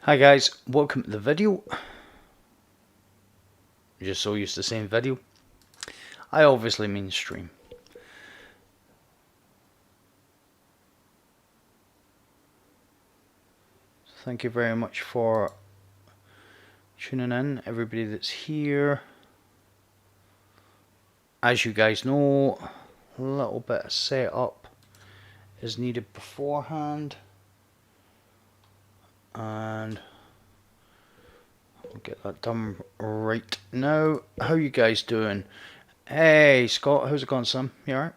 Hi guys, welcome to the video. I'm just so used to saying video. I obviously mean stream. Thank you very much for tuning in, everybody that's here. As you guys know, a little bit of setup is needed beforehand. And I'll get that done right now. How you guys doing? Hey Scott, how's it going, son? You alright?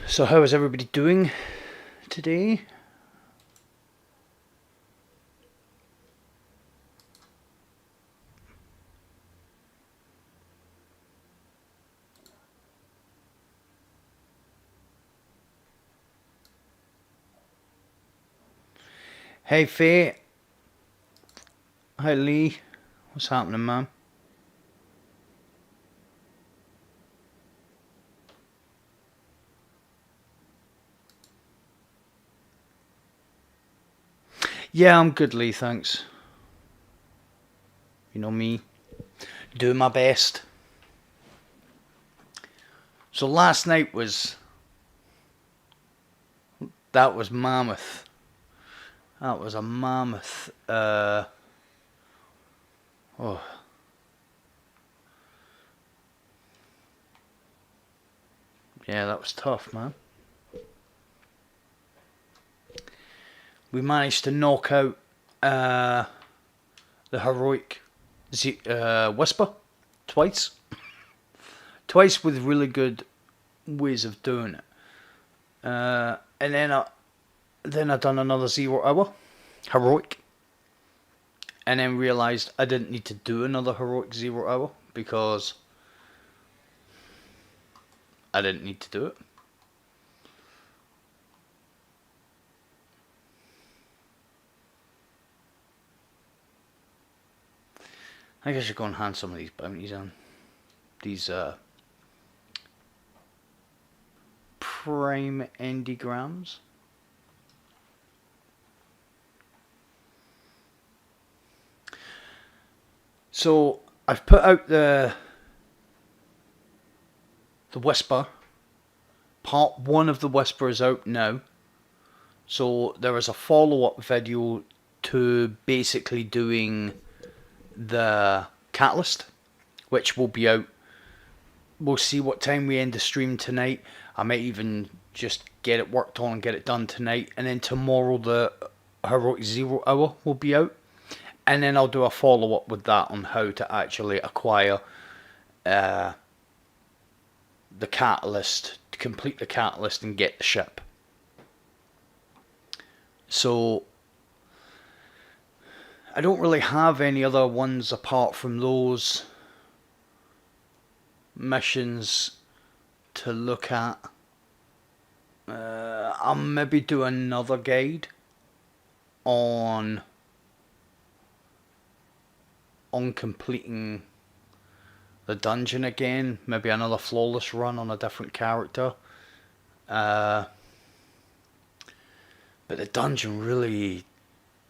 So how is everybody doing today? Hey Faye. Hi Lee. What's happening, man? Yeah, I'm good, Lee, thanks. You know me, do my best. So last night that was mammoth. That was a mammoth. Oh, yeah, that was tough, man. We managed to knock out the heroic Whisper twice. Twice with really good ways of doing it. And then I done another 0 hour heroic, and then realised I didn't need to do another heroic 0 hour because I didn't need to do it. I guess I should go and hand some of these bounties on. These prime endigrams. So I've put out the Whisper. Part 1 of the Whisper is out now. So there is a follow-up video to basically doing the Catalyst, which will be out. We'll see what time we end the stream tonight. I might even just get it worked on and get it done tonight, and then tomorrow the heroic 0 hour will be out, and then I'll do a follow-up with that on how to actually acquire the Catalyst, to complete the Catalyst and get the ship. So I don't really have any other ones apart from those missions to look at. I'll maybe do another guide on completing the dungeon again. Maybe another flawless run on a different character. But the dungeon really,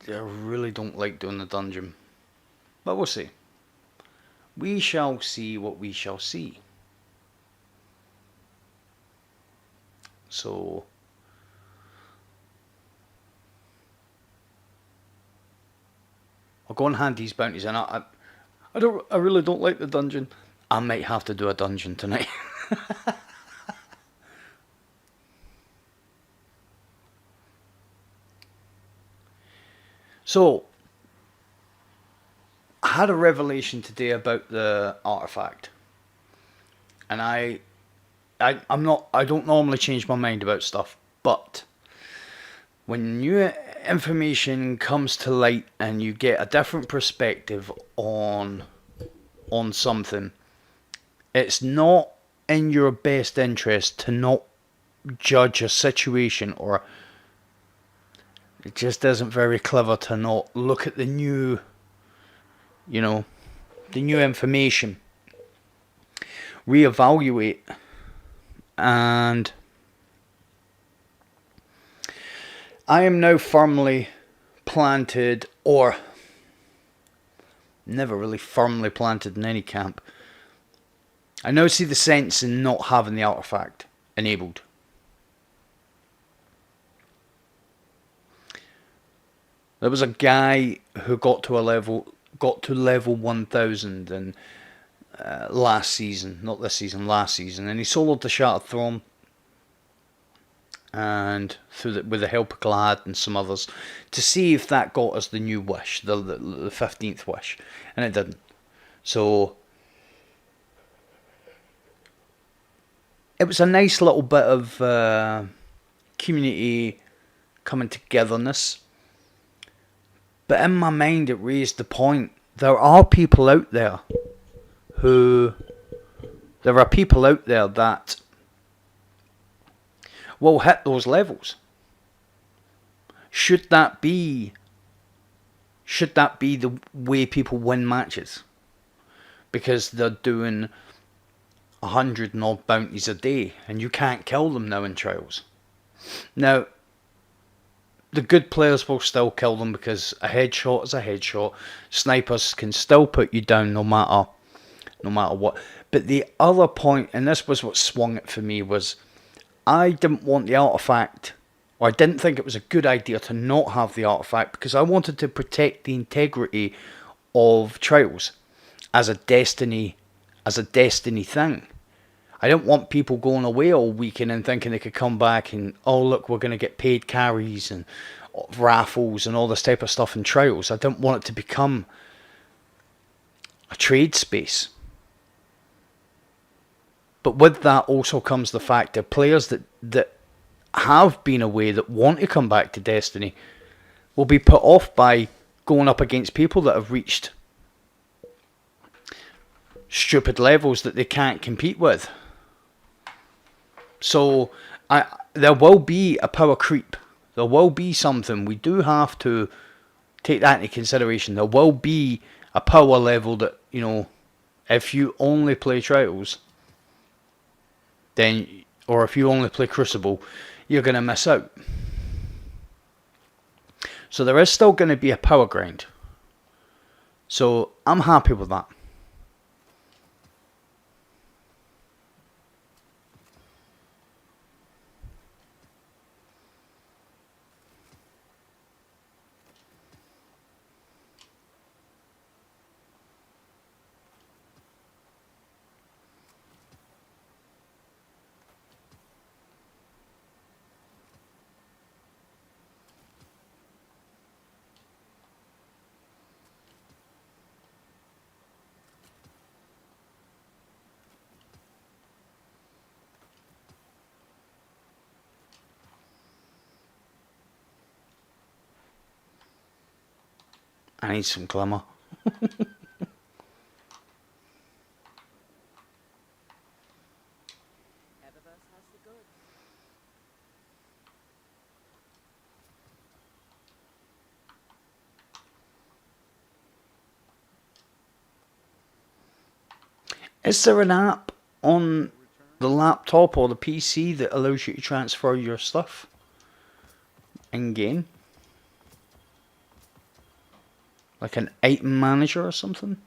I really don't like doing the dungeon. But we'll see. We shall see what we shall see. So I'll go and hand these bounties in. I really don't like the dungeon. I might have to do a dungeon tonight. So I had a revelation today about the artifact, and I don't normally change my mind about stuff, But when new information comes to light and you get a different perspective on something, it's not in your best interest to not judge a situation, or it just isn't very clever to not look at the new, the new information, reevaluate, and I am now firmly planted, or never really firmly planted in any camp. I now see the sense in not having the artifact enabled. There was a guy who got to level 1000 and last season, not this season, last season, and he soloed the Shattered Throne, and with the help of Glad and some others, to see if that got us the new wish, the 15th wish, and it didn't. So it was a nice little bit of community coming togetherness. But in my mind, it raised the point: there are people out there that will hit those levels. Should that be the way people win matches? Because they're doing 100 and odd bounties a day, and you can't kill them now in trials. Now, the good players will still kill them, because a headshot is a headshot. Snipers can still put you down no matter what. But the other point, and this was what swung it for me, was I didn't want the artifact, or I didn't think it was a good idea to not have the artifact, because I wanted to protect the integrity of trials as a Destiny thing. I don't want people going away all weekend and thinking they could come back and, oh look, we're going to get paid carries and raffles and all this type of stuff in trials. I don't want it to become a trade space. But with that also comes the fact that players that have been away, that want to come back to Destiny, will be put off by going up against people that have reached stupid levels that they can't compete with. So there will be a power creep. There will be something. We do have to take that into consideration. There will be a power level that, if you only play Trials, then, or if you only play Crucible, you're going to miss out. So there is still going to be a power grind. So I'm happy with that. I need some glimmer. Is there an app on the laptop or the PC that allows you to transfer your stuff in game? Like an item manager or something?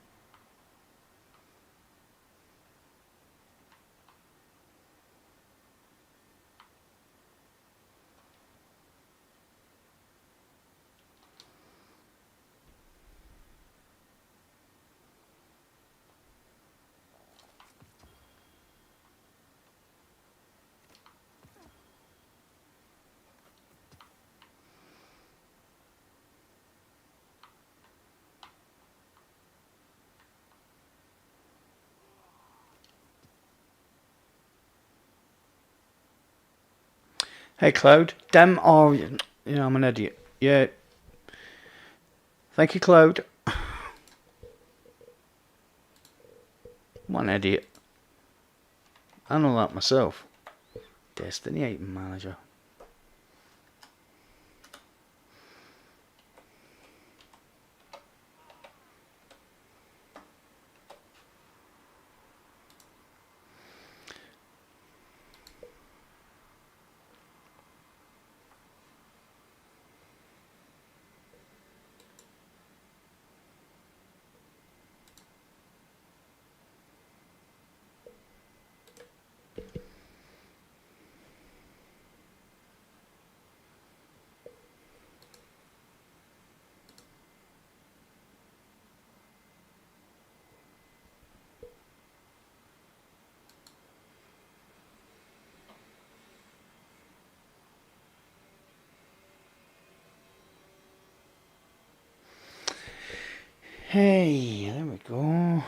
Hey, Cloud. Damn. Oh, yeah, I'm an idiot. Yeah. Thank you, Cloud. What an idiot. I know that myself. Destiny item manager. Hey, there we go.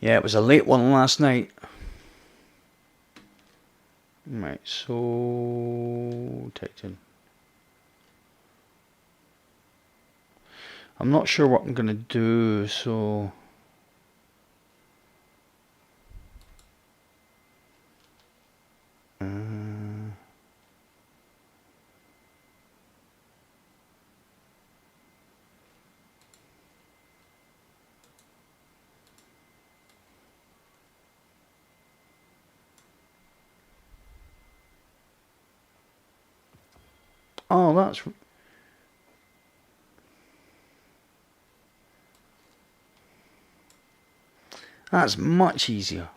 Yeah, it was a late one last night. Right, so Titan. I'm not sure what I'm gonna do, so oh, that's much easier.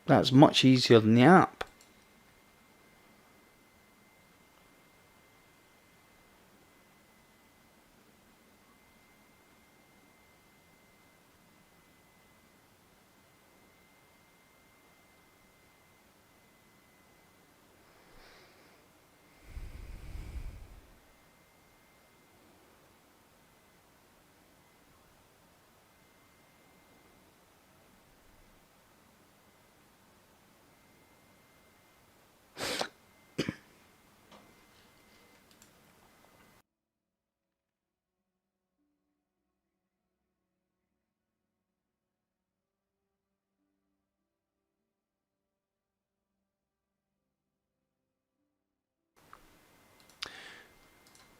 That's much easier than the app.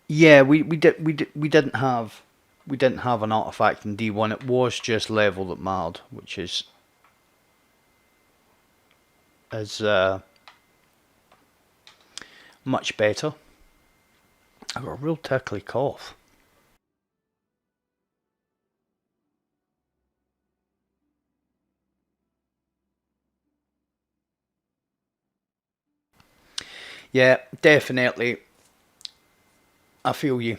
Yeah, we didn't have an artifact in D1. It was just level that mattered, which is much better. I got a real tickly cough. Yeah, definitely. I feel you.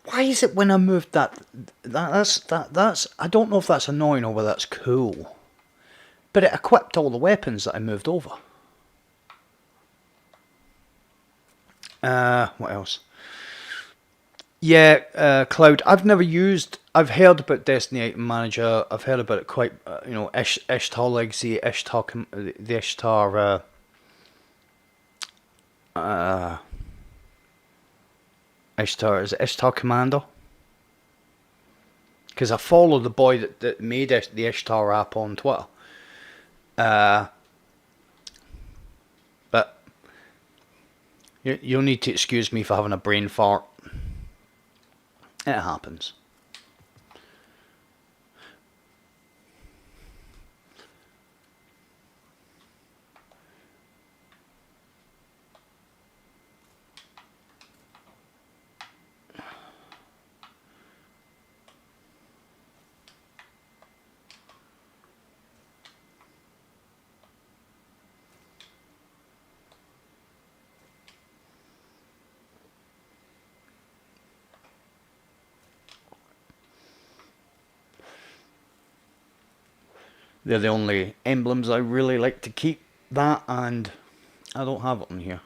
Why is it when I moved that's I don't know if that's annoying or whether that's cool. But it equipped all the weapons that I moved over. What else? Yeah, Cloud. I've heard about Destiny Item Manager. I've heard about it quite. Ishtar Legacy, the Ishtar. Ishtar is it Ishtar Commander? Because I follow the boy that made the Ishtar app on Twitter. But you'll need to excuse me for having a brain fart. It happens. They're the only emblems I really like to keep. That, and I don't have it on here.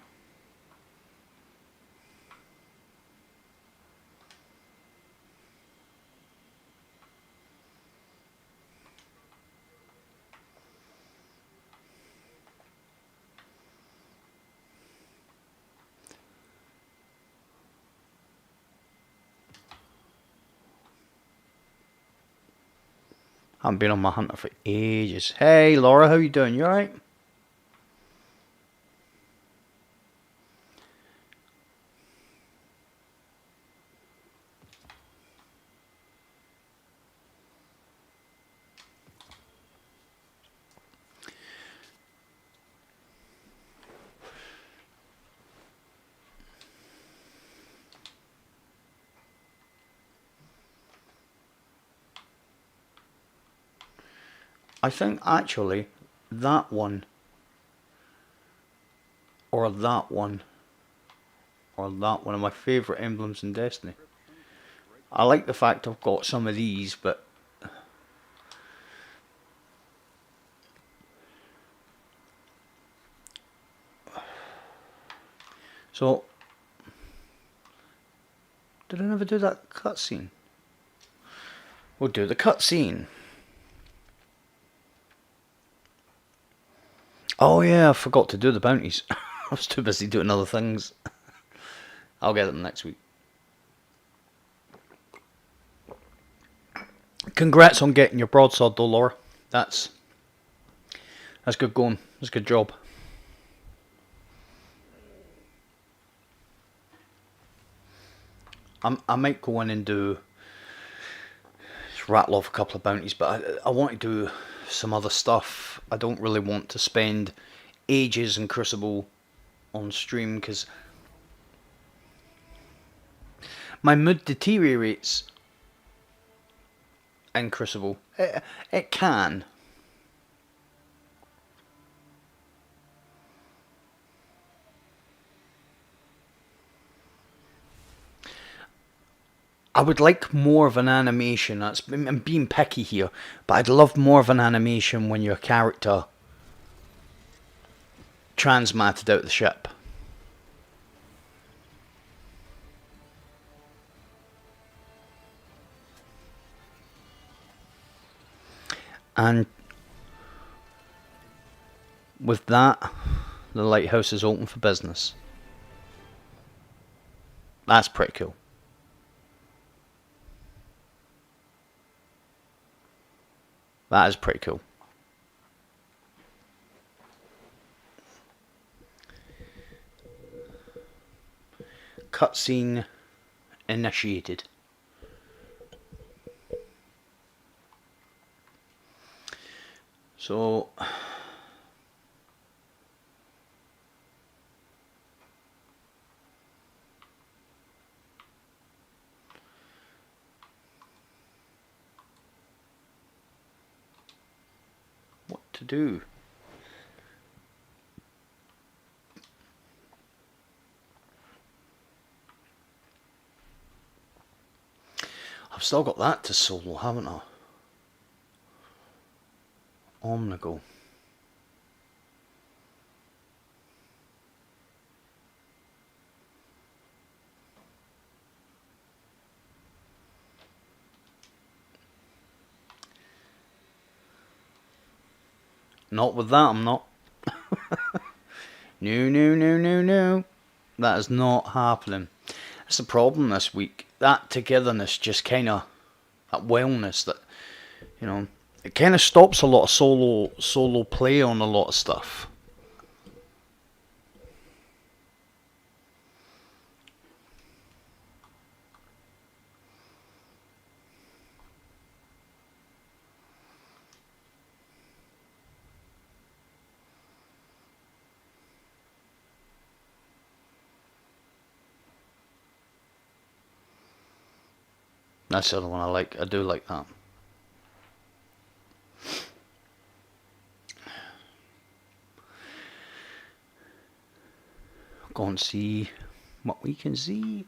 I haven't been on my hunter for ages. Hey Laura, how you doing? You alright? I think actually that one, or that one, or that one are my favourite emblems in Destiny. I like the fact I've got some of these, but so did I never do that cutscene? We'll do the cutscene. Oh yeah, I forgot to do the bounties. I was too busy doing other things. I'll get them next week. Congrats on getting your broadsword though, Laura. That's good going. That's a good job. I might go in and do rattle off a couple of bounties, but I want to do some other stuff. I don't really want to spend ages in Crucible on stream because my mood deteriorates in Crucible. It can. I would like more of an animation. I'm being picky here, but I'd love more of an animation when your character transmatted out the ship. And with that, the lighthouse is open for business. That's pretty cool. That is pretty cool. Cutscene initiated. So what to do? I've still got that to solo, haven't I? Omnigo. Not with that, I'm not. No. That is not happening. That's the problem this week. That togetherness just kind of, that wellness that, you know, it kind of stops a lot of solo play on a lot of stuff. That's the other one I like. I do like that. Go and see what we can see.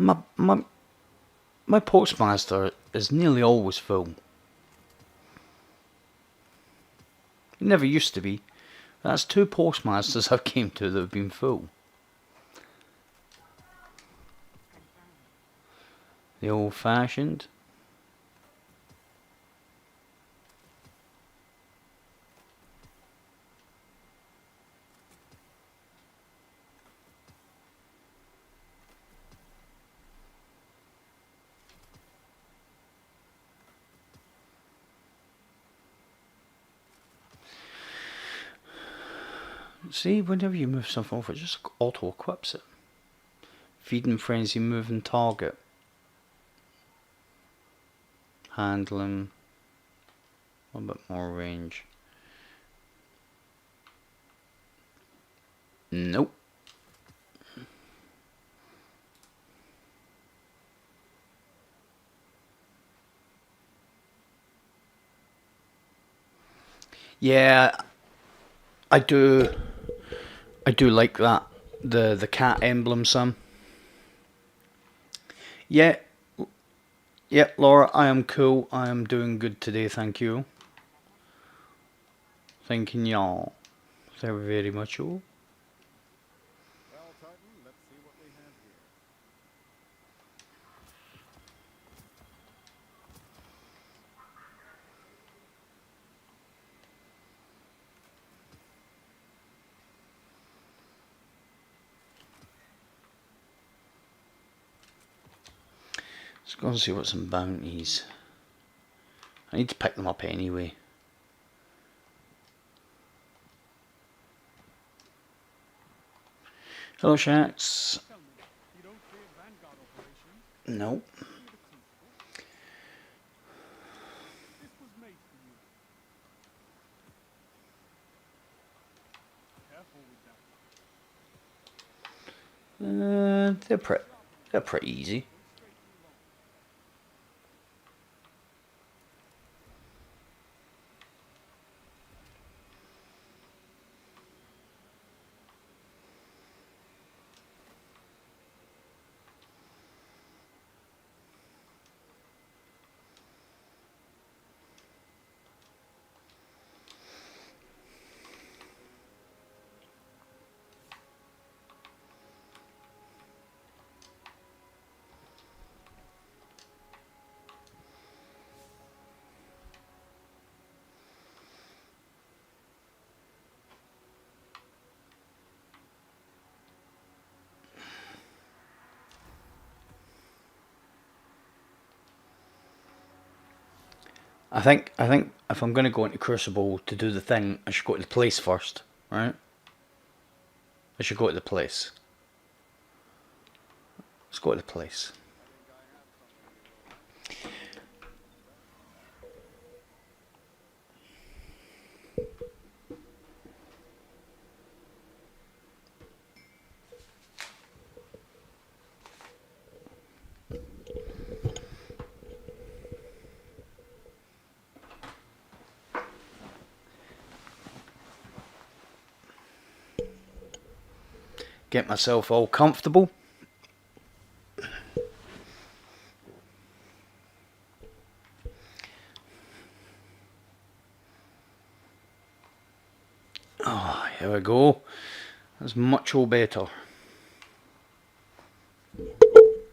my my postmaster is nearly always full. It never used to be. That's 2 postmasters I've came to that have been full. The old-fashioned. See, whenever you move something off, it just auto-equips it. Feeding frenzy, moving target. Handling. A bit more range. Nope. Yeah, I do like that. The cat emblem some. Yeah, yeah, Laura, I am cool. I am doing good today, thank you. Thanking y'all. Very, very much all. Well, Titan, let's see what we have here. Let's go and see what's in bounties. I need to pick them up anyway. Hello, Shax. Tell me, you don't fear Vanguard operations? Nope. Isn't it sensible? This was made for you. Careful with that. They're pretty easy. I think if I'm gonna go into Crucible to do the thing, I should go to the place first, right? I should go to the place. Let's go to the place. Get myself all comfortable. Oh, here we go. That's much all better.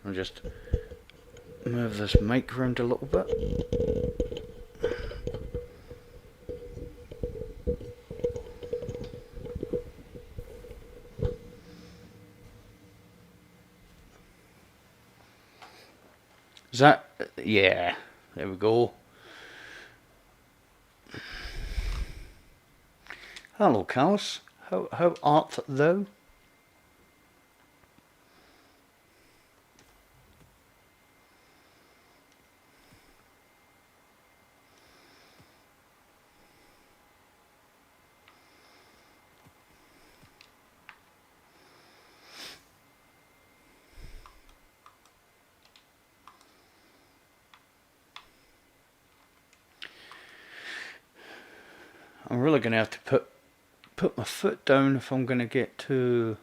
I'll just move this mic around a little bit. Is that... yeah, there we go. Hello, Callus. How art thou? I'm really going to have to put my foot down if I'm going to get to...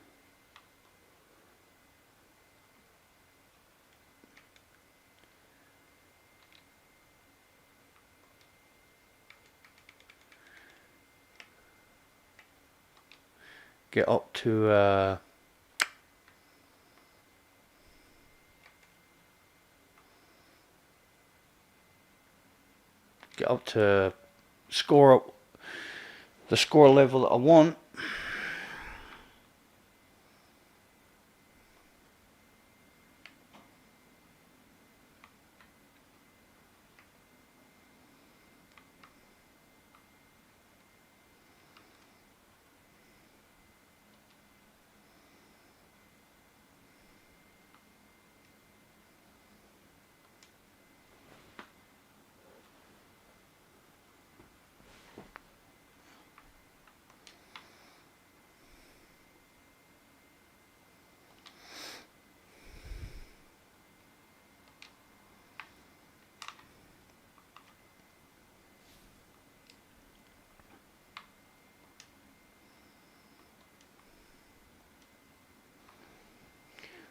get up to score the score level that I want.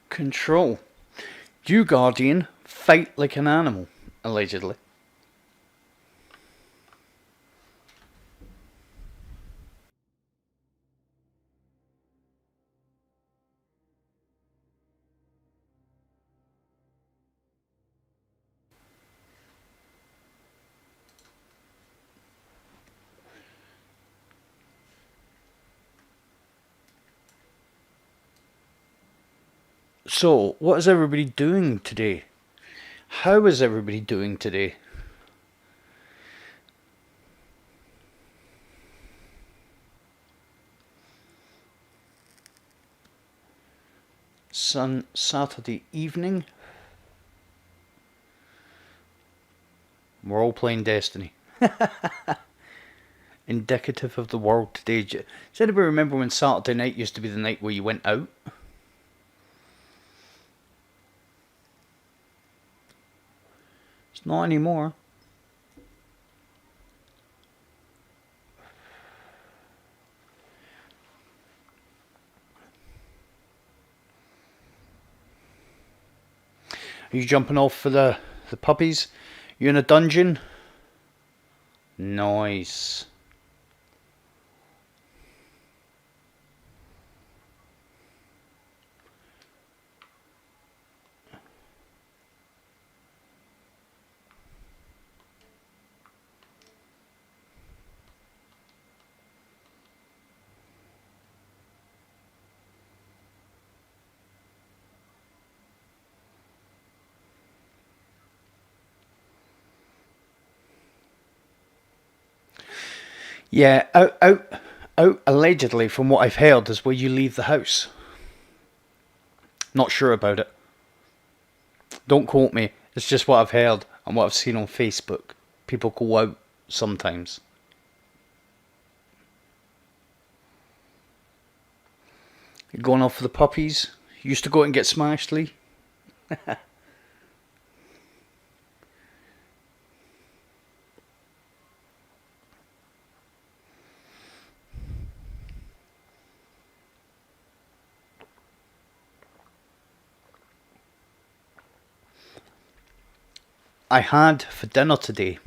Control. You, Guardian, fight like an animal, allegedly. So, what is everybody doing today? How is everybody doing today? Saturday evening. We're all playing Destiny. Indicative of the world today. Does anybody remember when Saturday night used to be the night where you went out? It's not anymore. Are you jumping off for the puppies? You in a dungeon? Nice. Yeah, out allegedly, from what I've heard, is where you leave the house. Not sure about it. Don't quote me. It's just what I've heard and what I've seen on Facebook. People go out sometimes. You're going off for the puppies? You used to go out and get smashed, Lee? I had for dinner today,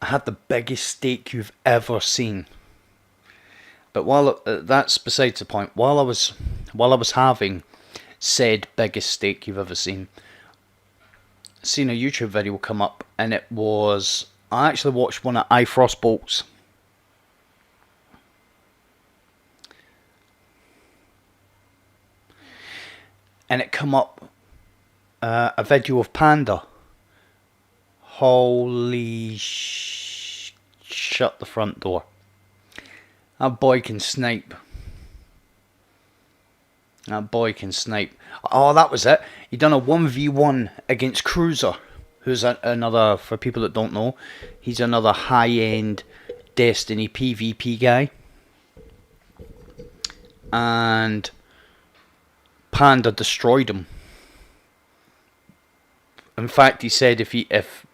I had the biggest steak you've ever seen. But while that's besides the point, while I was having said biggest steak you've ever seen, seen a YouTube video come up, and it was, I actually watched one of iFrostbolt's. And it come up a video of Panda. Holy shut the front door. That boy can snipe. That boy can snipe. Oh, that was it. He done a 1v1 against Cruiser, who's another, for people that don't know, he's another high-end Destiny PvP guy. And Panda destroyed him. In fact, he said if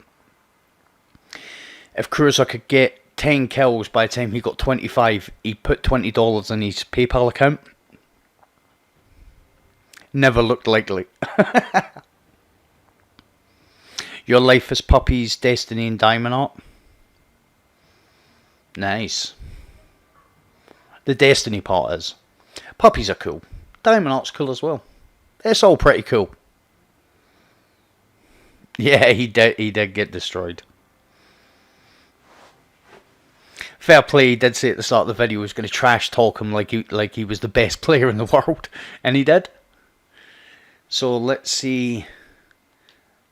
Cruiser could get 10 kills by the time he got 25, he put $20 in his PayPal account. Never looked likely. Your life is puppies, Destiny, and Diamond Art. Nice. The Destiny part is. Puppies are cool. Diamond Art's cool as well. It's all pretty cool. Yeah, he did get destroyed. Fair play, he did say at the start of the video he was going to trash talk him like he was the best player in the world. And he did. So let's see.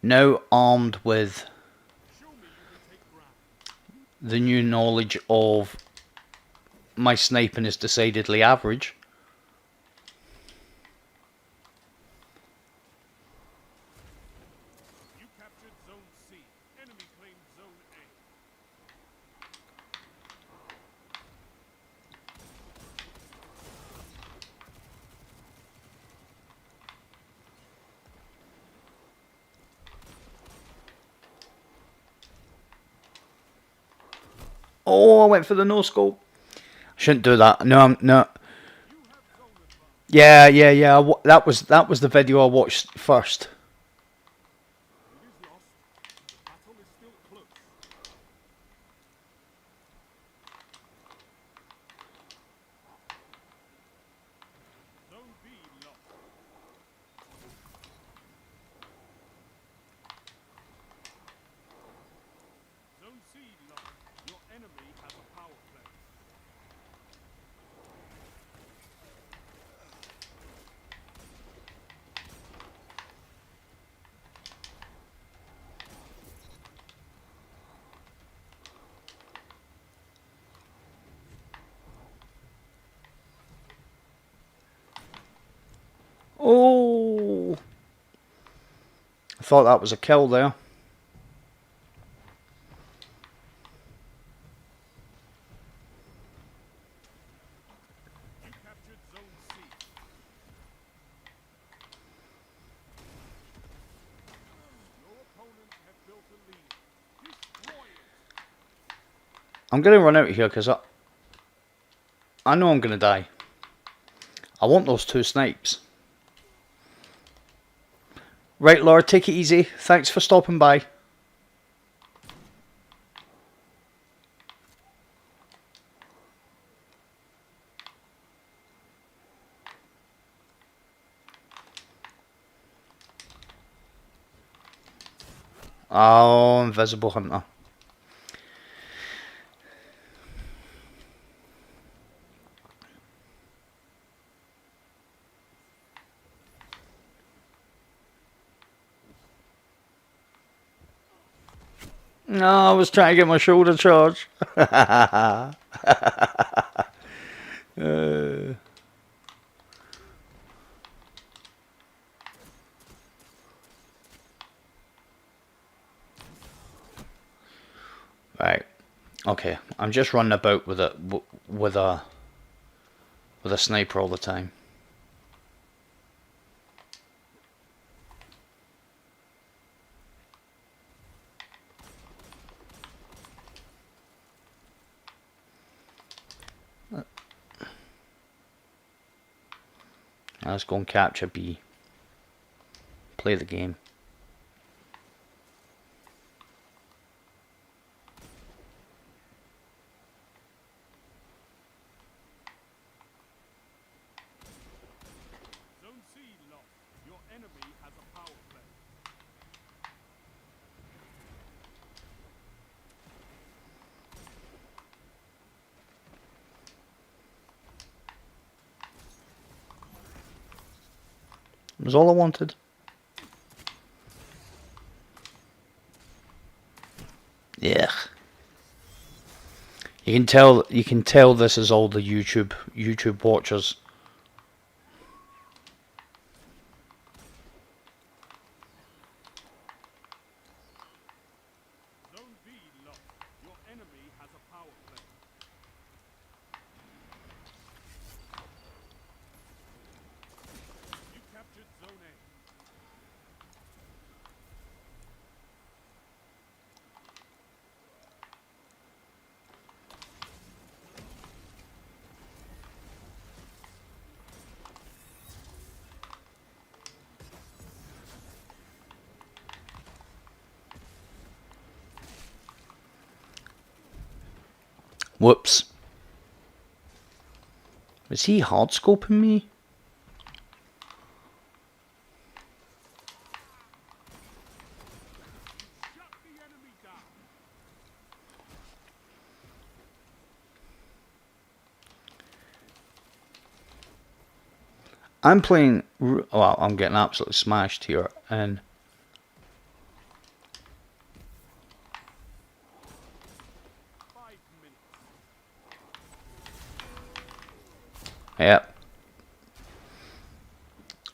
Now armed with the new knowledge of my sniping is decidedly average. You captured Zone C. Enemy claimed Zone A. Oh, I went for the no scope. Shouldn't do that. No, I'm no. Yeah. That was the video I watched first. It is lost. The battle is still close. Zone B lost. Zone C lost. Your enemy has a power play. Oh, I thought that was a kill there. You captured Zone C. Your opponent had built a lead. Destroy it. I'm gonna run out of here because I know I'm gonna die. I want those two snipes. Right, Lord, take it easy. Thanks for stopping by. Oh, Invisible Hunter. No, I was trying to get my shoulder charge. Right. Okay. I'm just running about with a sniper all the time. Let's go and capture B. Play the game. Zone C lost. Your enemy has a power play. That was all I wanted. Yeah. You can tell this is all the YouTube watchers. Zone B lost. Your enemy has a power play. You captured Zone A. Whoops. Was he hard scoping me? Shut the enemy down. I'm playing. Well, I'm getting absolutely smashed here, and 5 minutes. yep,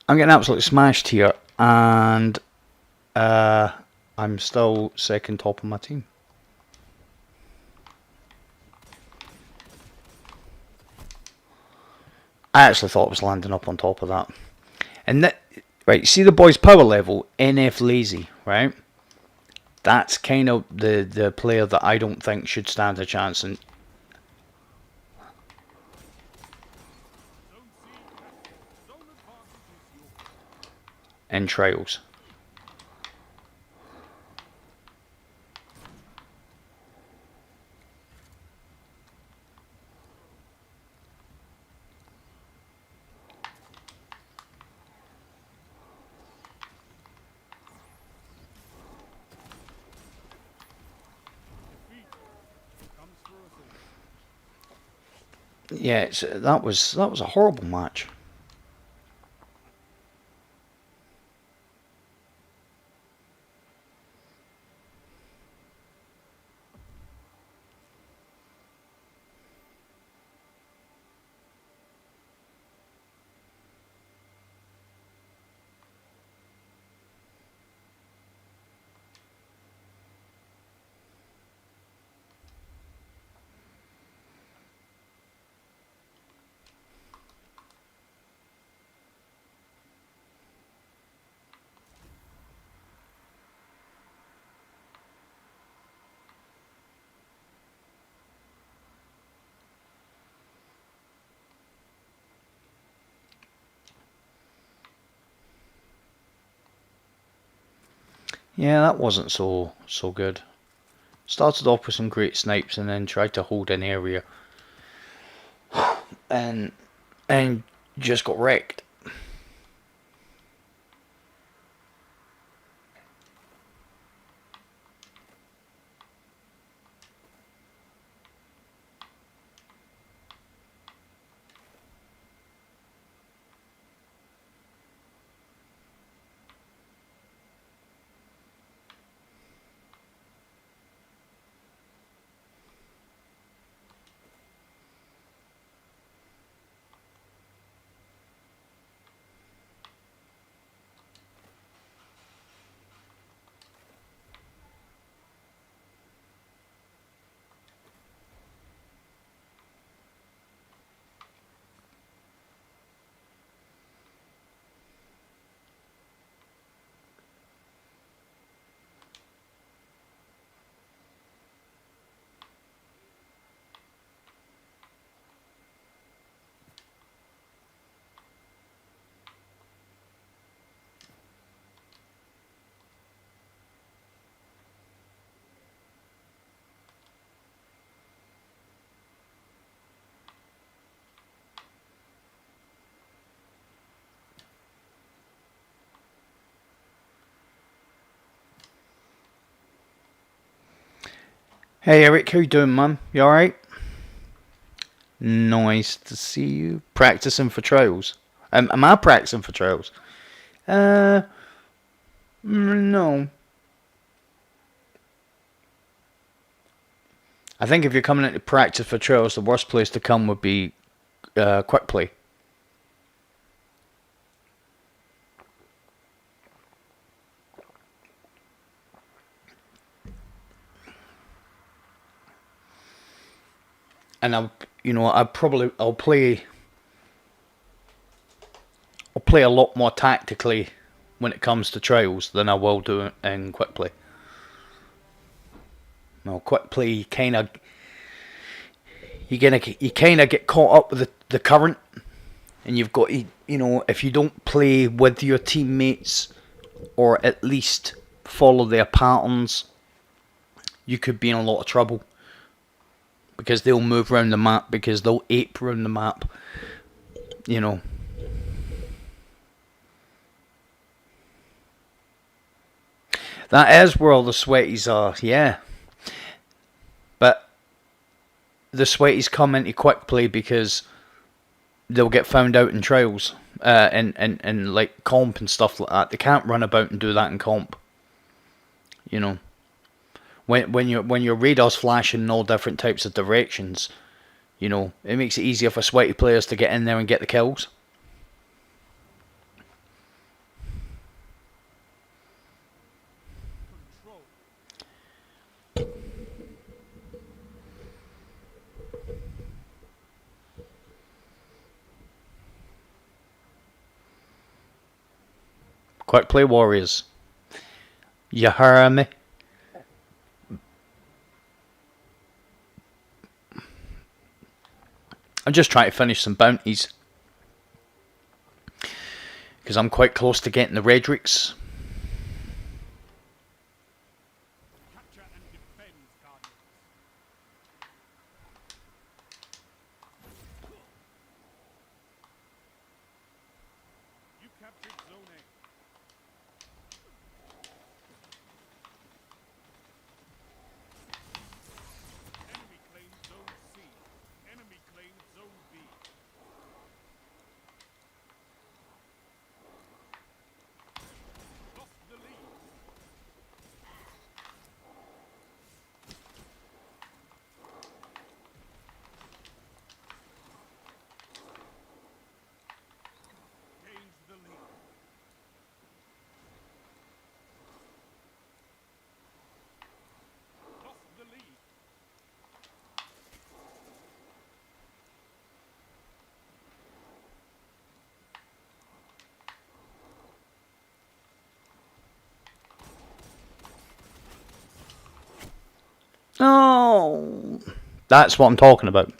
I'm getting absolutely smashed here, and I'm still second top of my team. I actually thought it was landing up on top of that. And that, right, see the boys' power level, NF lazy, right? That's kind of the player that I don't think should stand a chance Zone C captured. Zone advantage is yours. in trials. Defeat comes for us all. Yeah, that was a horrible match. Yeah, that wasn't so good. Started off with some great snipes and then tried to hold an area, and just got wrecked. Hey Eric, how you doing, man? You alright? Nice to see you. Practicing for trials. Am I practicing for trials? No. I think if you're coming into practice for trials, the worst place to come would be quick play. And I'll play a lot more tactically when it comes to trials than I will do in quick play. No, quick play you kind of get caught up with the current, and you've got if you don't play with your teammates or at least follow their patterns, you could be in a lot of trouble because they'll move around the map, because they'll ape around the map. You know. That is where all the sweaties are, yeah. But the sweaties come into quick play because they'll get found out in trials, and like comp and stuff like that. They can't run about and do that in comp. You know, when your radar's flashing in all different types of directions, you know, it makes it easier for sweaty players to get in there and get the kills. Control. Quick play warriors. You hear me? I'm just trying to finish some bounties. Because I'm quite close to getting the Redrix. Capture and defend, Guardians. You captured Zone A. Enemy claimed Zone C. Enemy claimed Zone B. Lost the lead. Gained the lead. Lost the lead. Oh, that's what I'm talking about.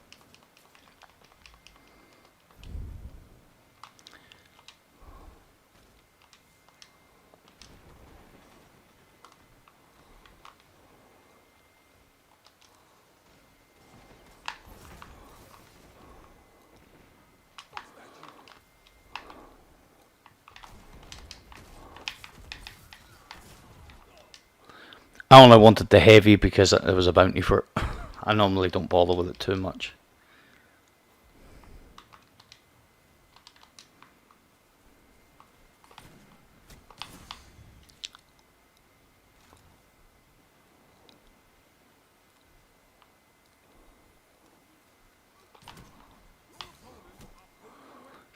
I only wanted the heavy because there was a bounty for it. I normally don't bother with it too much.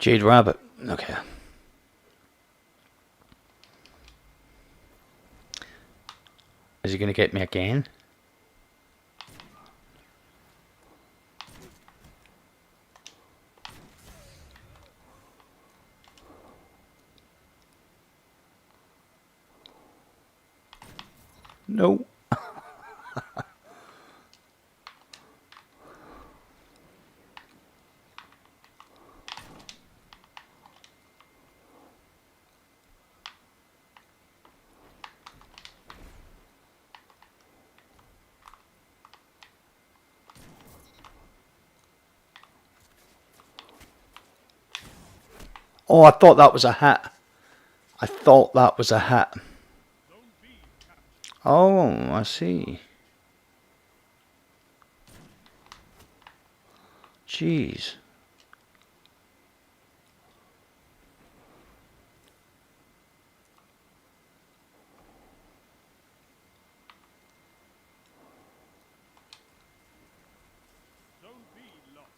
Jade Rabbit. Okay. Is he going to get me again? No. Oh, I thought that was a hat. I thought that was a hat. Zone B captured. Oh, I see. Jeez. Zone B lost.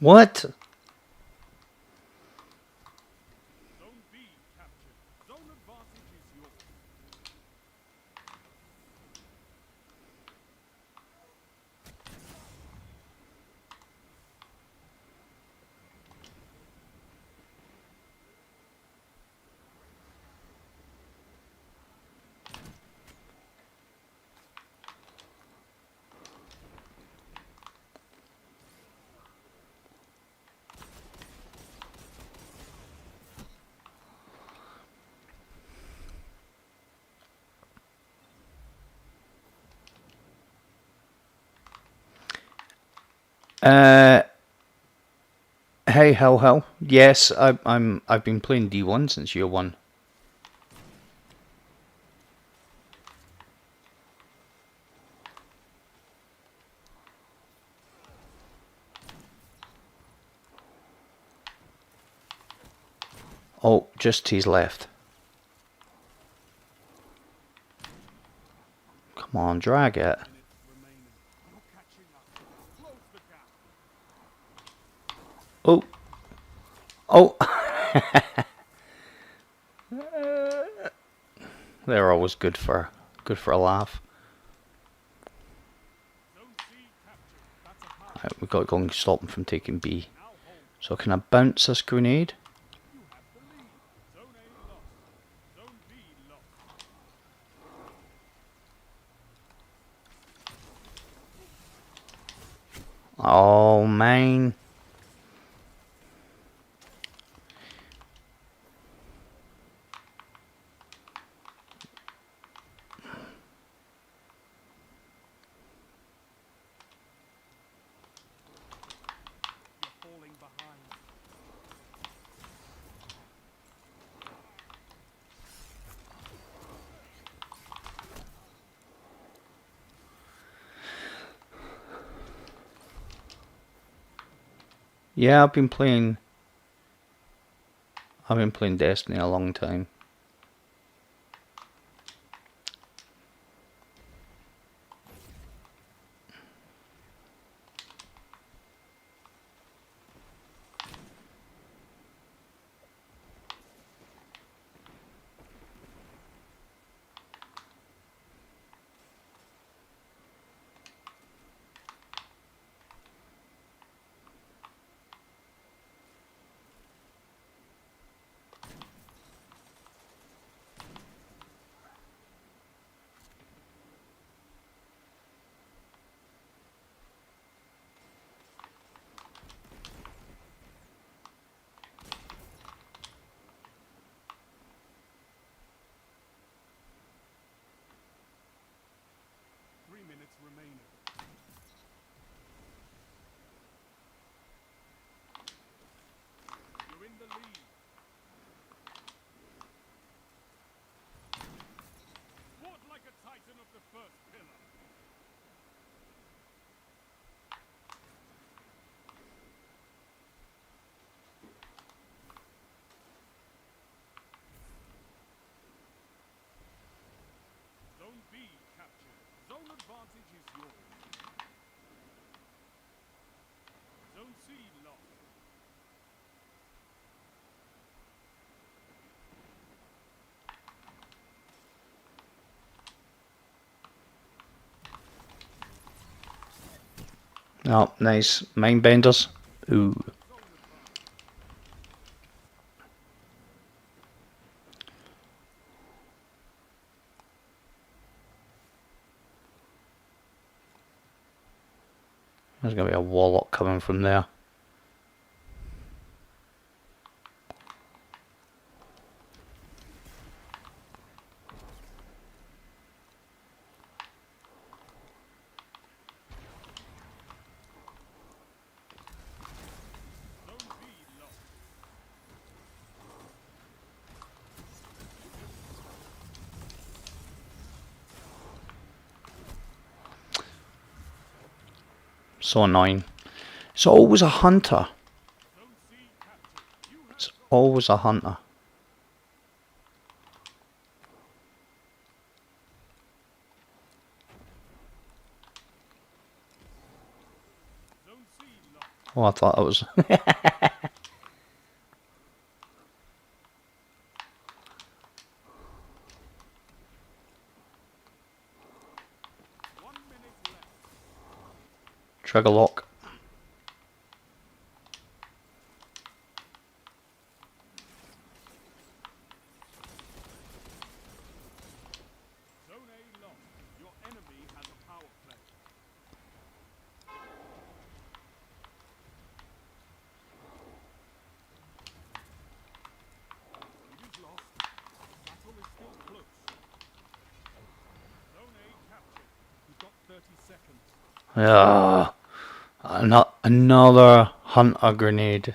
What? Zone B captured. Zone advantage is yours. Hey, hell. Yes, I've been playing D1 since year one. Oh, just to his left. Come on, drag it. Minutes remaining. You're catching up. Close the gap. Oh. Oh. They're always good for a laugh. Zone C captured. That's a pass. Right, we've got to go and stop them from taking B. Now hold. So can I bounce this grenade? You have the lead. Zone A lost. Zone B lost. Oh, man. You're falling behind. Yeah, I've been playing Destiny a long time. Minutes remaining. You're in the lead. Fought like a titan of the first pillar. Zone B captured. Zone advantage is yours. Zone C lost. Oh, nice. Mind benders. Ooh. Zone advantage. There's going to be a warlock coming from there. Zone B lost. So annoying. It's always a hunter. Zone C captured. You have It's zone. always a hunter. Zone C lost. Oh, I thought that was... 1 minute left. Trigger lock. Zone A lost. Your enemy has a power play. It is lost. Battle is still close. Zone A captured. You've got 30 seconds. Yeah. Another hunter grenade.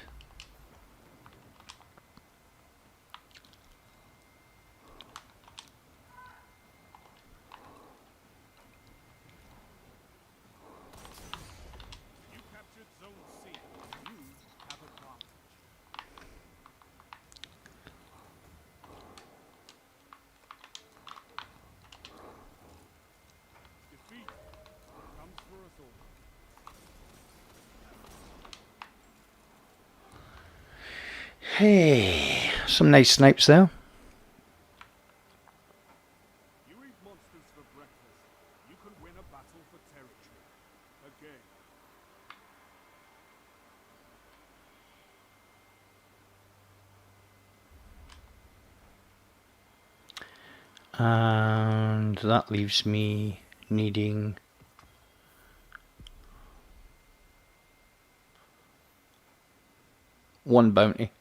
You captured Zone C. You have advantage. Defeat comes for us all. Hey, some nice snipes there. You eat monsters for breakfast. You can win a battle for territory. Again. And that leaves me needing... one bounty.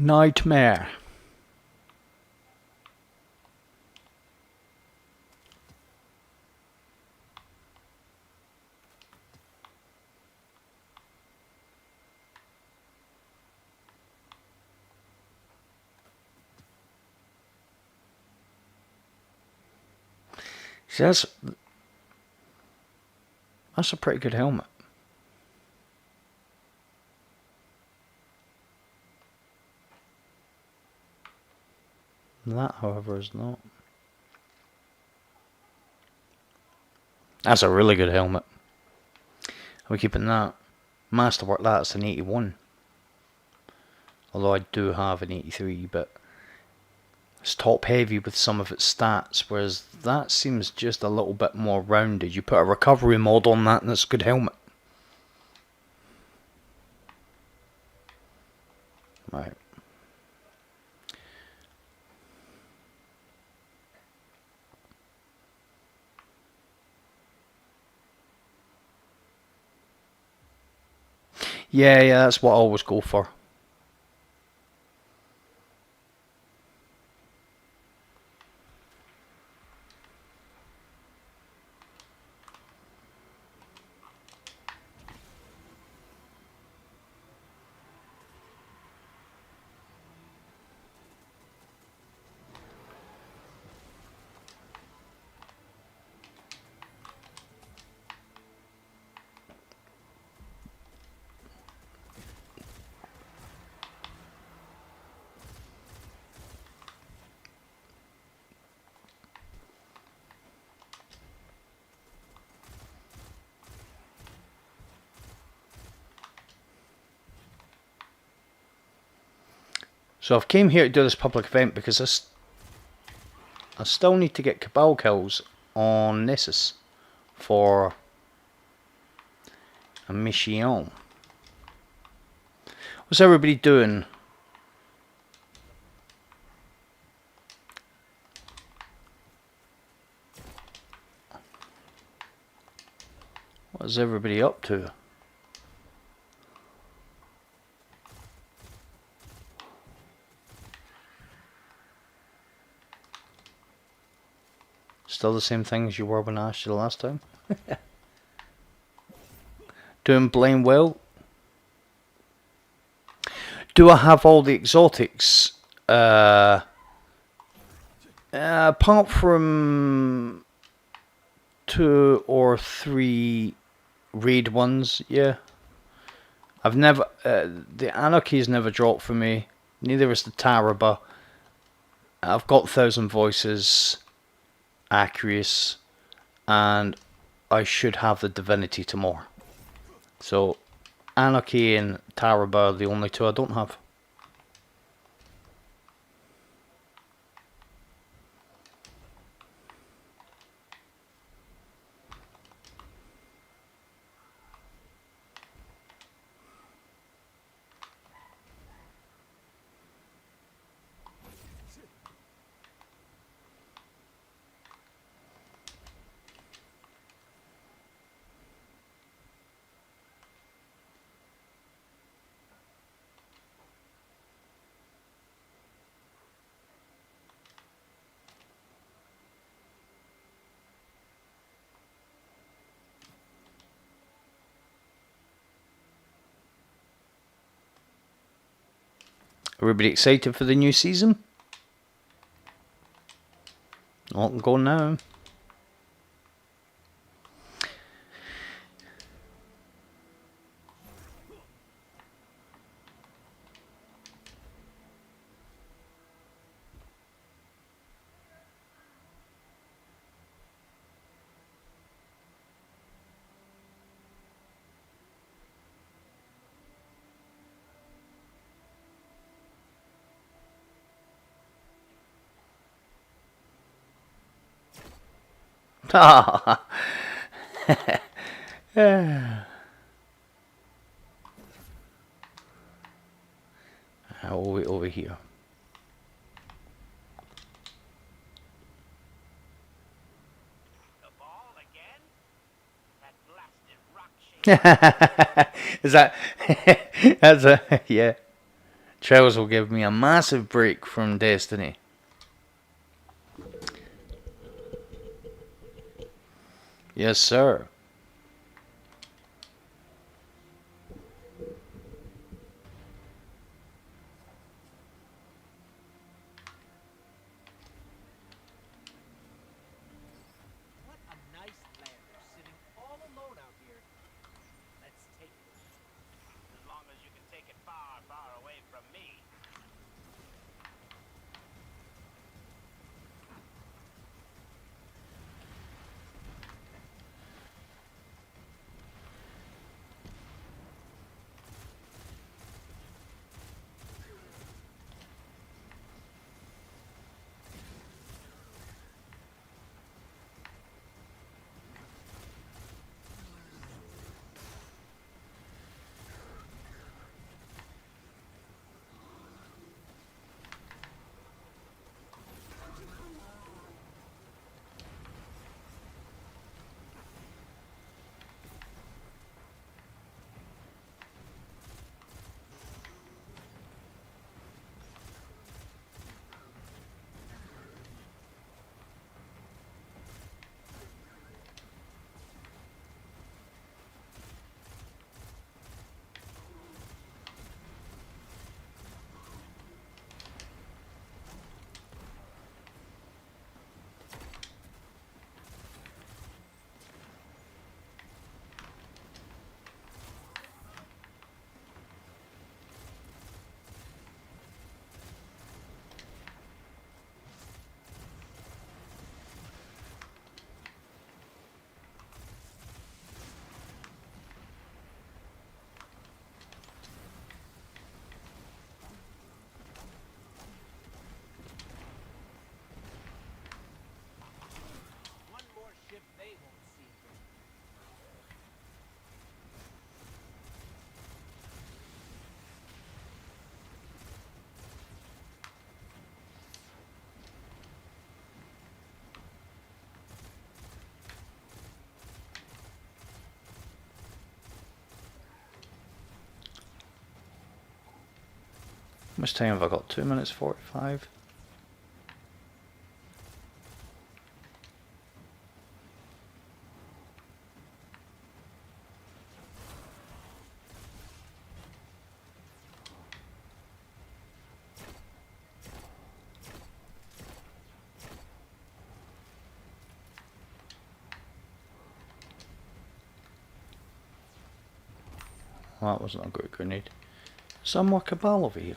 Nightmare. See, that's a pretty good helmet. That, however, is not. That's a really good helmet. We're keeping that. Masterwork, that's an 81. Although I do have an 83, but it's top heavy with some of its stats, whereas that seems just a little bit more rounded. You put a recovery mod on that and it's a good helmet. Right. Yeah, that's what I always go for. So I've came here to do this public event because I still need to get Cabal kills on Nessus for a mission. What's everybody doing? What is everybody up to? Still the same thing as you were when I asked you the last time? Doing blame well? Do I have all the exotics? Apart from 2 or 3 raid ones, yeah. I've never the Anarchy's never dropped for me. Neither is the Taraba. I've got Thousand Voices, Acrius, and I should have the Divinity tomorrow. So Anarchy and Taraba are the only two I don't have. Everybody excited for the new season? Oh, I'm going now. Ah, over here. The ball again? That blasted rock shape. Is that? That's a yeah. Trails will give me a massive break from Destiny. Yes, sir. What a nice lander sitting all alone out here. Let's take it. As long as you can take it far, far away from me. One more ship they won't see. How much time have I got? 2 minutes 45. that wasn't a good grenade. Some more cabal over here.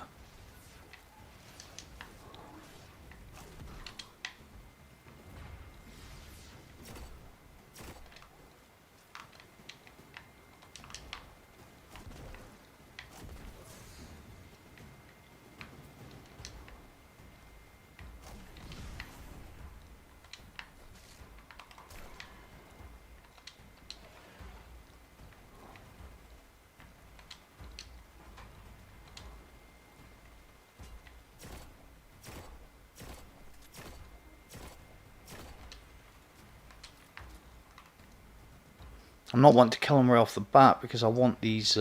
I'm not wanting to kill them right off the bat because I want these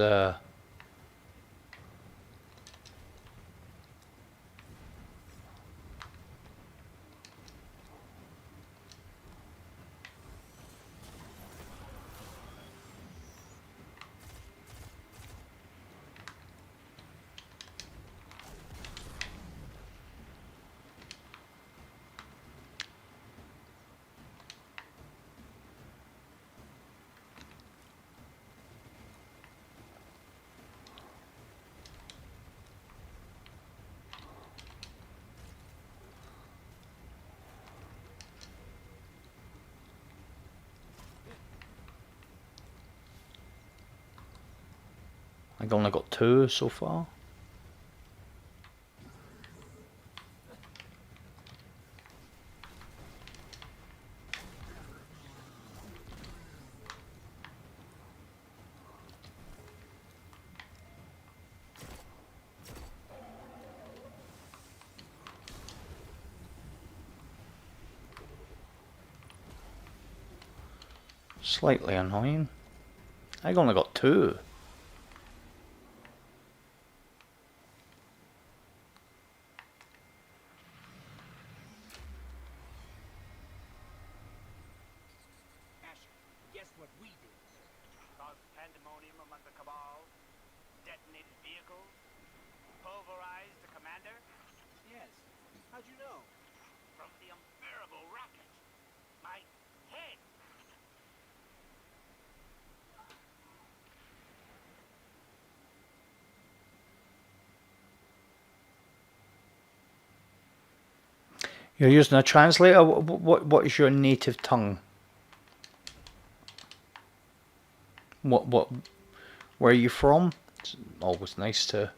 I've only got 2 so far. Slightly annoying. I've only got 2. Asher, guess what we did? Caused pandemonium among the Cabal, detonated vehicles, pulverized the commander. Yes. How'd you know? From the unbearable racket. My head. You're using a translator? What is your native tongue? Where are you from? It's always nice to...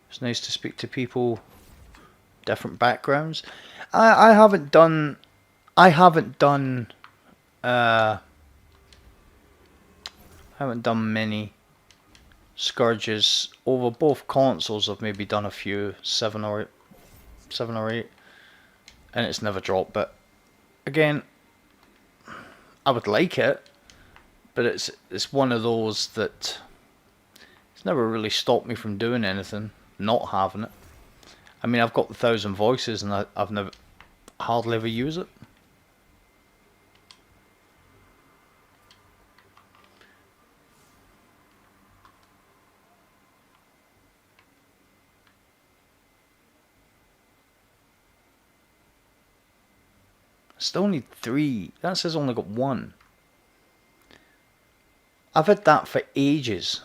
It's nice to speak to people, different backgrounds. I haven't done many Scourges over both consoles. I've maybe done a few, 7 or 8, and it's never dropped. But again, I would like it, but it's one of those that it's never really stopped me from doing anything, not having it. I mean, I've got the 1,000 voices, and I've never hardly ever used it. Still need 3. That says only got 1. I've had that for ages.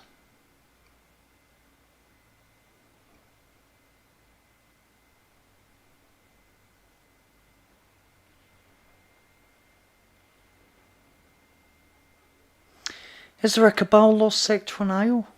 Is there a Cabal Lost Sector on Isle?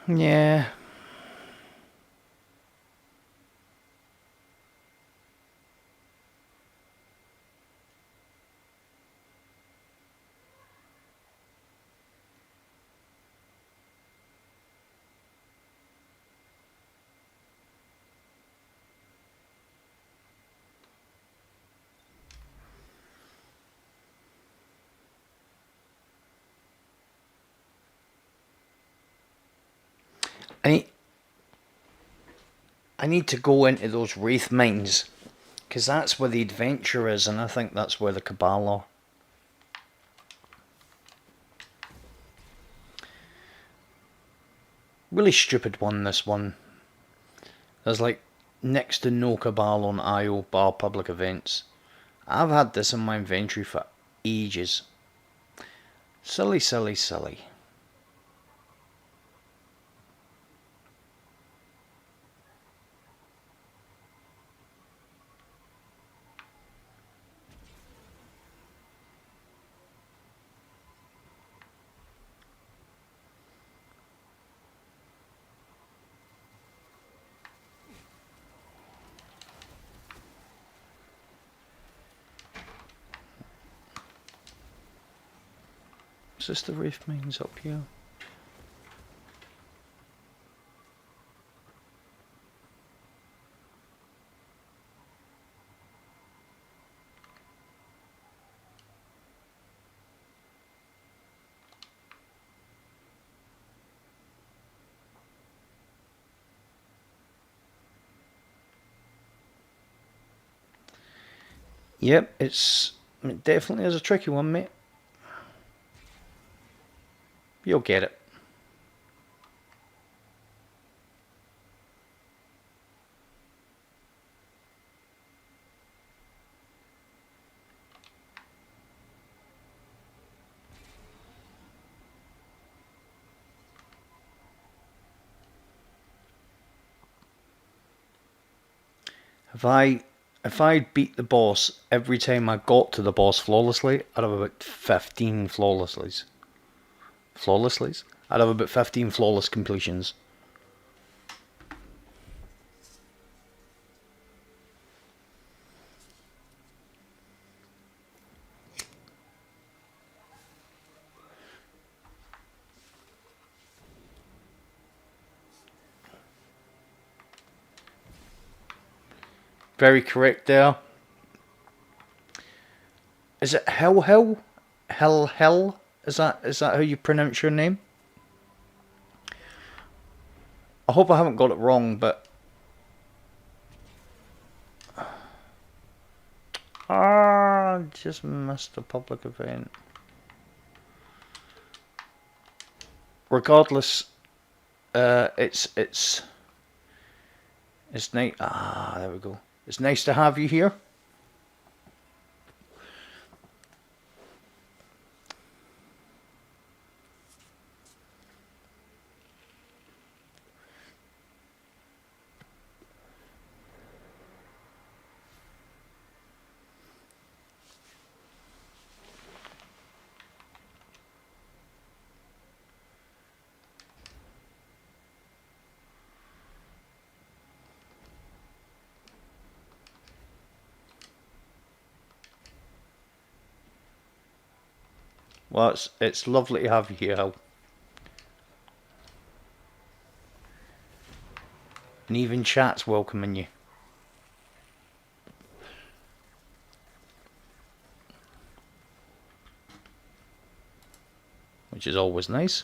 Yeah. I need to go into those Wraith mines, because that's where the adventure is, and I think that's where the Cabal are. Really stupid one, this one. There's like next to no Cabal on IO bar public events. I've had this in my inventory for ages. Silly, silly, silly. Is this the Wraith mines up here? Yep, it definitely is a tricky one, mate. You'll get it. If I beat the boss every time I got to the boss flawlessly, I'd have about 15 flawlesslies. Flawlesslies? I'd have about 15 flawless completions. Very correct there. Is it Hell Hill? Hell Hill? Is that how you pronounce your name? I hope I haven't got it wrong, but just missed a public event. Regardless, it's nice. There we go. It's nice to have you here. Well, it's lovely to have you here, Hal. And even chat's welcoming you. Which is always nice.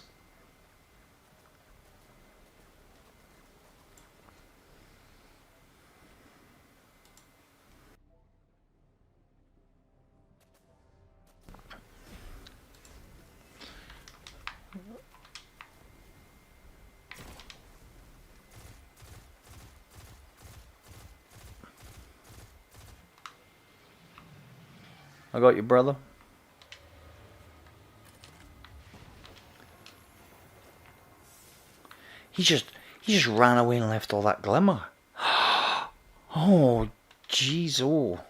I got you, brother. He just ran away and left all that glimmer. Oh, jeez, oh.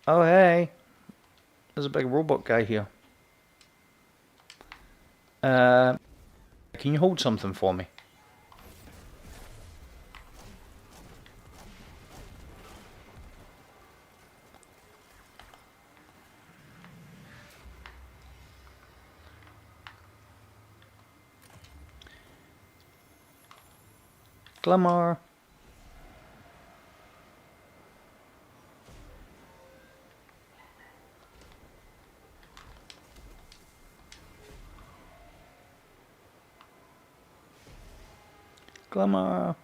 Oh, hey. There's a big robot guy here. Can you hold something for me? Glimmer. Glimmer.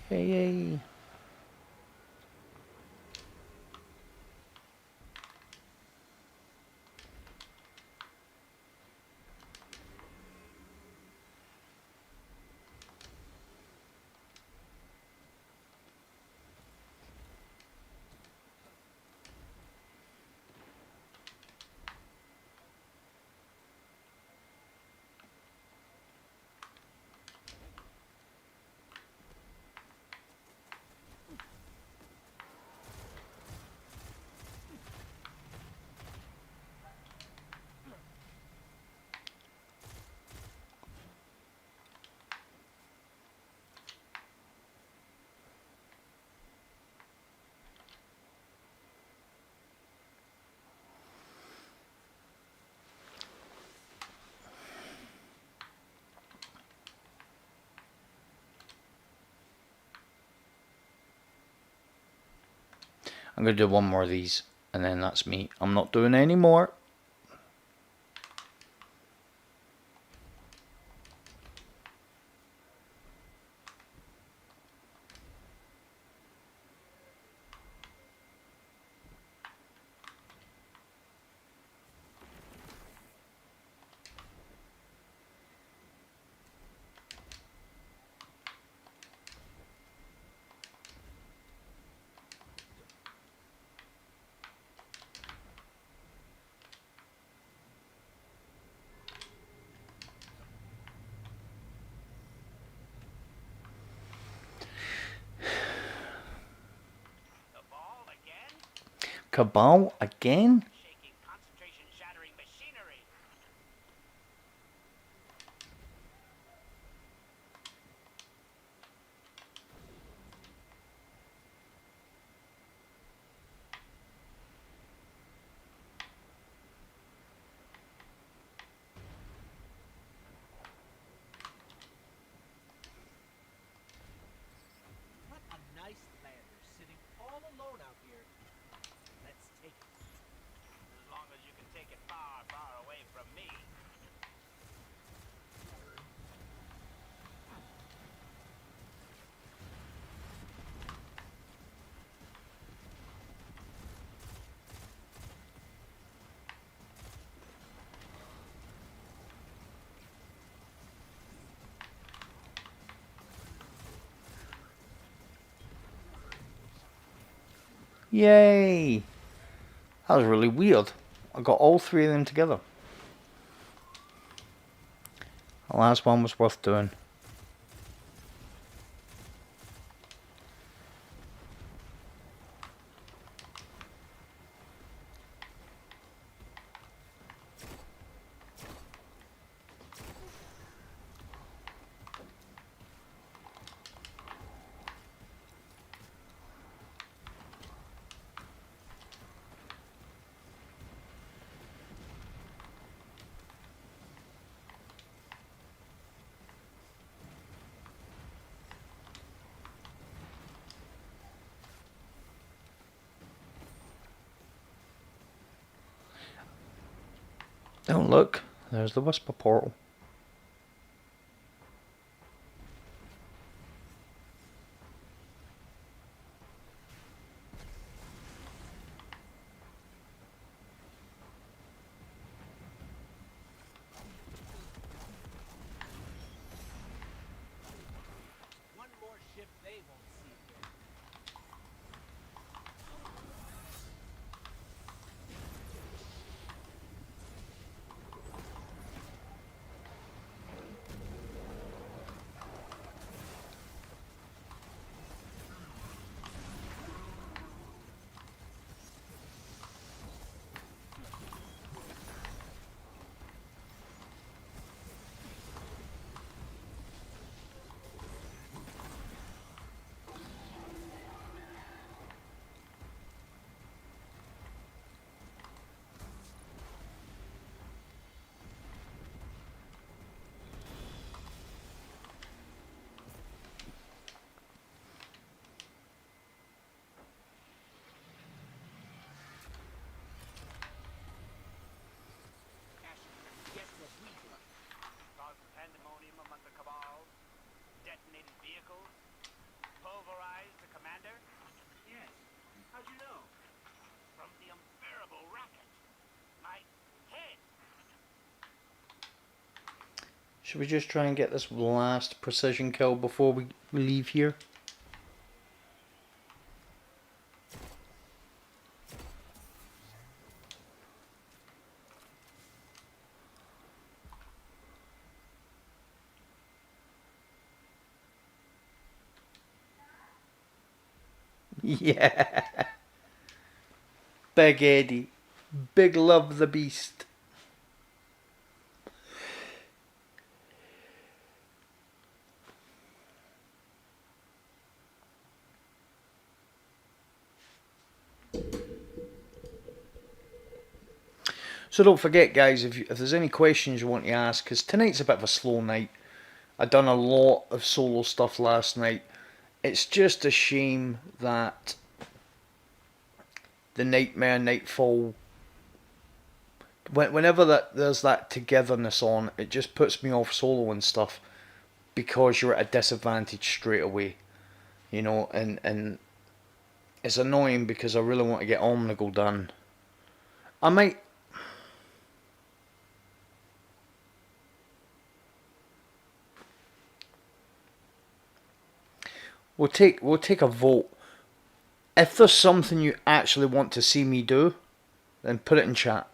Hey. I'm going to do one more of these, and then that's me. I'm not doing any more. Cabal again? Cabal again? Shaking concentration shattering machinery. What a nice lander sitting all alone out here. Let's take it. As long as you can take it far, far away from me. Yay! That was really weird. I got all three of them together. The last one was worth doing. Don't look, there's the Whisper portal. One more ship they won't see again. Should we just try and get this last precision kill before we leave here? Yeah. Big Eddie. Big Love the Beast. So don't forget, guys, if there's any questions you want to ask, because tonight's a bit of a slow night. I done a lot of solo stuff last night. It's just a shame that the Nightmare Nightfall, whenever there's that togetherness on, it just puts me off solo and stuff, because you're at a disadvantage straight away, you know, and it's annoying because I really want to get Omnigul done. I might. We'll take a vote. If there's something you actually want to see me do, then put it in chat.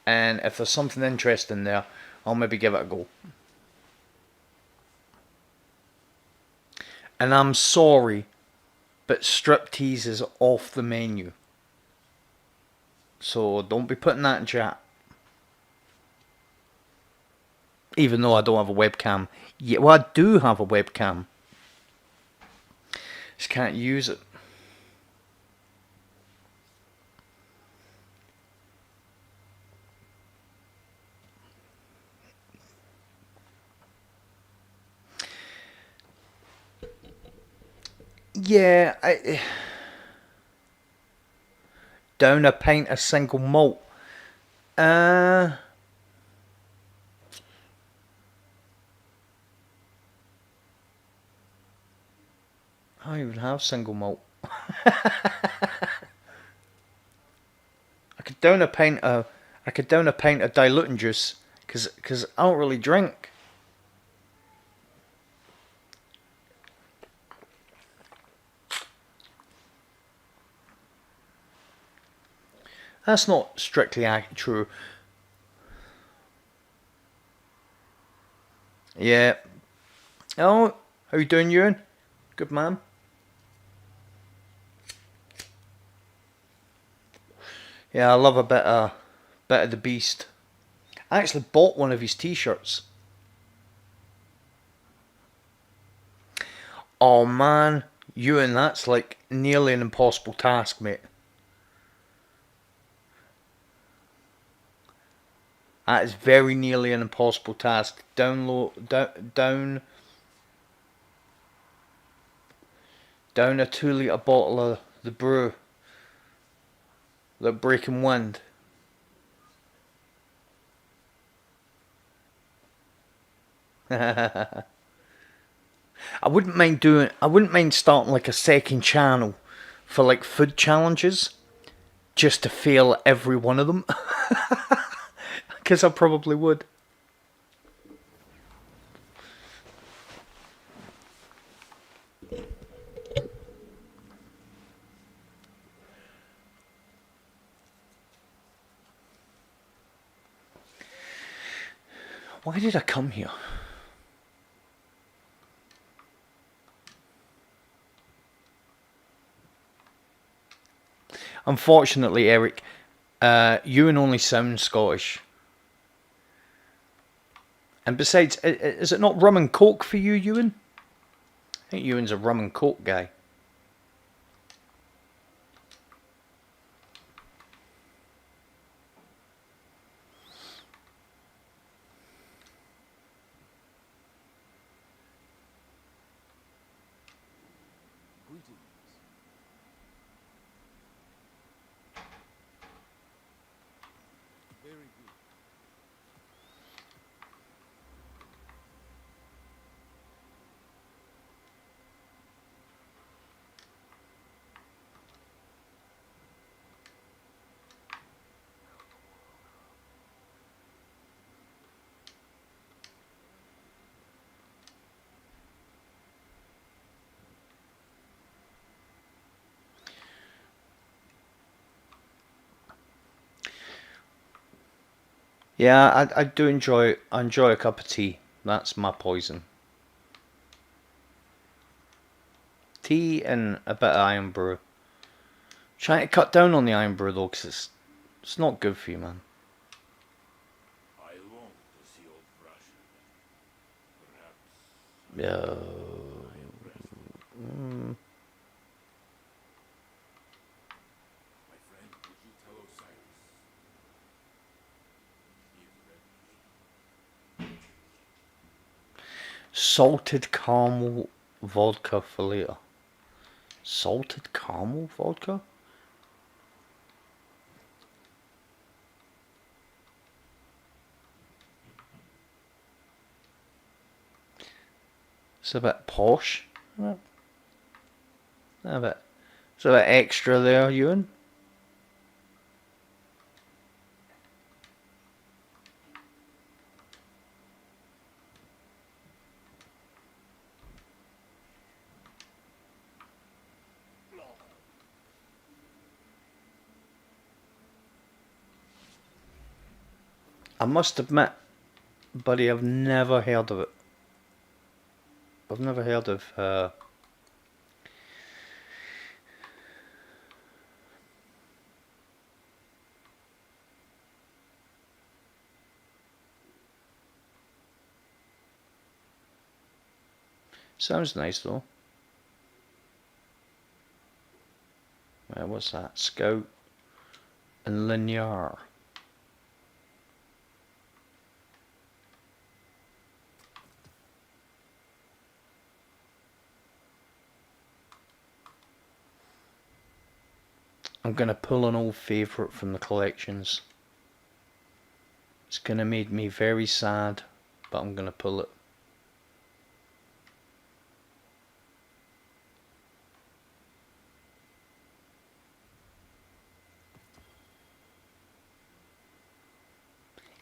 And if there's something interesting there, I'll maybe give it a go. And I'm sorry, but striptease is off the menu. So don't be putting that in chat. Even though I don't have a webcam. Yeah, well, I do have a webcam. Just can't use it. Yeah, down a pint of single malt. I don't even have single malt. I could down a pint of diluting juice because I don't really drink. That's not strictly true. Yeah. Oh, how you doing, Ewan? Good man. Yeah, I love a bit of the Beast. I actually bought one of his t-shirts. Oh man, Ewan, that's like nearly an impossible task, mate. That is very nearly an impossible task. Down a 2-litre bottle of the brew. The Breaking Wind. I wouldn't mind starting like a second channel for like food challenges, just to fail at every one of them. Because I probably would. Why did I come here? Unfortunately, Eric, Ewan only sounds Scottish. And besides, is it not rum and coke for you, Ewan? I think Ewan's a rum and coke guy. Very good. Yeah, I do enjoy. I enjoy a cup of tea. That's my poison. Tea and a bit of iron brew. Trying to cut down on the iron brew though, because it's not good for you, man. I long to see old Russia. Perhaps Yeah. I am resting. My friend, would you tell Osiris? He is ready. Salted caramel vodka for later. Salted caramel vodka? It's a bit posh. A bit. It's a bit extra there, Ewan. I must admit, buddy, I've never heard of it. I've never heard of Sounds nice though. What's that? Scout and Linear. I'm gonna pull an old favourite from the collections. It's gonna make me very sad, but I'm gonna pull it.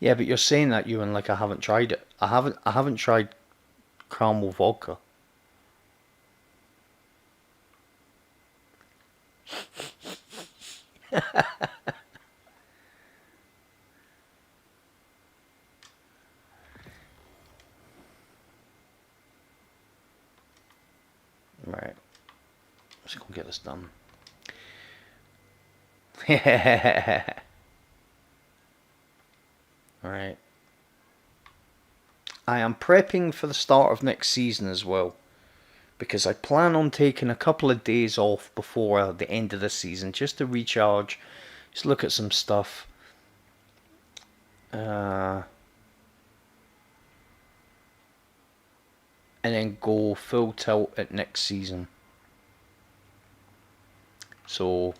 Yeah, but you're saying that, Ewan, like I haven't tried it. I haven't tried caramel vodka. Right. Let's go and get this done. Alright. I am prepping for the start of next season as well, because I plan on taking a couple of days off before the end of the season just to recharge, just look at some stuff. And then go full tilt at next season. So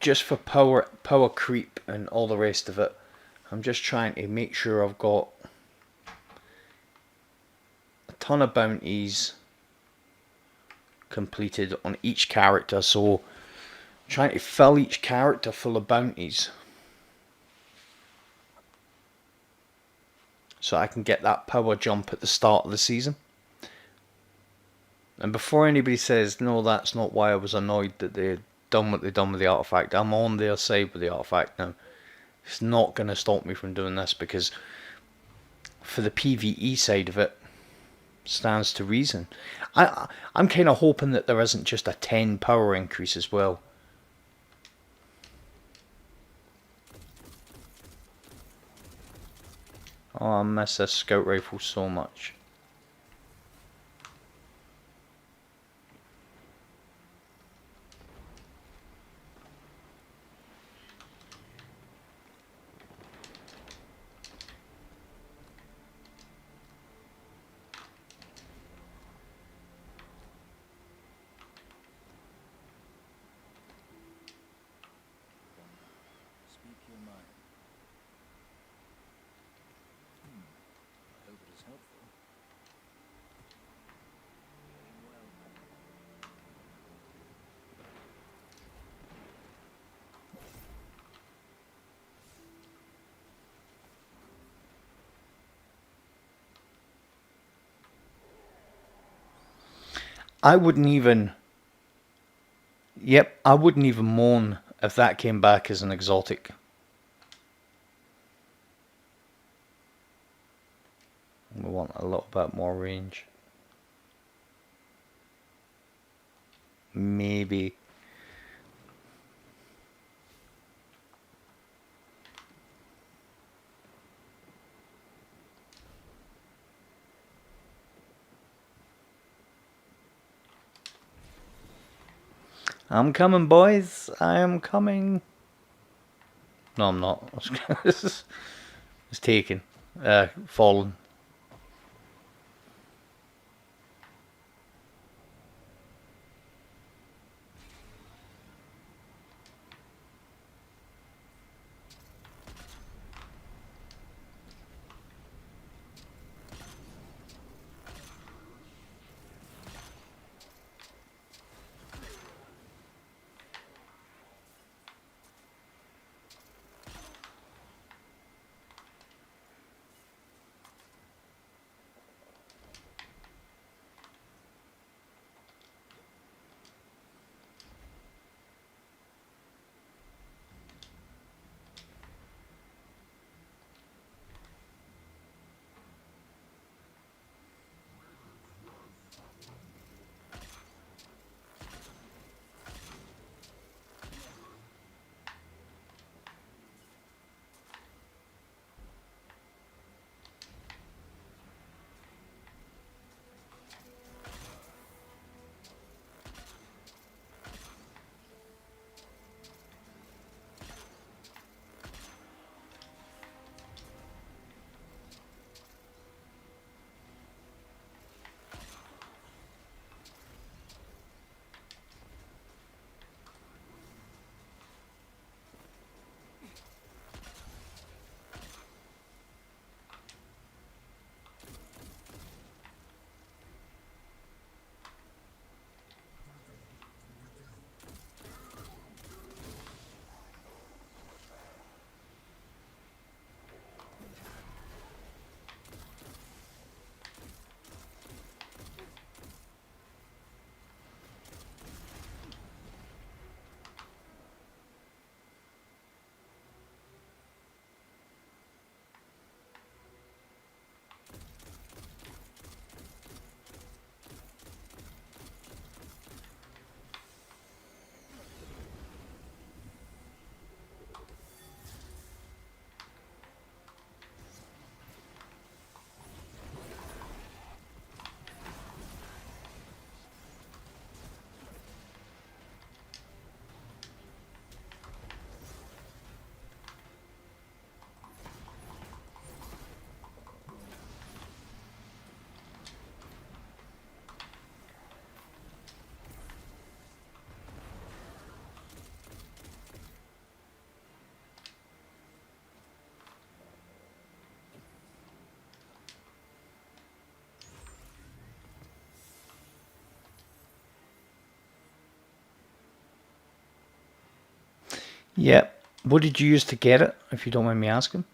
just for power creep and all the rest of it, I'm just trying to make sure I've got a ton of bounties completed on each character. So trying to fill each character full of bounties, so I can get that power jump at the start of the season. And before anybody says, no, that's not why I was annoyed that they done what they done with the artifact, I'm on their side with the artifact now. It's not going to stop me from doing this, because for the PvE side of it, stands to reason. I'm kind of hoping that there isn't just a 10 power increase as well. Oh, I miss this scout rifle so much. Speak your mind. I hope it is helpful. Very well. I wouldn't even... Yep, I wouldn't even moan if that came back as an exotic. We want a little bit more range. Maybe. I'm coming, boys. I am coming. No, I'm not. It's taken. Fallen. Yep. What did you use to get it, if you don't mind me asking?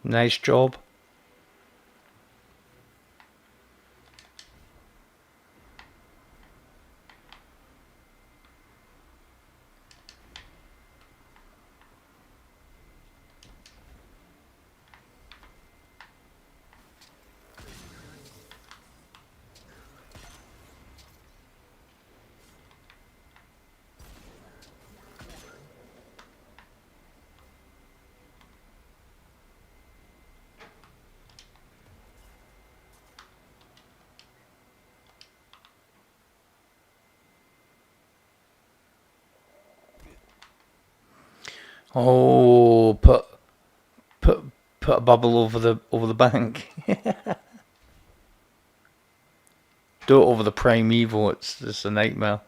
Nice job. Oh, put put a bubble over the bank. Do it over the primeval. It's just a nightmare.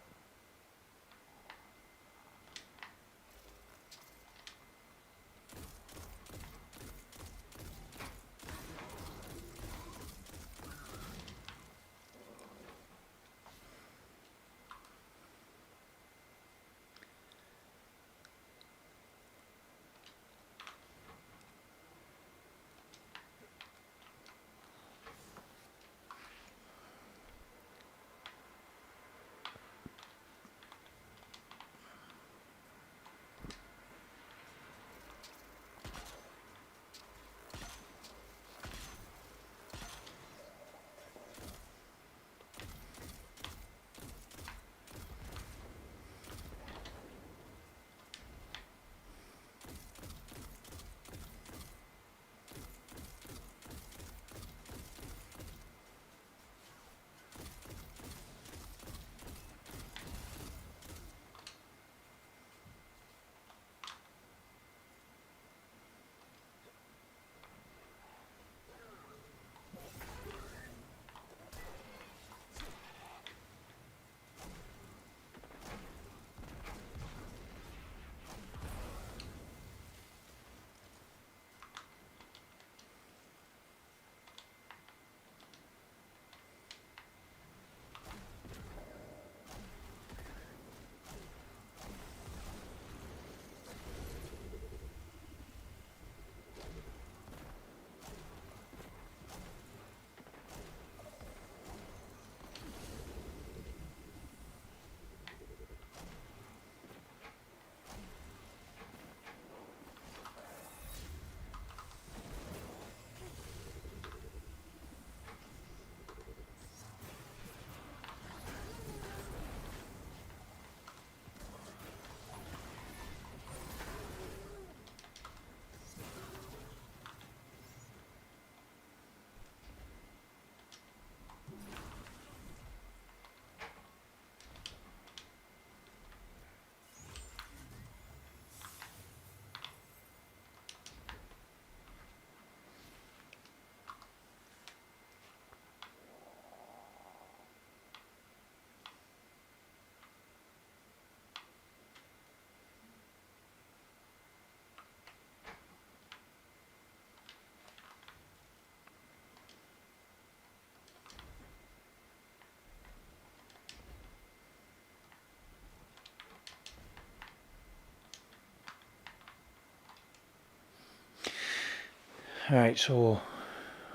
Alright, so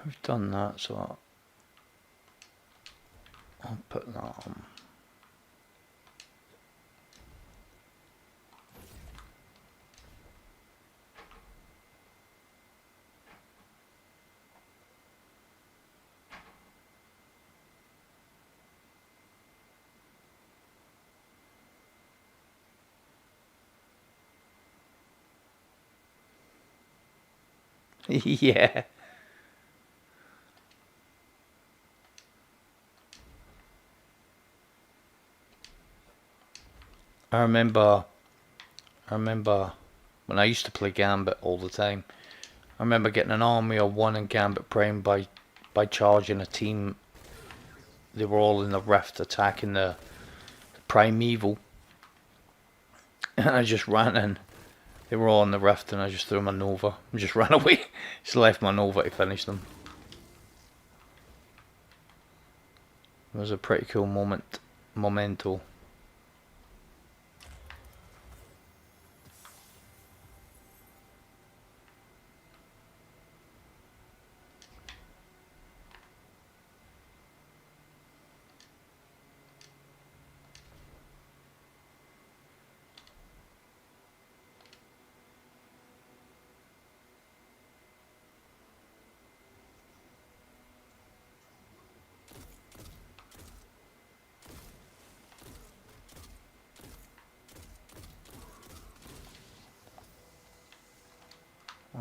we've done that, so I'll put that on. Yeah. I remember when I used to play Gambit all the time. I remember getting an army of one in Gambit Prime by charging a team. They were all in the Rift attacking the Primeval. And I just ran in. They were all in the Rift and I just threw my Nova. And just ran away. Just left my Nova to finish them. It was a pretty cool memento.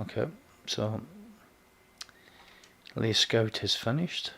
Okay, so Lee Scout is finished.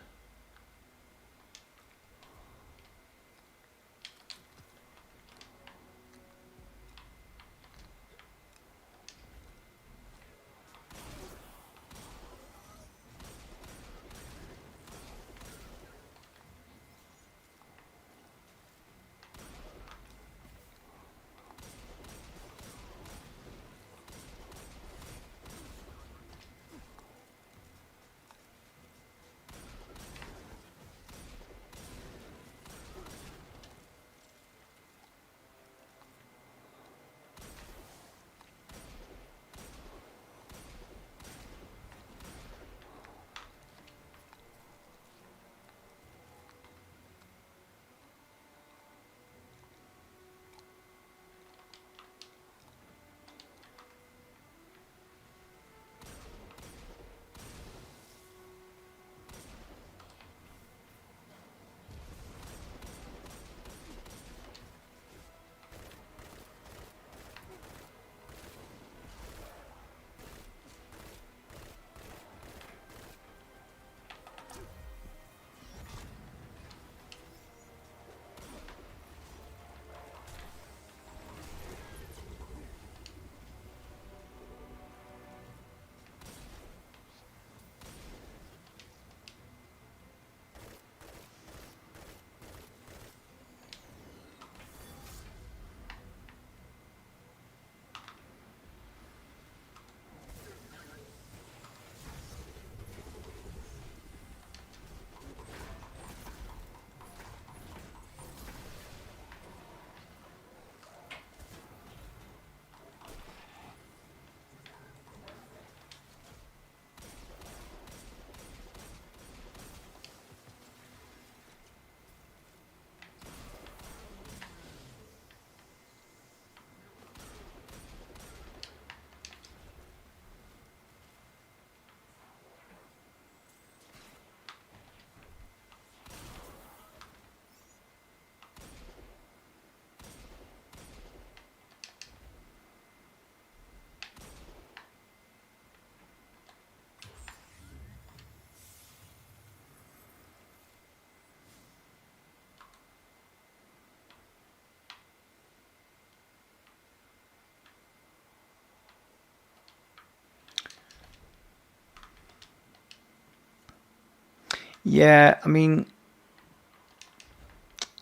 Yeah, I mean,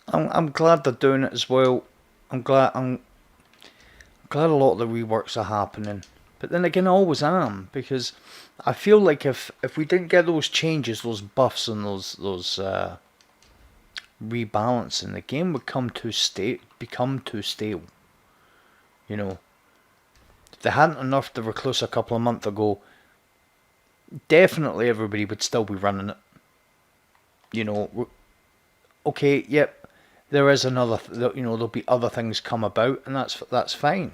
I'm glad they're doing it as well. I'm glad a lot of the reworks are happening. But then again, I always am, because I feel like if we didn't get those changes, those buffs and those rebalancing, the game would become too stale. You know, if they hadn't nerfed the Recluse a couple of months ago, definitely everybody would still be running it. You know, okay, yep, there is another, you know, there'll be other things come about, and that's fine.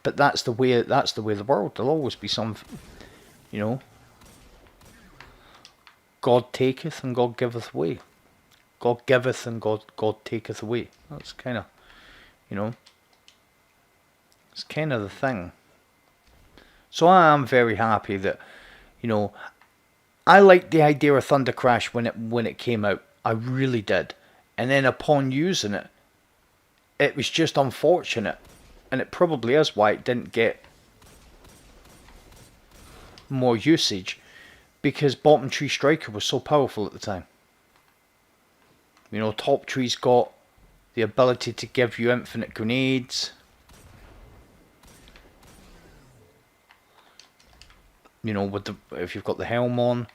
But that's the way of the world. There'll always be some, you know. God taketh and God giveth away. God giveth and God taketh away. That's kind of, you know, it's kind of the thing. So I am very happy that, you know, I liked the idea of Thunder Crash when it came out. I really did. And then upon using it, it was just unfortunate. And it probably is why it didn't get more usage, because Bottom Tree Striker was so powerful at the time. You know, Top Tree's got the ability to give you infinite grenades. You know, with if you've got the helm on.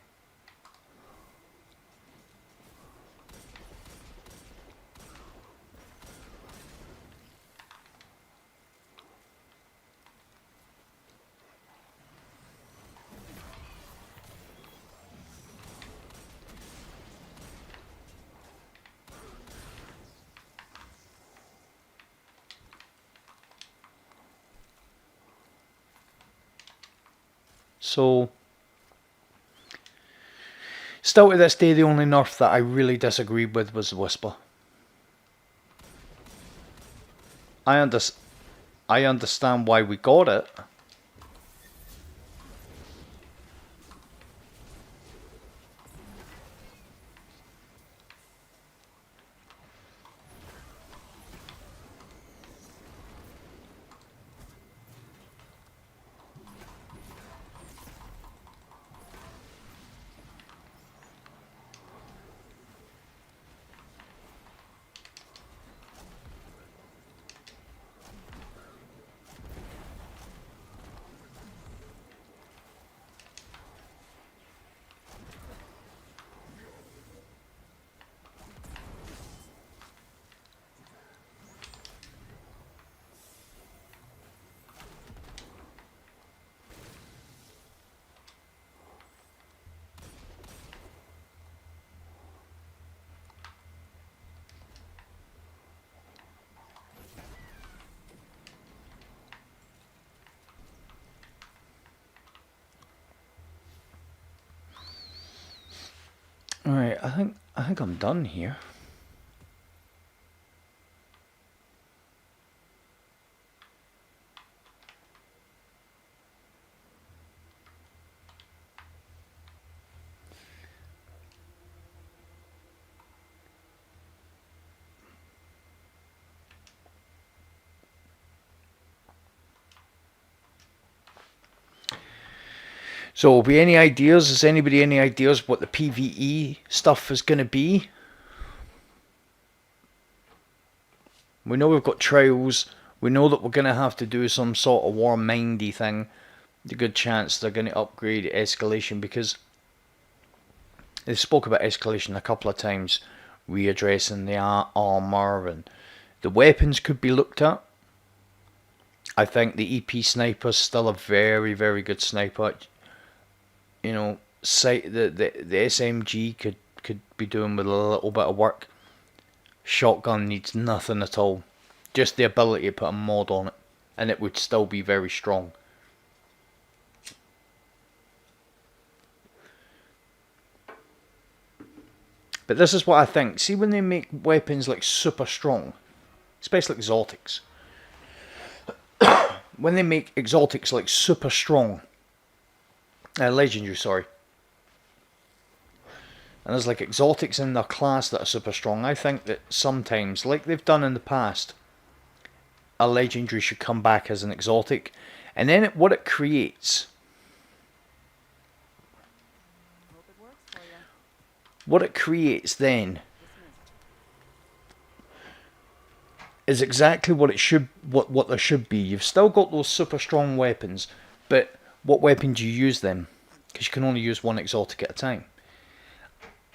So, still to this day, the only nerf that I really disagreed with was the Whisper. I understand why we got it. Alright, I think I'm done here. So, be any ideas? Has anybody any ideas what the PvE stuff is going to be? We know we've got trials. We know that we're going to have to do some sort of war mindy thing. The good chance they're going to upgrade escalation, because they spoke about escalation a couple of times, readdressing the armor, and the weapons could be looked at. I think the EP sniper's still a very, very good sniper. You know, the SMG could be doing with a little bit of work. Shotgun needs nothing at all, just the ability to put a mod on it, and it would still be very strong. But this is what I think. See, when they make weapons like super strong, especially exotics, when they make exotics like super strong, legendary, sorry, and there's like exotics in their class that are super strong, I think that sometimes, like they've done in the past, a legendary should come back as an exotic, and then what it creates what it creates then is exactly what it should, what there should be. You've still got those super strong weapons, but what weapon do you use then? Because you can only use one exotic at a time.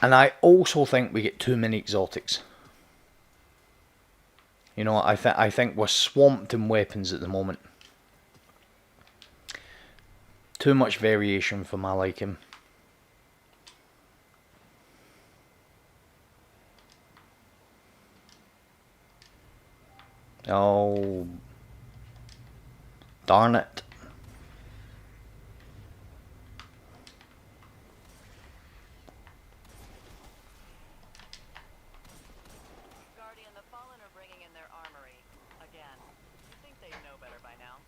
And I also think we get too many exotics. You know, I think we're swamped in weapons at the moment. Too much variation for my liking. Oh, darn it. Guardian, the Fallen are bringing in their armory. Again. You'd think they'd know better by now.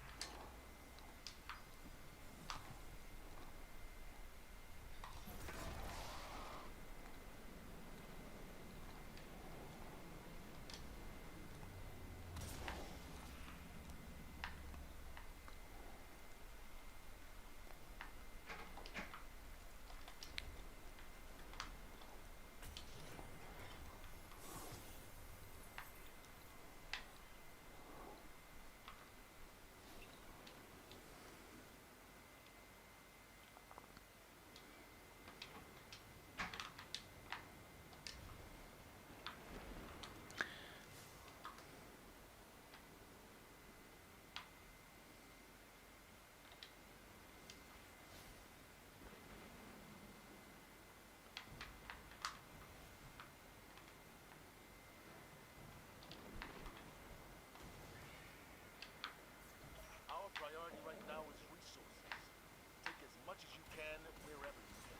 Our priority right now is resources. Take as much as you can wherever you can.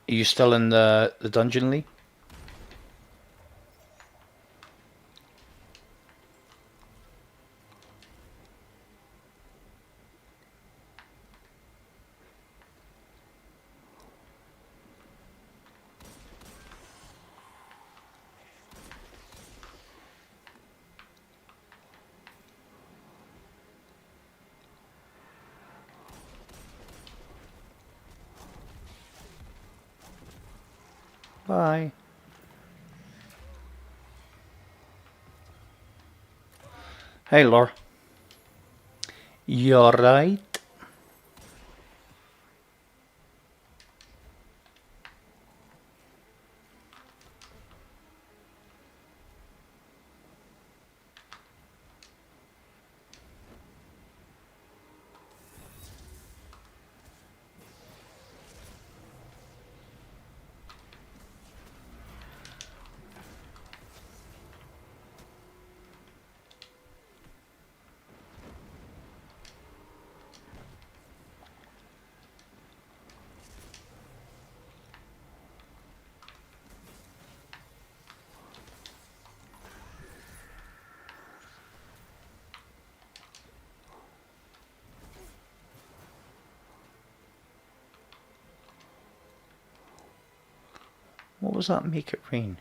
Are you still in the dungeon, Lee? Bye. Hey, Lore. You alright? What was that? Make it rain.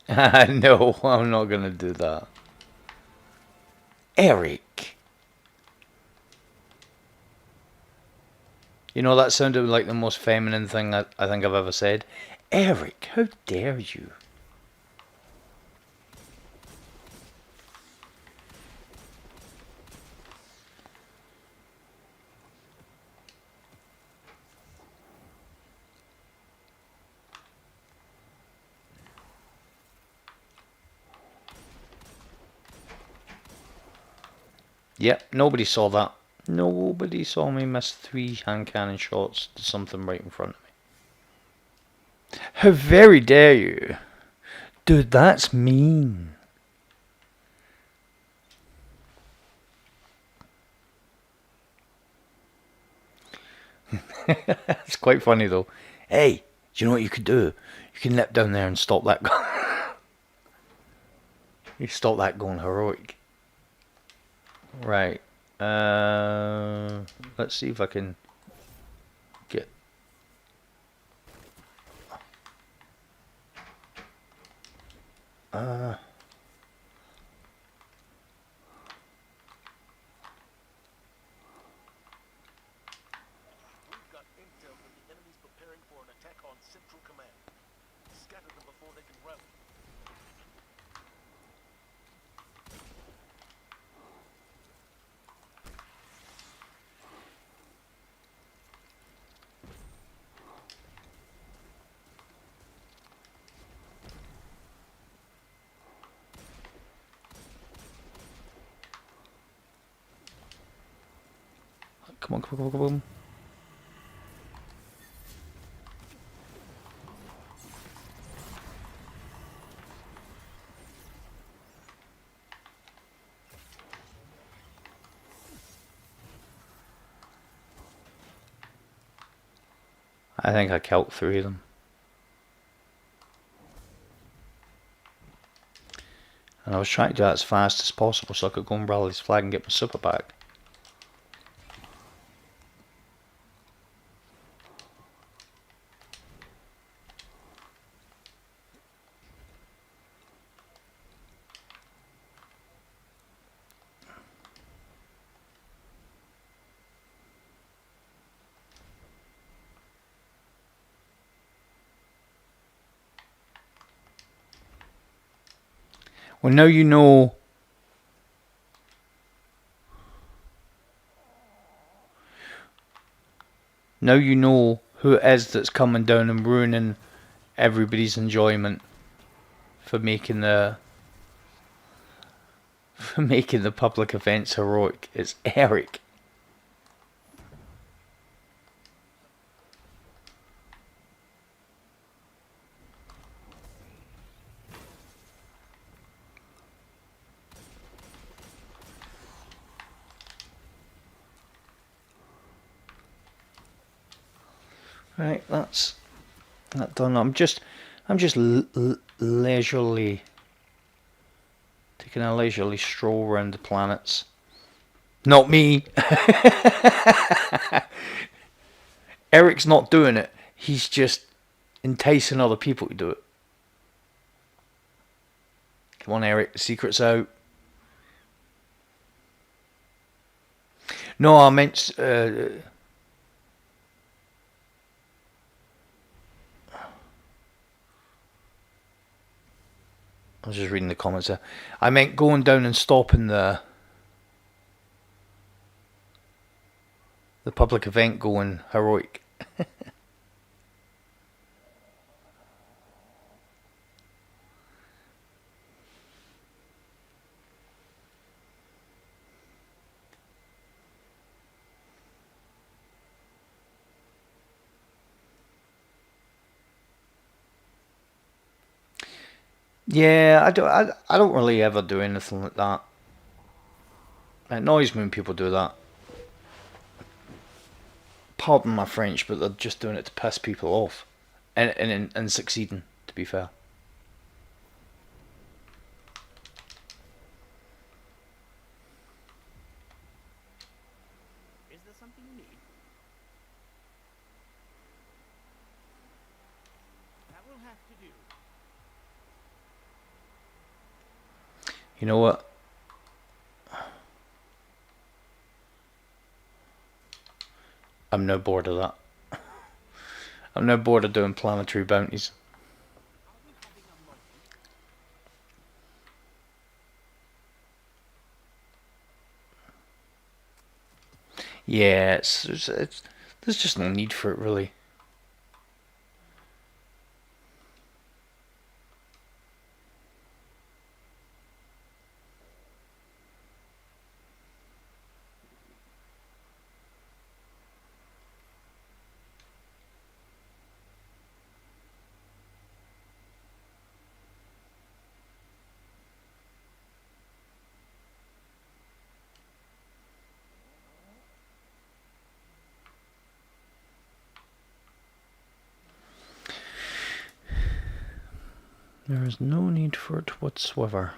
No, I'm not gonna do that. Eric. You know, that sounded like the most feminine thing I think I've ever said. Eric, how dare you? Yep, nobody saw that. Nobody saw me miss 3 hand cannon shots to something right in front of me. How very dare you? Dude, that's mean. It's quite funny though. Hey, do you know what you could do? You can nip down there and stop that you stop that going heroic. Right. Let's see if I can get. We've got intel that the enemy's preparing for an attack on Central Command. Scatter them before they can rally. Come on, come on, come on, come on. I think I killed 3 of them. And I was trying to do that as fast as possible so I could go and rally this flag and get my super back. Well, now you know. Now you know who it is that's coming down and ruining everybody's enjoyment for making the public events heroic. It's Eric. Right, that's that done. I'm just leisurely taking a leisurely stroll around the planets. Not me. Eric's not doing it. He's just enticing other people to do it. Come on, Eric. The secret's out. No, I meant. I was just reading the comments there. I meant going down and stopping the public event going heroic. Yeah, I don't really ever do anything like that. It annoys me when people do that. Pardon my French, but they're just doing it to piss people off. And succeeding, to be fair. Is there something you need? That will have to do. You know what? I'm now bored of that. I'm now bored of doing planetary bounties. Yeah, there's just no need for it, really. There is no need for it whatsoever.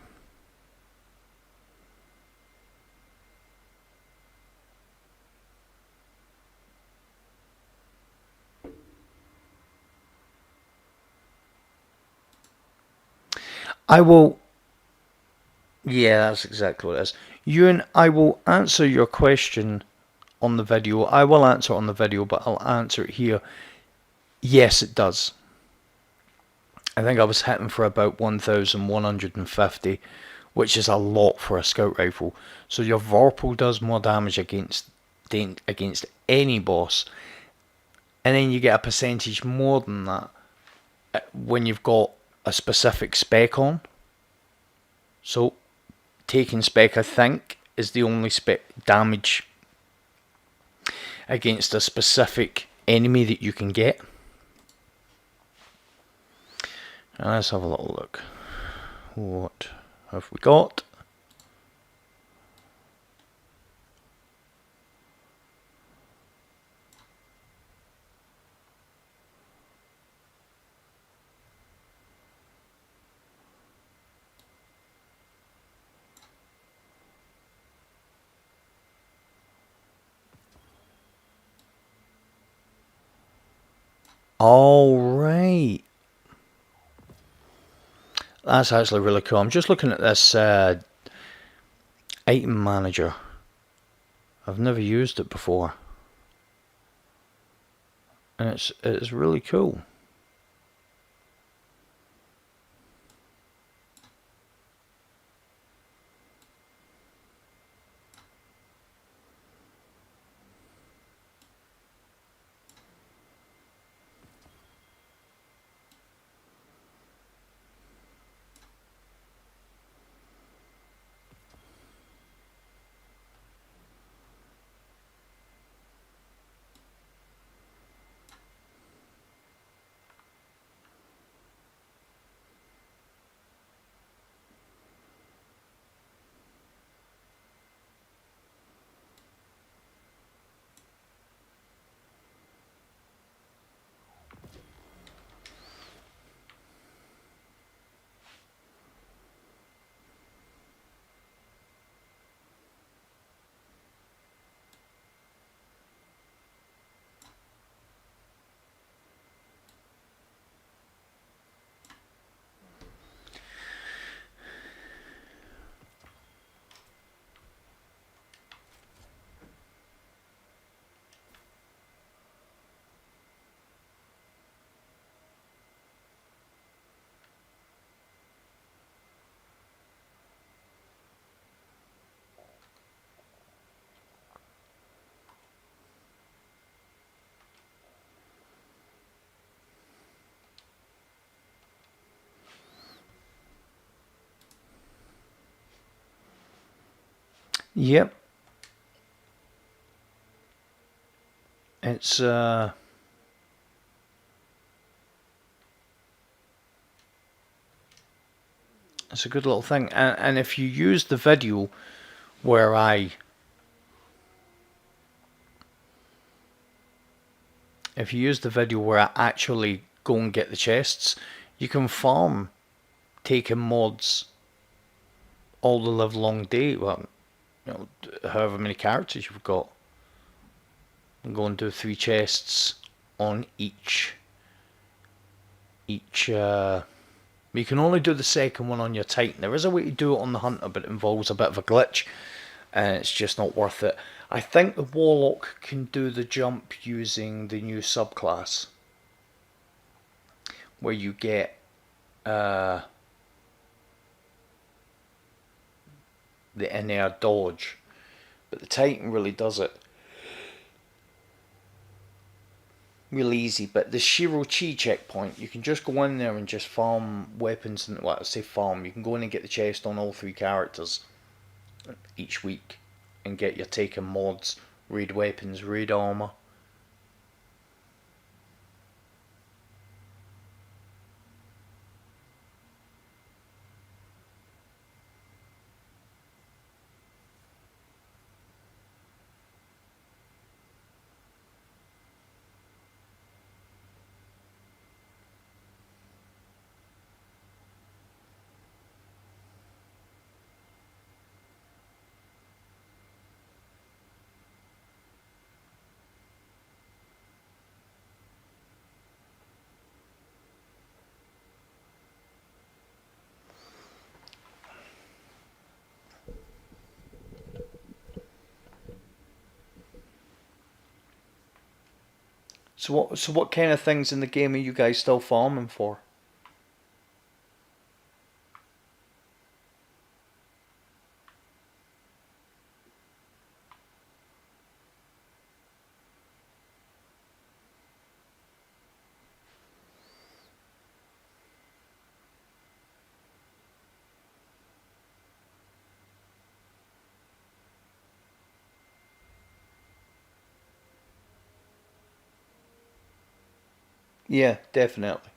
I will. Yeah, that's exactly what it is. Ewan, I will answer your question on the video. I will answer on the video, but I'll answer it here. Yes, it does. I think I was hitting for about 1,150, which is a lot for a scout rifle. So your Vorpal does more damage against any boss, and then you get a percentage more than that when you've got a specific spec on. So taking spec, I think, is the only spec damage against a specific enemy that you can get. Let's have a little look. What have we got? All right. That's actually really cool. I'm just looking at this item manager. I've never used it before, and it's really cool. Yep. It's a good little thing, and if you use the video where I actually go and get the chests, you can farm taking mods all the live long day. Well, you know, however many characters you've got, and go and do 3 chests on each. You can only do the second one on your Titan. There is a way to do it on the Hunter, but it involves a bit of a glitch, and it's just not worth it. I think the Warlock can do the jump using the new subclass, where you get the in-air dodge, but the Titan really does it real easy. But the Shiro Chi checkpoint, you can just go in there and just farm weapons, and well, I say farm, you can go in and get the chest on all 3 characters each week and get your taken mods, raid weapons, raid armor. So what kind of things in the game are you guys still farming for? Yeah, definitely.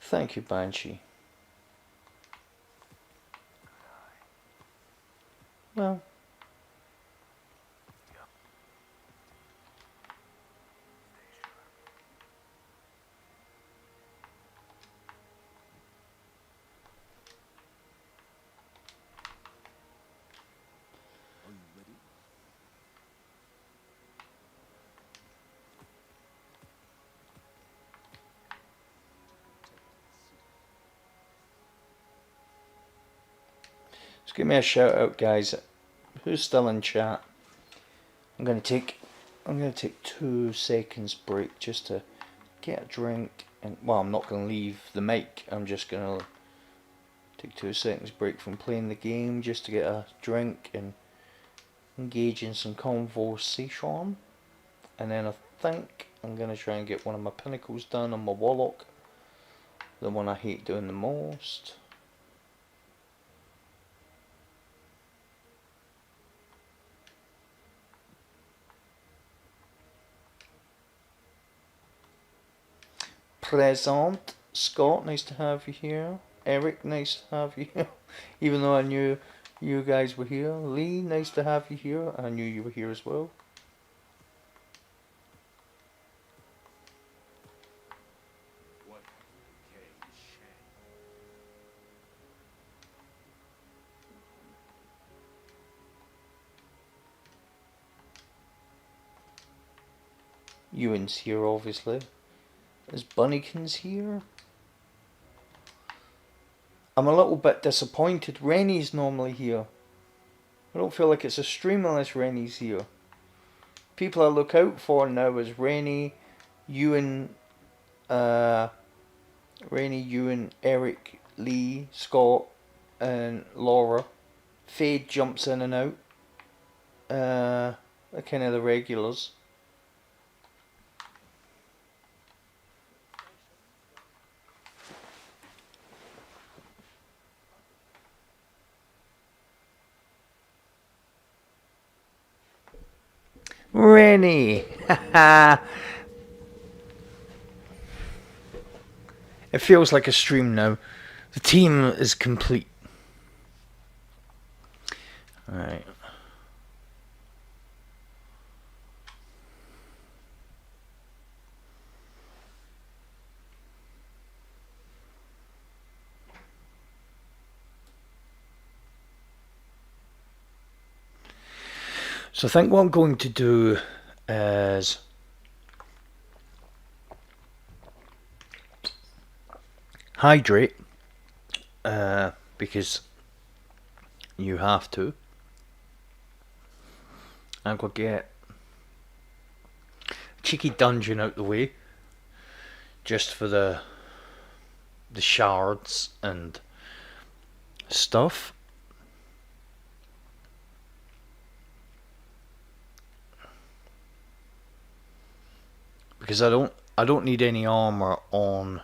Thank you, Banshee. Well, Are you ready? just give me a shout out, guys. Who's still in chat? I'm gonna take 2 seconds break just to get a drink, and well, I'm not gonna leave the mic. I'm just gonna take 2 seconds break from playing the game just to get a drink and engage in some conversation, and then I think I'm gonna try and get one of my pinnacles done on my Warlock, the one I hate doing the most. Present. Scott, nice to have you here. Eric, nice to have you here. Even though I knew you guys were here. Lee, nice to have you here. I knew you were here as well. What gay shame. Ewan's here, obviously. Is Bunnykins here? I'm a little bit disappointed. Rennie's normally here. I don't feel like it's a stream unless Rennie's here. People I look out for now is Rennie, Ewan, Eric, Lee, Scott, and Laura. Fade jumps in and out. They're kind of the regulars. Rennie! It feels like a stream now. The team is complete. Alright. So I think what I'm going to do is hydrate, because you have to. I'm going to get a cheeky dungeon out the way, just for the shards and stuff. Because I don't need any armor on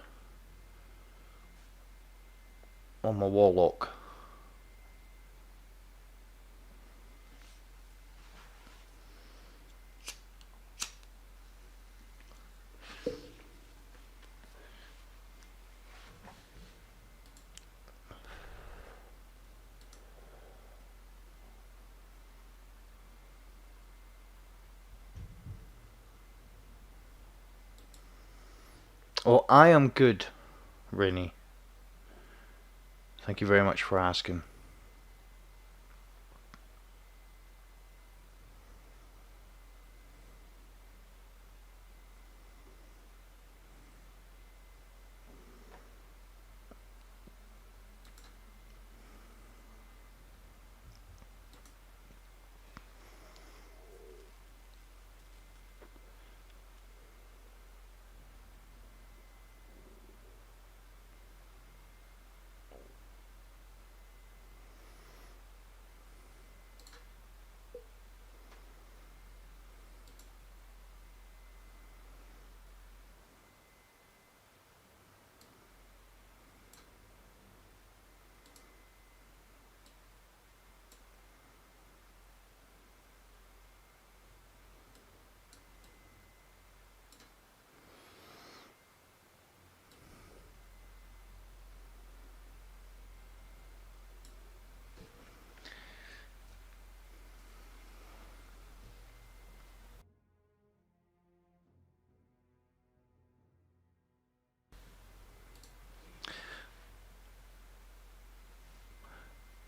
my warlock. Oh, I am good, Rennie. Thank you very much for asking.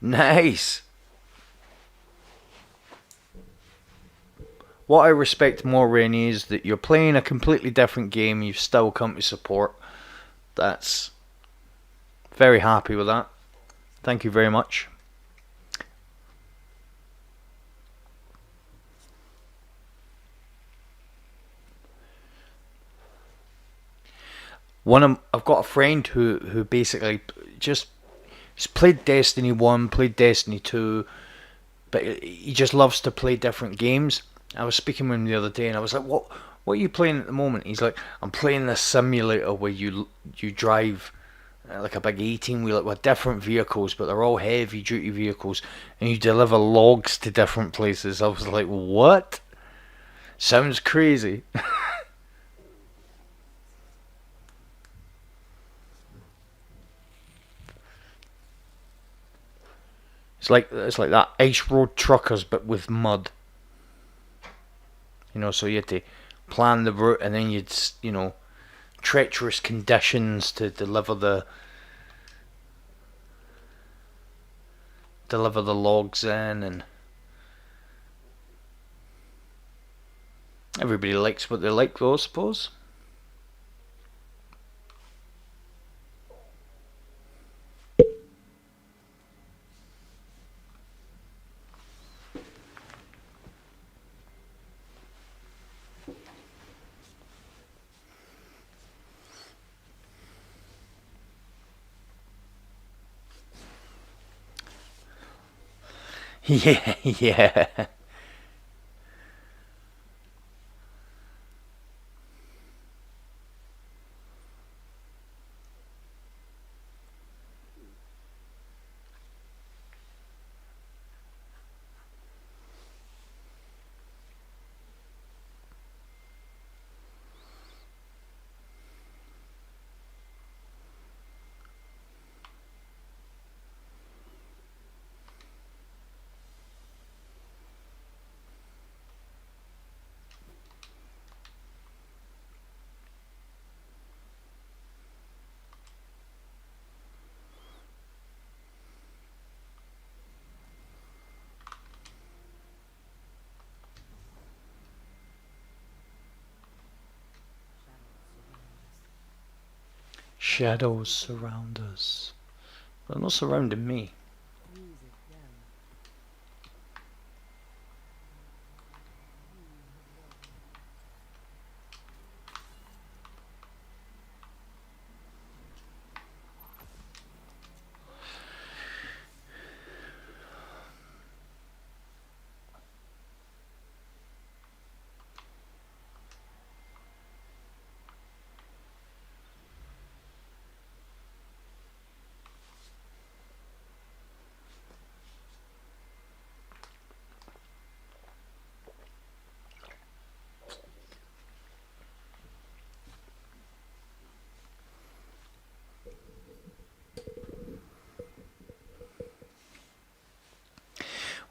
Nice! What I respect more, Rennie, is that you're playing a completely different game, you've still come to support. That's... very happy with that. Thank you very much. I've got a friend who basically just... he's played Destiny 1, played Destiny 2, but he just loves to play different games. I was speaking with him the other day and I was like, what are you playing at the moment? He's like, I'm playing this simulator where you drive like a big 18-wheeler with different vehicles, but they're all heavy duty vehicles, and you deliver logs to different places. I was like, what? Sounds crazy. It's like that Ice Road Truckers, but with mud. You know, so you had to plan the route, and then you'd, you know, treacherous conditions to deliver the logs in, and everybody likes what they like, though, I suppose. Yeah, yeah. Shadows surround us. They're not surrounding me.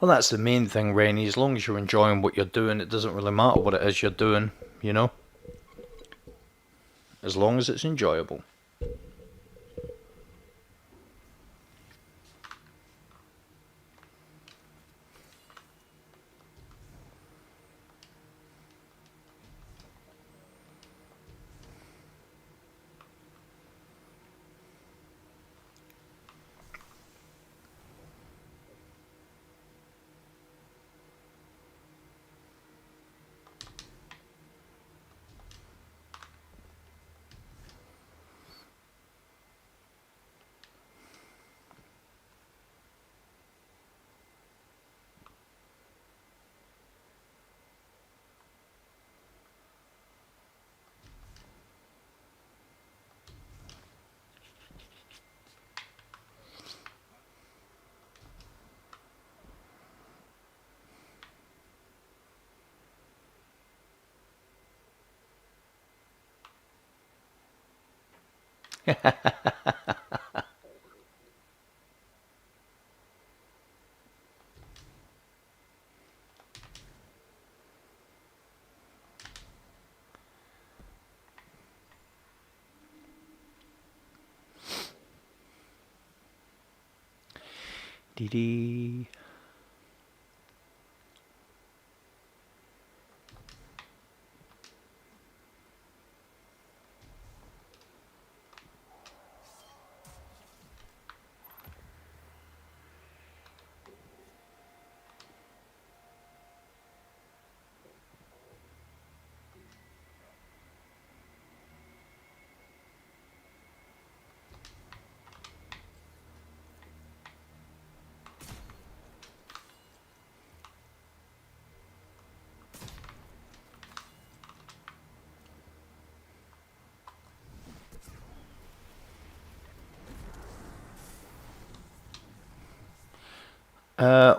Well, that's the main thing, Rainy. As long as you're enjoying what you're doing, it doesn't really matter what it is you're doing, you know? As long as it's enjoyable. Dee dee.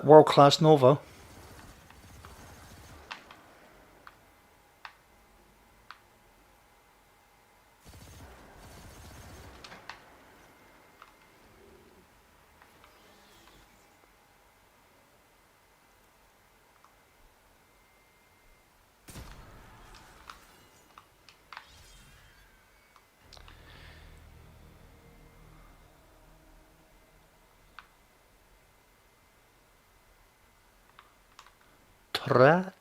World Class Nova. Trat.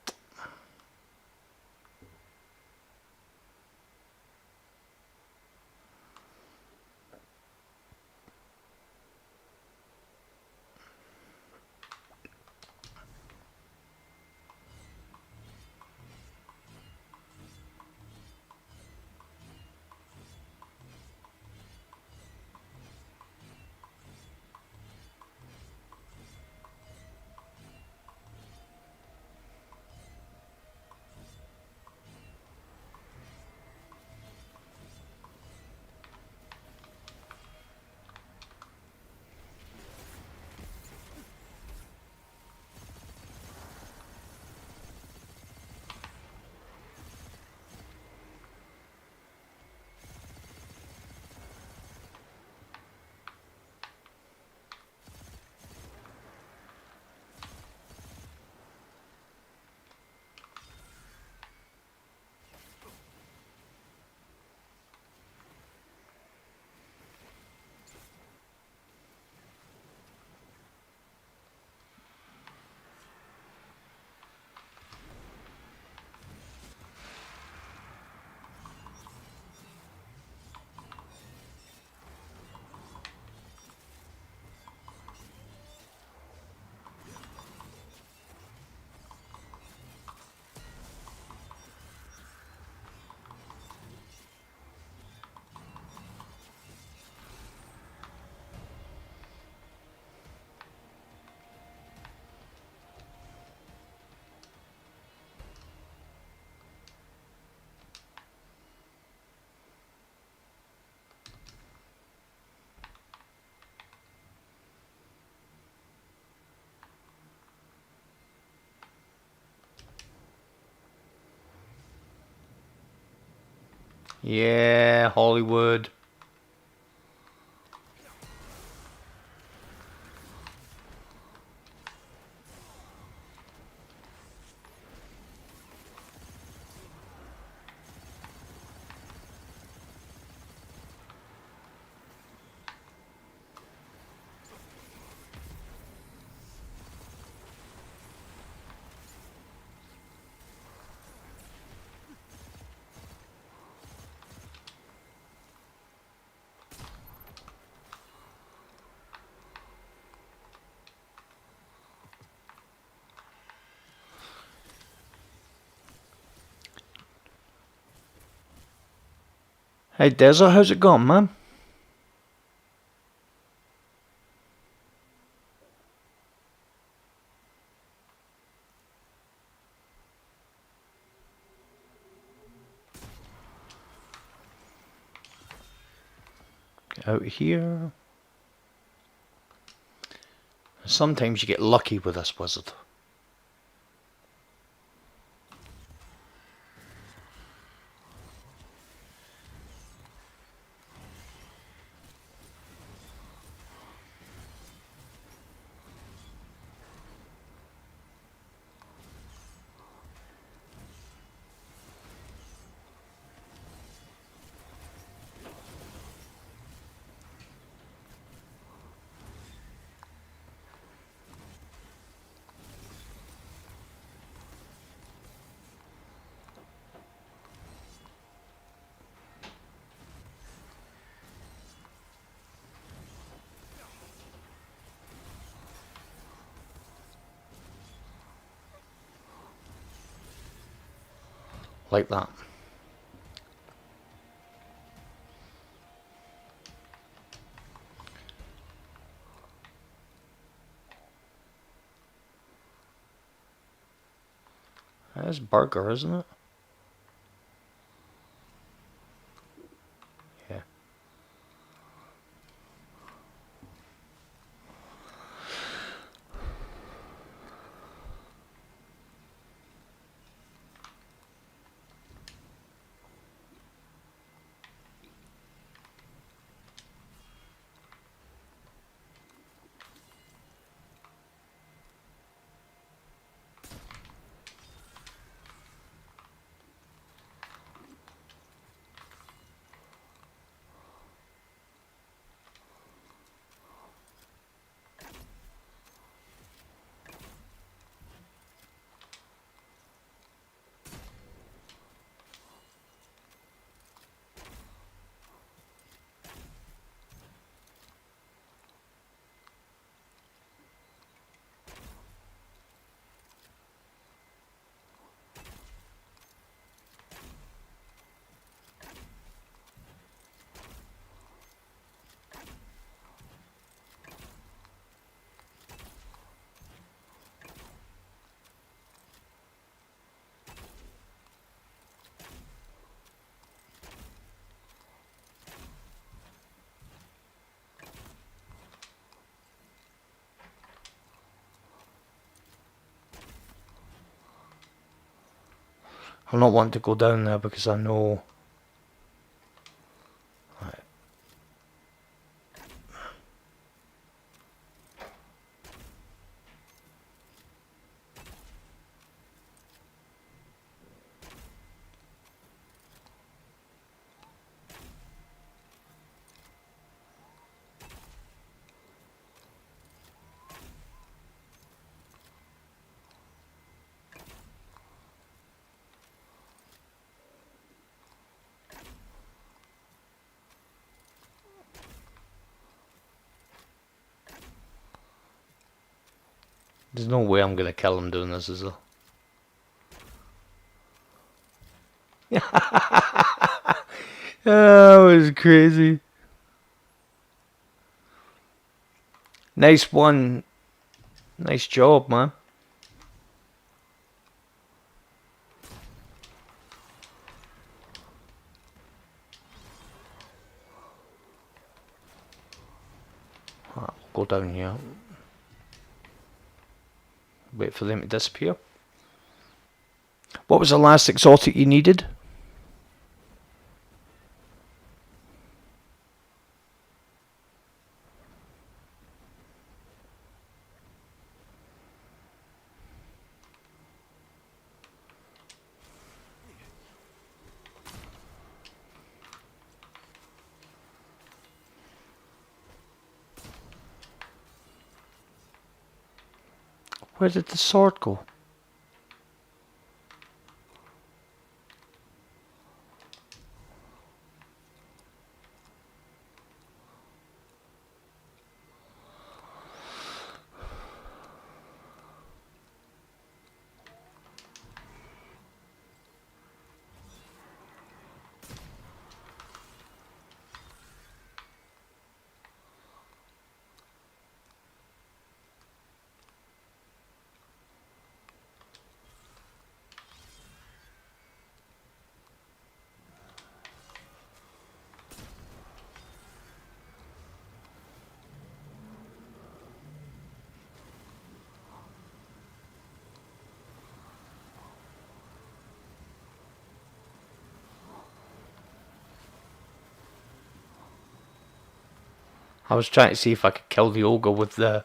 Yeah, Hollywood. Hey Desert, how's it going, man? Get out here. Sometimes you get lucky with this wizard. Like that. That's burger, isn't it? Yeah. I'm not wanting to go down there because I know. Right. There's no way I'm gonna kill him doing this, is there? That was crazy. Nice one. Nice job, man. Right, we'll go down here. Wait for them to disappear. What was the last exotic you needed? Where did the sword go? I was trying to see if I could kill the ogre with the...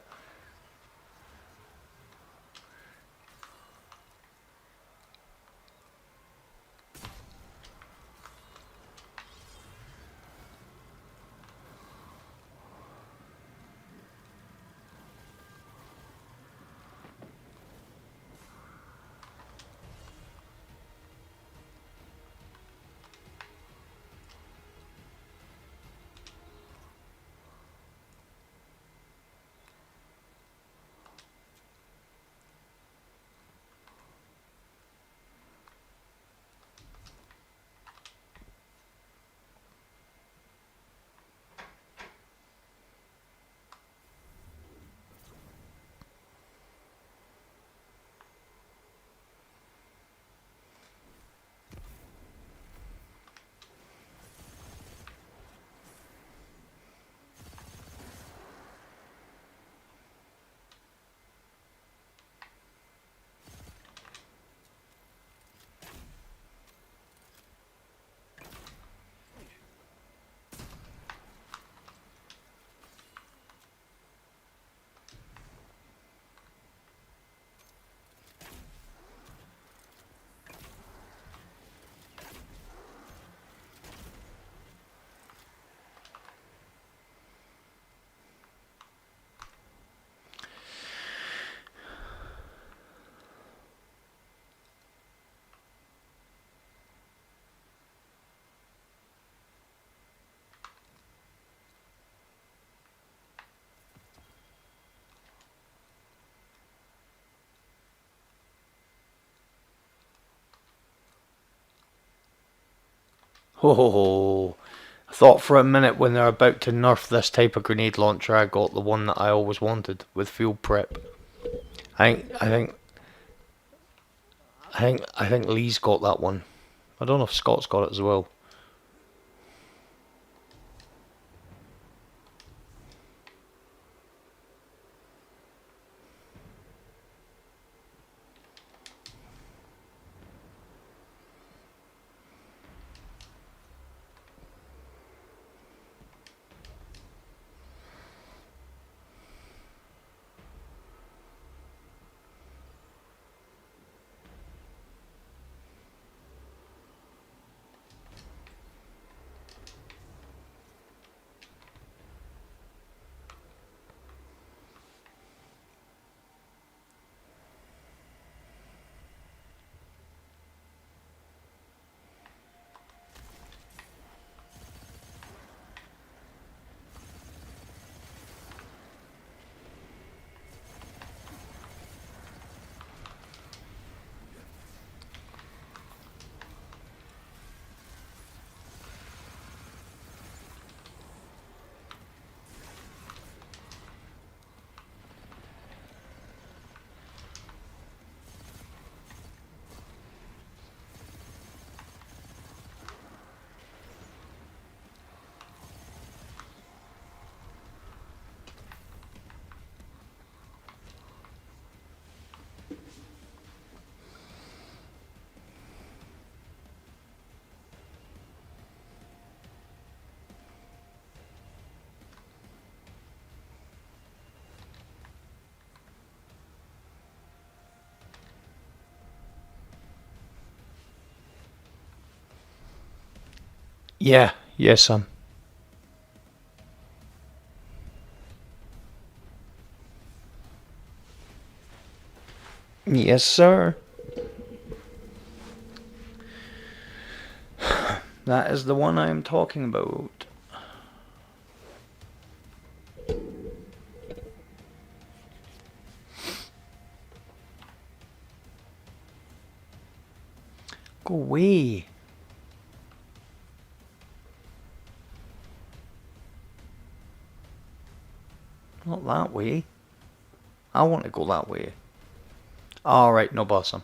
Oh, I thought for a minute when they're about to nerf this type of grenade launcher, I got the one that I always wanted with field prep. I think Lee's got that one. I don't know if Scott's got it as well. Yeah, yes, Sam. Yes, sir. That is the one I am talking about. Go away. Not that way. I want to go that way. Alright, no bossum.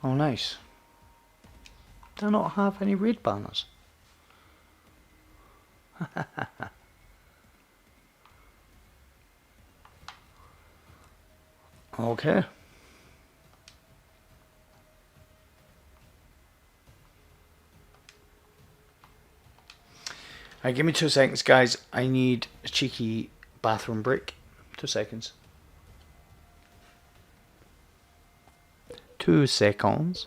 Oh, nice. Do I not have any raid banners? Okay. Alright, give me 2 seconds, guys. I need a cheeky bathroom break. 2 seconds. 2 seconds.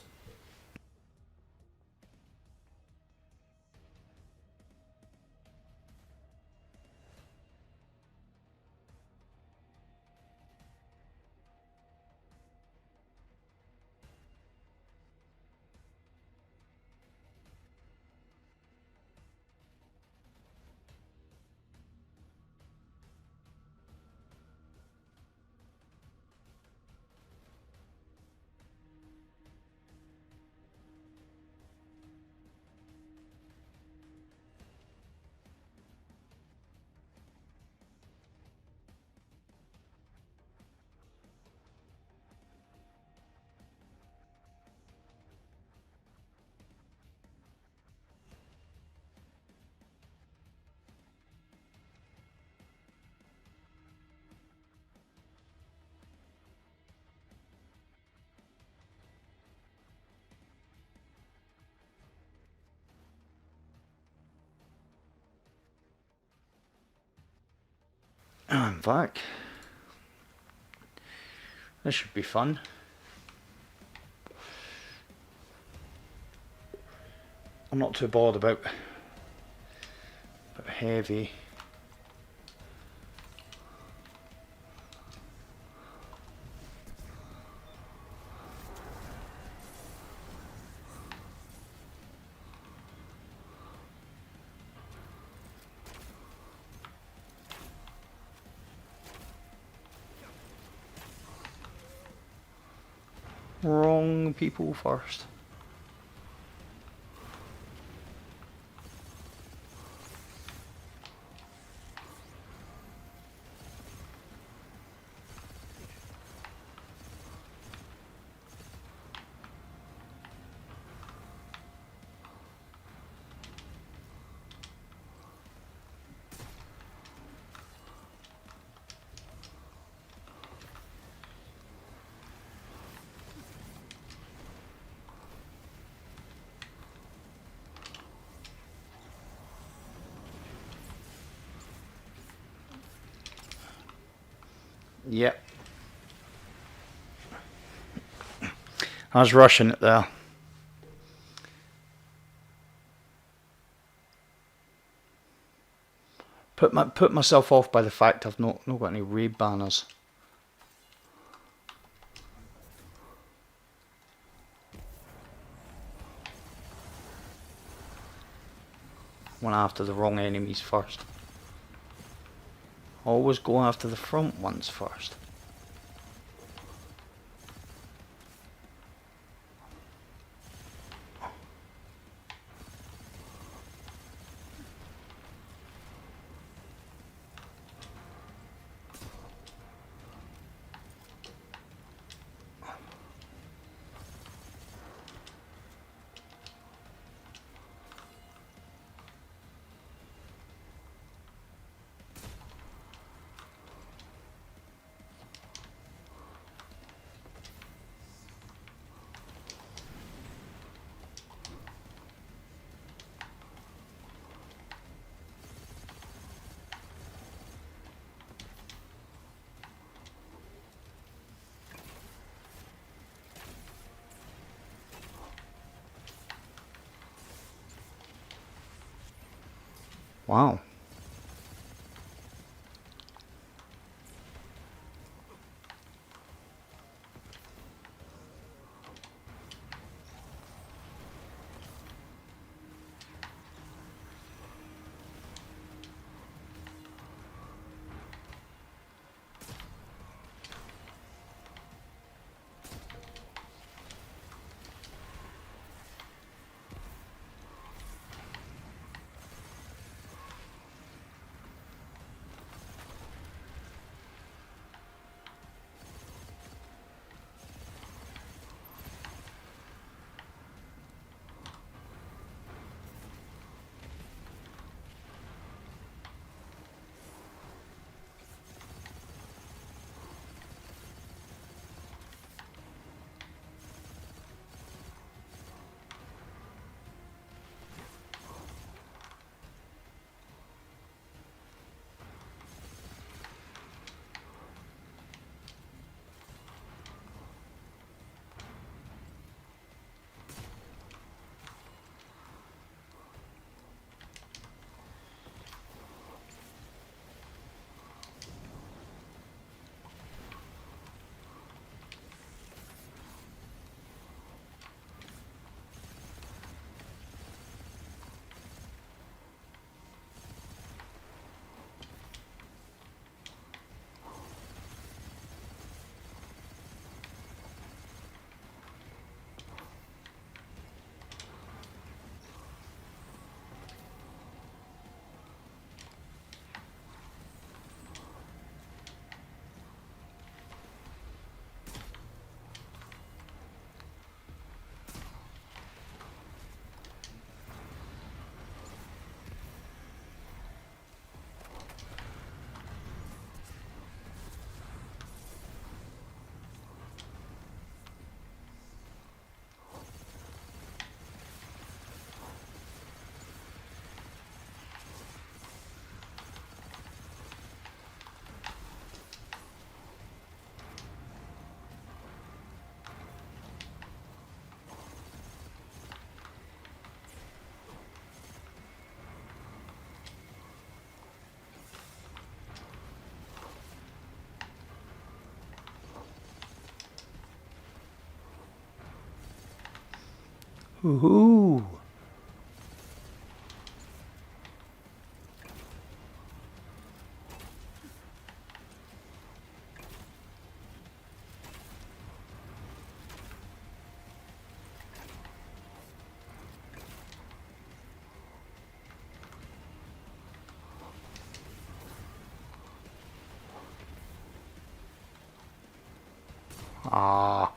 I'm back. This should be fun. I'm not too bothered about heavy. Wrong people first. Yep. I was rushing it there. Put myself off by the fact I've not got any raid banners. Went after the wrong enemies first. Always go after the front ones first. Wow. Ooh. Ah.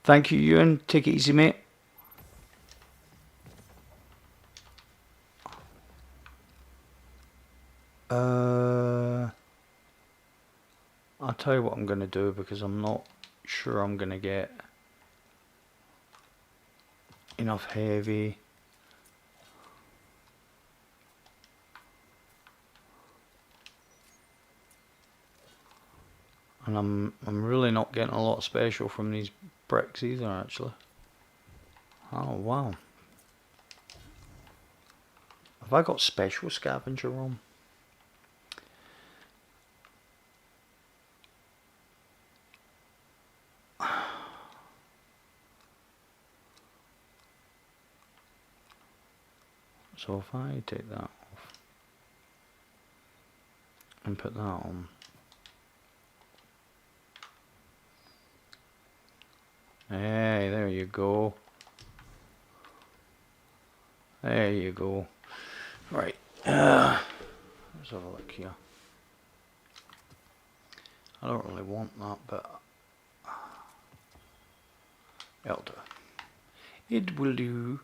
Thank you, Ewan. Take it easy, mate. I'll tell you what I'm going to do because I'm not sure I'm going to get enough heavy. And I'm really not getting a lot special from these bricks either, actually. Oh wow. Have I got special scavenger on? So if I take that off and put that on. Hey, there you go. There you go. Right. Let's have a look here. I don't really want that, but it'll do. It will do.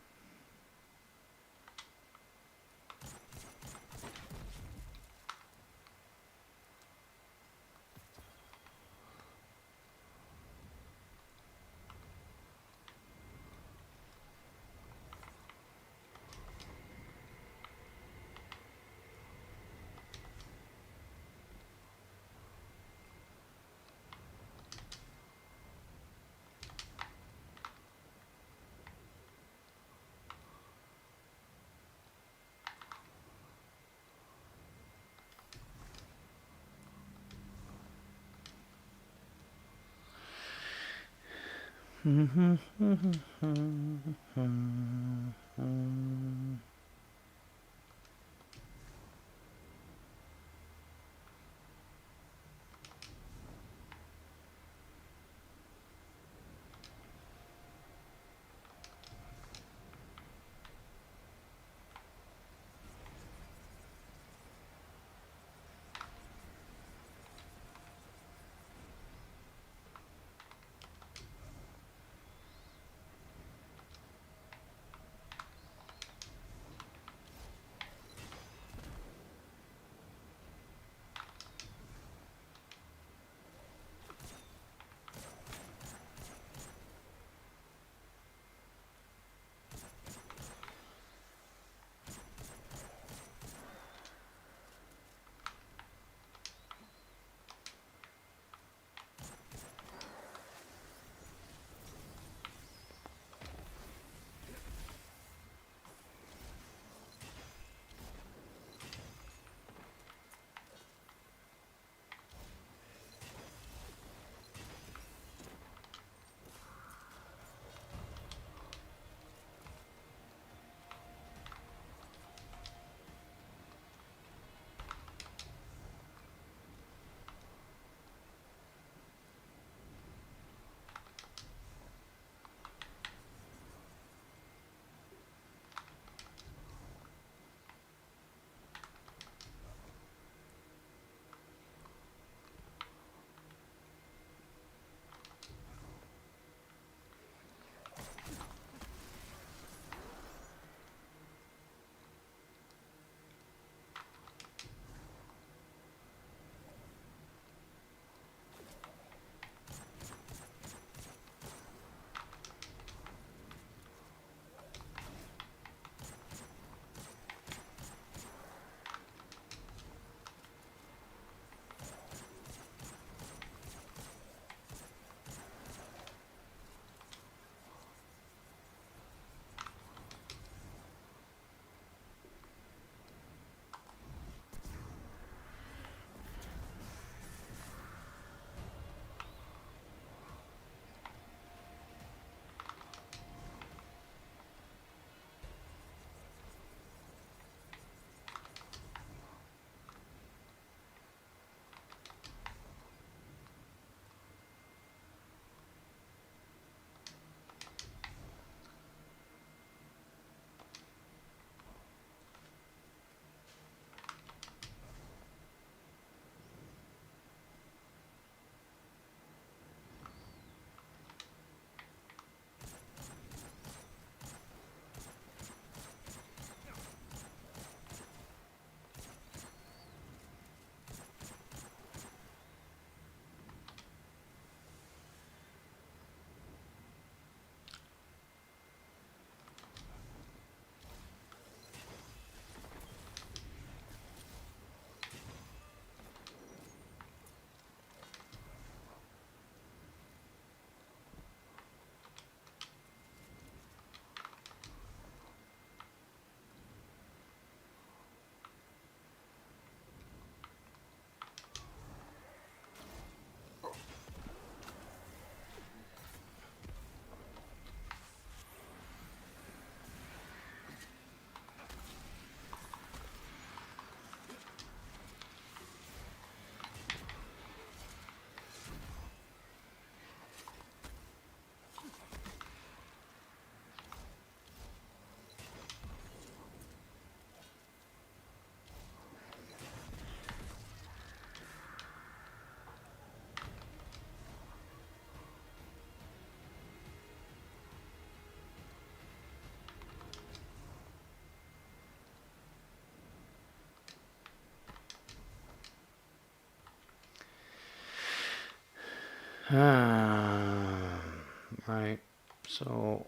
Right, so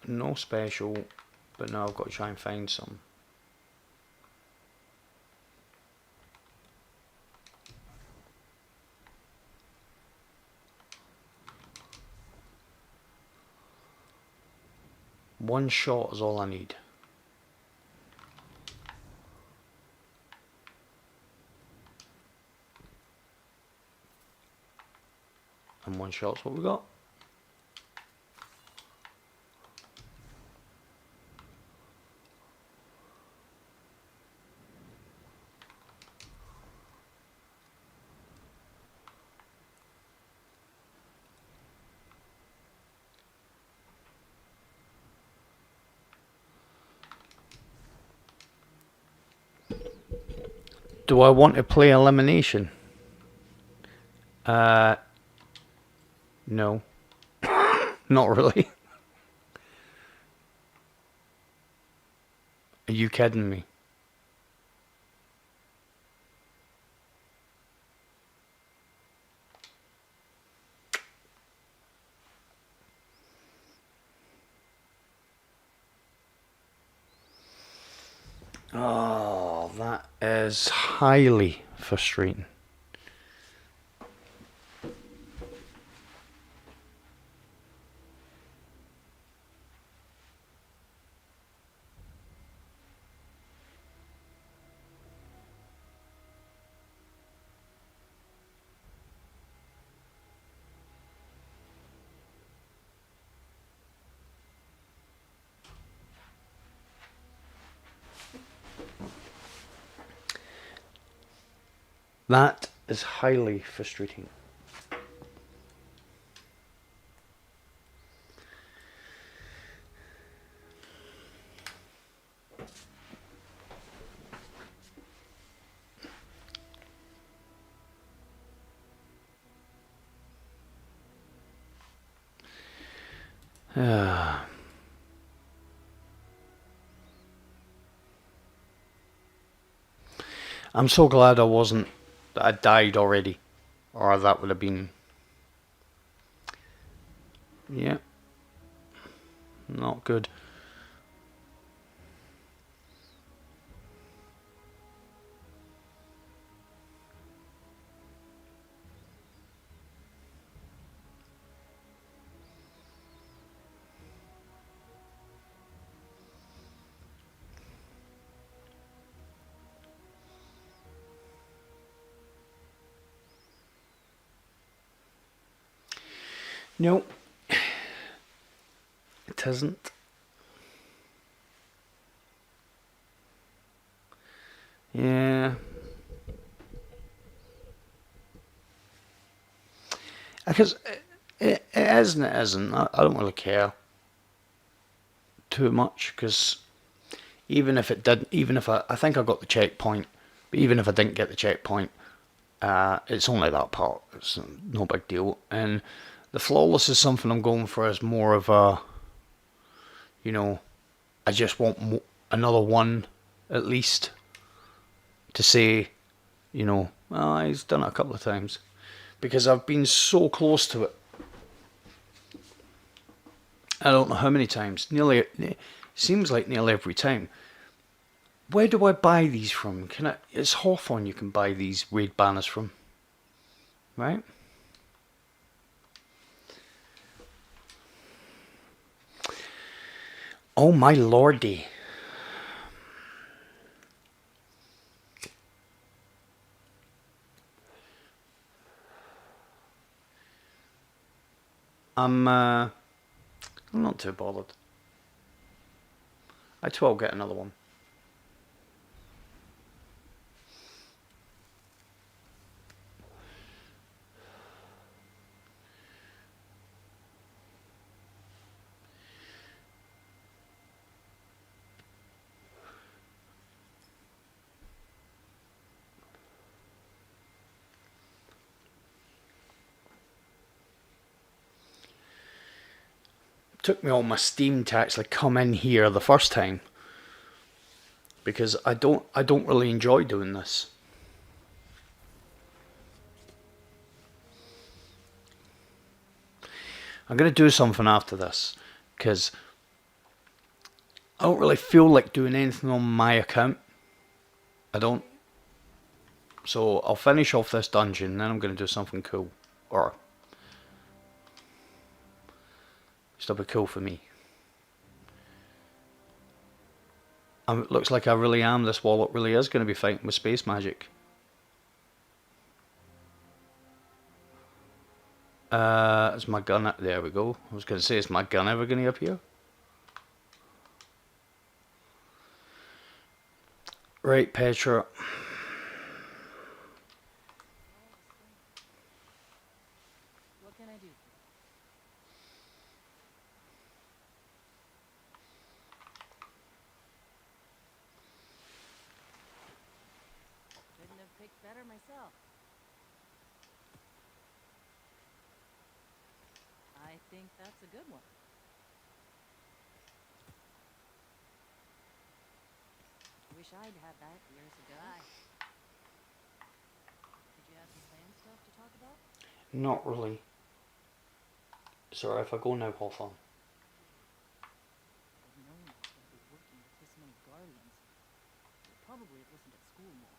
no special, but now I've got to try and find some. One shot is all I need. And one shot's what we got. Do I want to play elimination? No. Not really. Are you kidding me? Oh, that is highly frustrating. That is highly frustrating. I'm so glad I wasn't, that I died already, or that would have been, yeah, not good. No, it isn't. Yeah. Because it is and it isn't. I don't really care too much, because even if it did, even if I think I got the checkpoint, but even if I didn't get the checkpoint, it's only that part. It's no big deal. And the flawless is something I'm going for as more of a, you know, I just want another one at least to say, you know, oh, he's done it a couple of times, because I've been so close to it. I don't know how many times. Nearly, seems like nearly every time. Where do I buy these from? Can I? It's Hawthorne you can buy these raid banners from, right? Oh my lordy. I'm not too bothered. I too will get another one. Took me all my steam to actually come in here the first time, because I don't really enjoy doing this. I'm going to do something after this, because I don't really feel like doing anything on my account. I don't. So I'll finish off this dungeon, then I'm going to do something cool. Or, still be cool for me. It looks like I really am. This wallet really is going to be fighting with space magic. Is my gun... There we go. I was going to say, is my gun ever going to appear? Right, Petra. What can I do? Couldn't have picked better myself. I think that's a good one. Wish I'd had that years ago. Did you have some plan stuff to talk about? Not really. Sorry, if I go now, Hawthorne. I've known I was going to be working with this many guardians. They probably have listened at school more.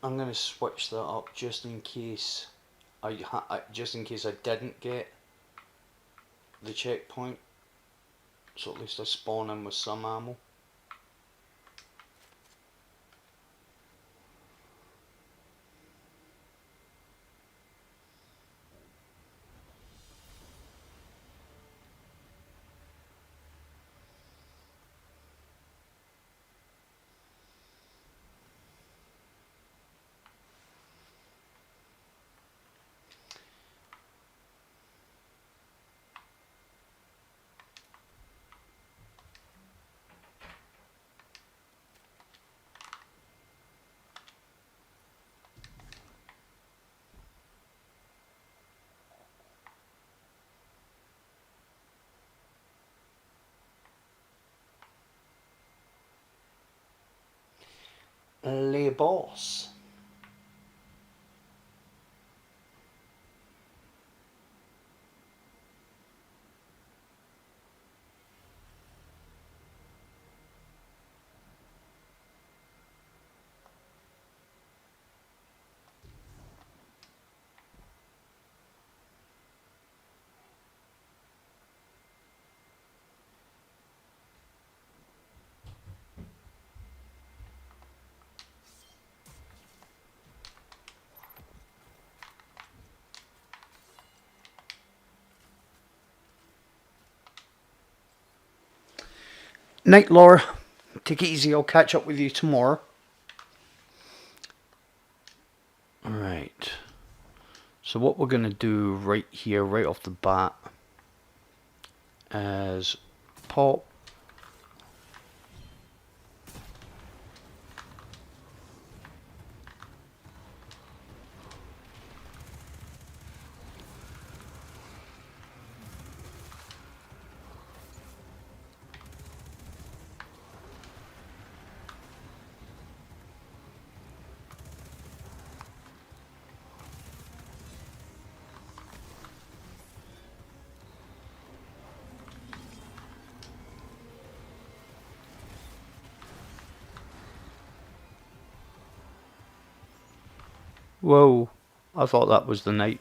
I'm gonna switch that up just in case I didn't get the checkpoint, so at least I spawn in with some ammo. Le boss. Night, Laura. Take it easy. I'll catch up with you tomorrow. Alright. So what we're going to do right here, right off the bat, is pop. Whoa, I thought that was the night.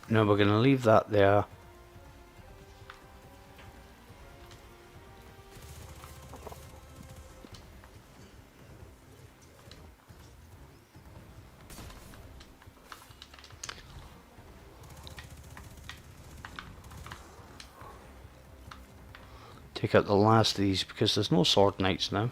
No, we're going to leave that there. Take out the last of these because there's no sword knights now.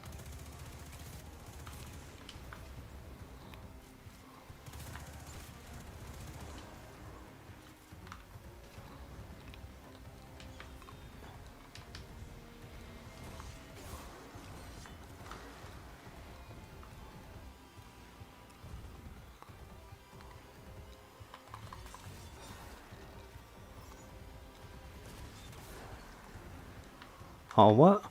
Oh, what?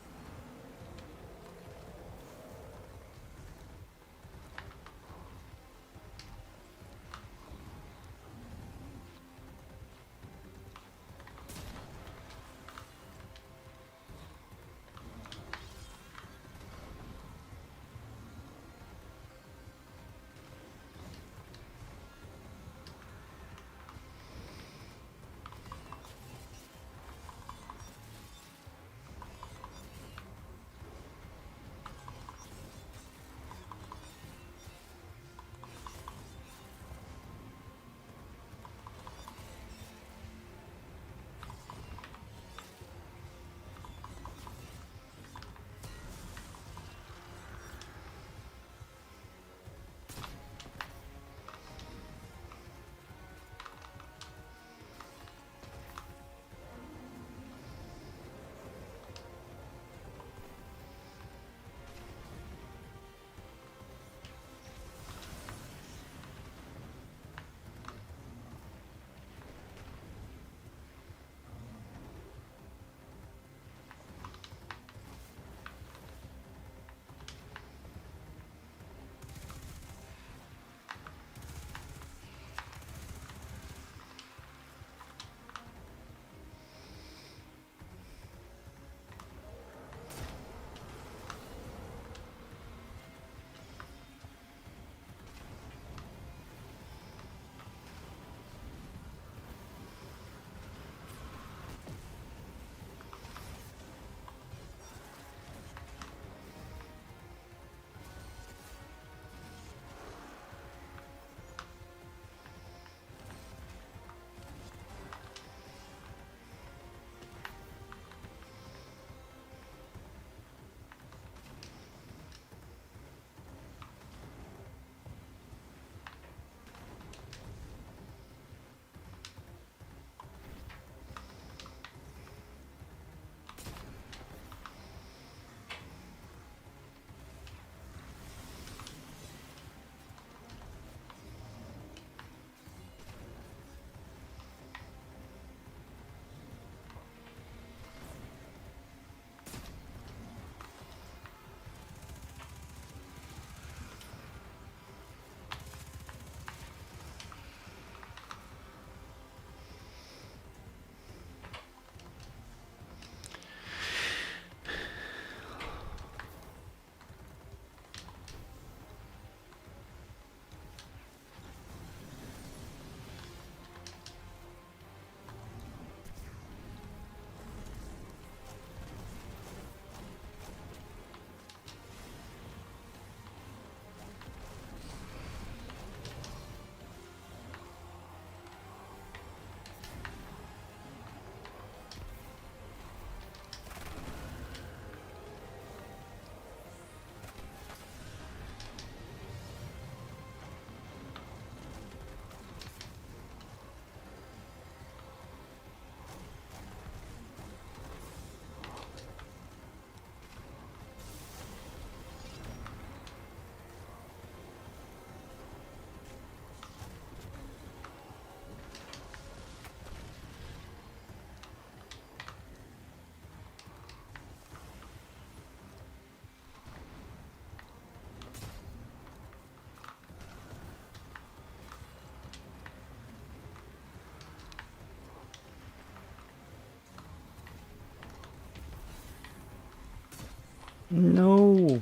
No.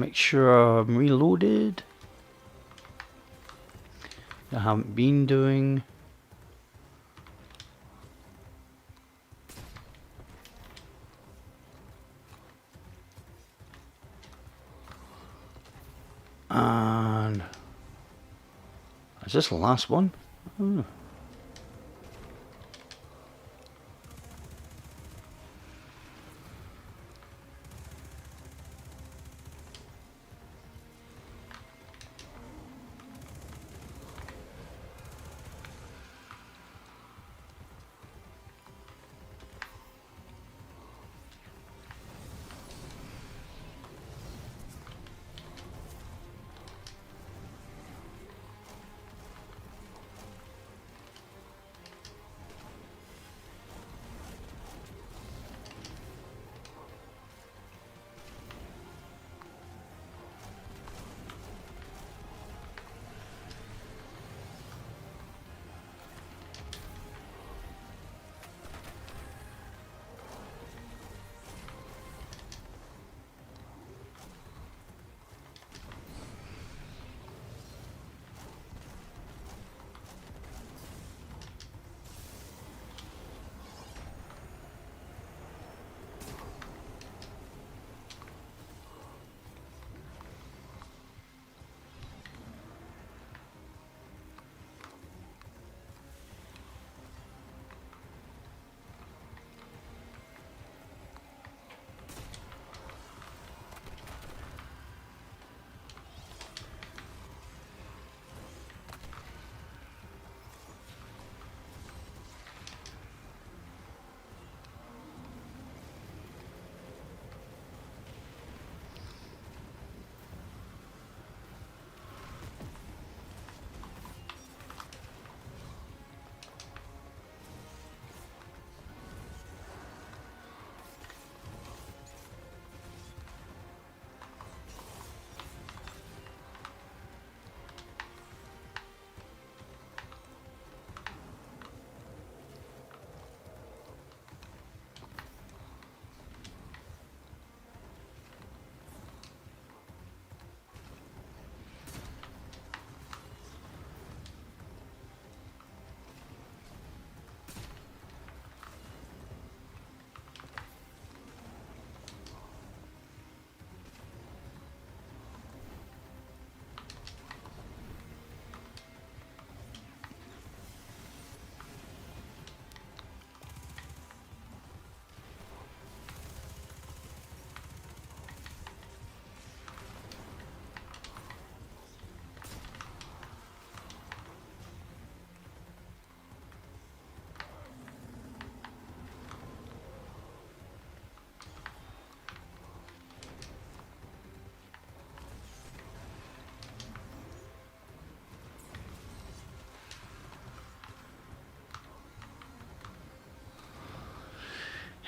Make sure I'm reloaded. I haven't been doing. And is this the last one? Oh.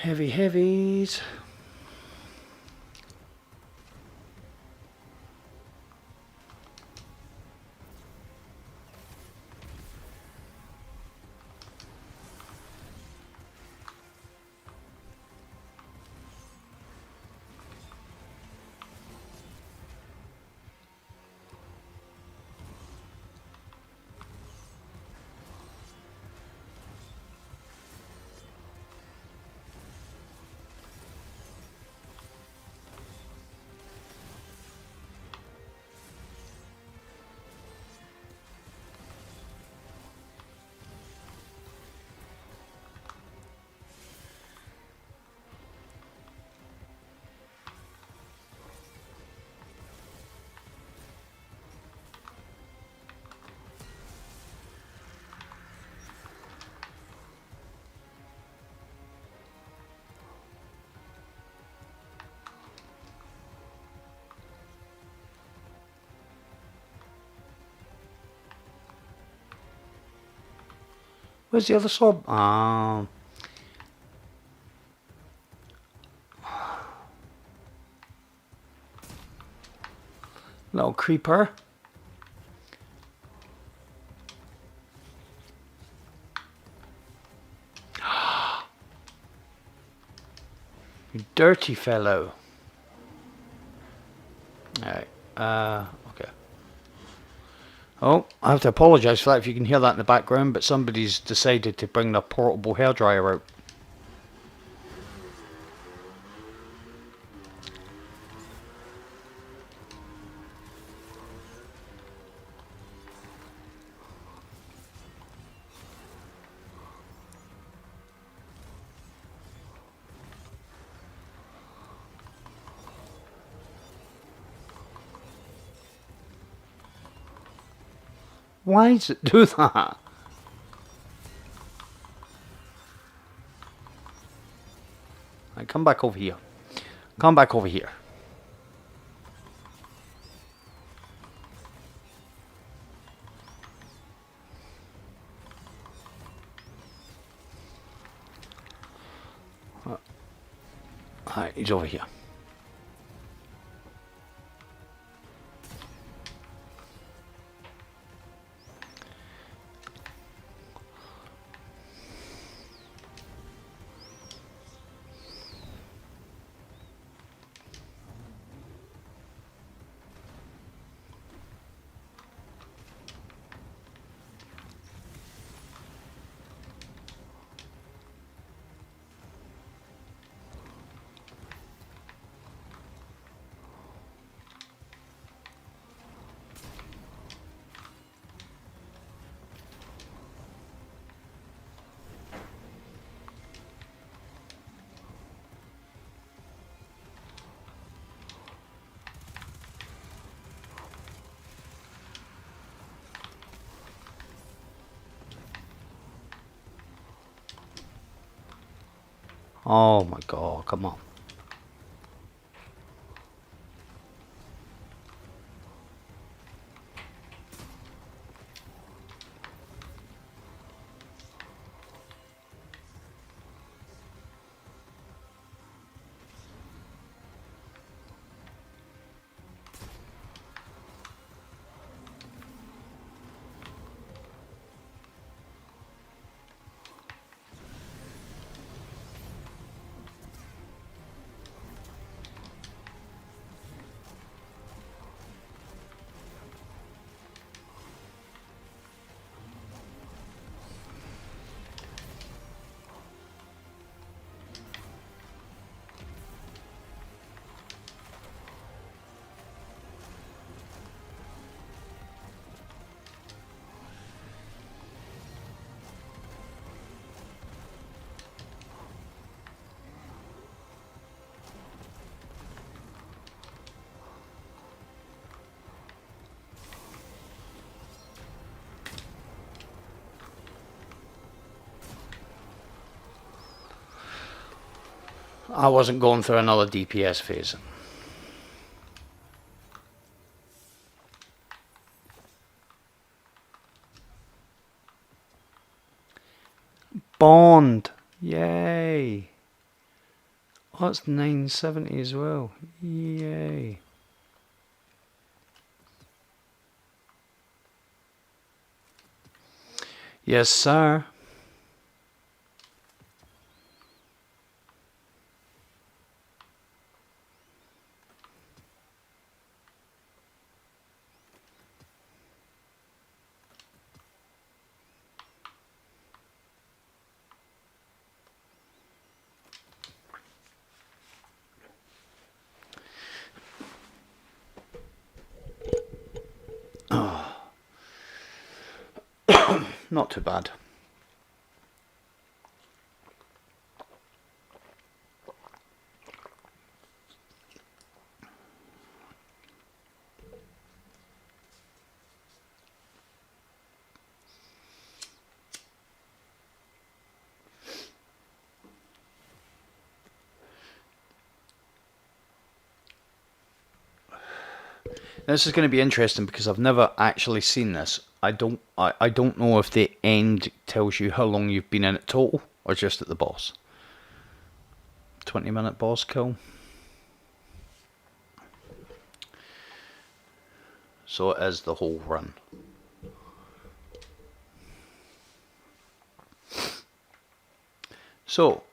Heavy heavies. Where's the other swab? Little creeper. You dirty fellow. Alright, okay. Oh, I have to apologise for that if you can hear that in the background, but somebody's decided to bring the portable hairdryer out. Why does it do that? Right, come back over here. Come back over here. Alright, he's over here. Oh my god, come on. I wasn't going through another DPS phase. Bond! Yay! Oh, it's 970 as well. Yay! Yes, sir. Not too bad. This is going to be interesting because I've never actually seen this. I don't know if the end tells you how long you've been in it total or just at the boss. 20-minute boss kill. So it is the whole run. So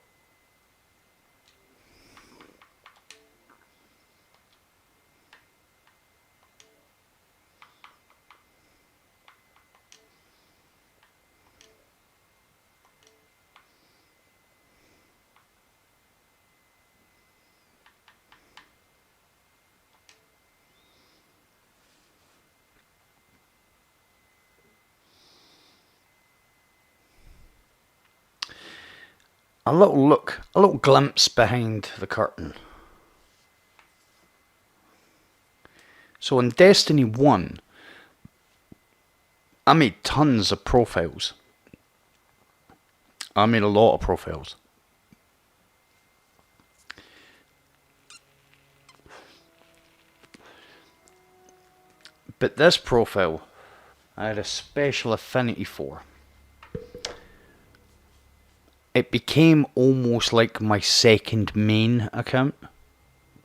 a little look, a little glimpse behind the curtain. So in Destiny 1, I made tons of profiles. I made a lot of profiles. But this profile, I had a special affinity for. It became almost like my second main account.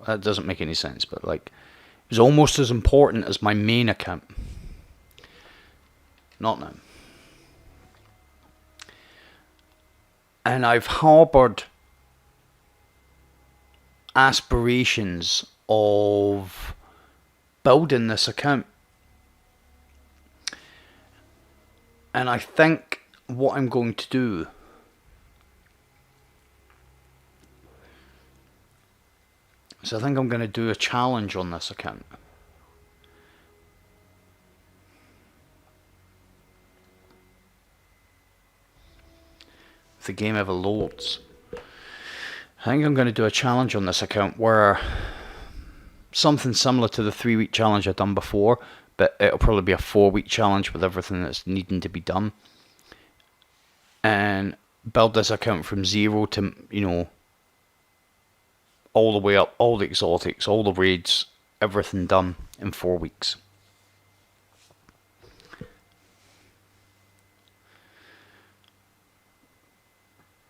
That doesn't make any sense, but like, it was almost as important as my main account. Not now. And I've harboured aspirations of building this account. And I think what I'm going to do is I think I'm going to do a challenge on this account. If the game ever loads. I think I'm going to do a challenge on this account where something similar to the 3-week challenge I've done before, but it'll probably be a 4-week challenge with everything that's needing to be done. And build this account from 0 to, you know, all the way up, all the exotics, all the raids, everything done in 4 weeks.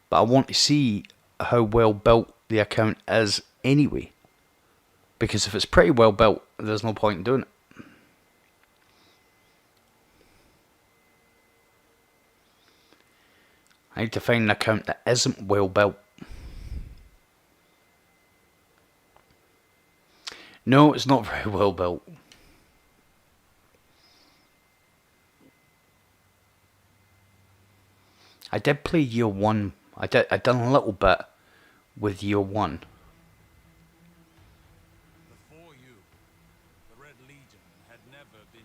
But I want to see how well built the account is anyway. Because if it's pretty well built, there's no point in doing it. I need to find an account that isn't well built. No, it's not very well built. I did play Year 1. I'd done a little bit with Year 1. Before you, the Red Legion had never been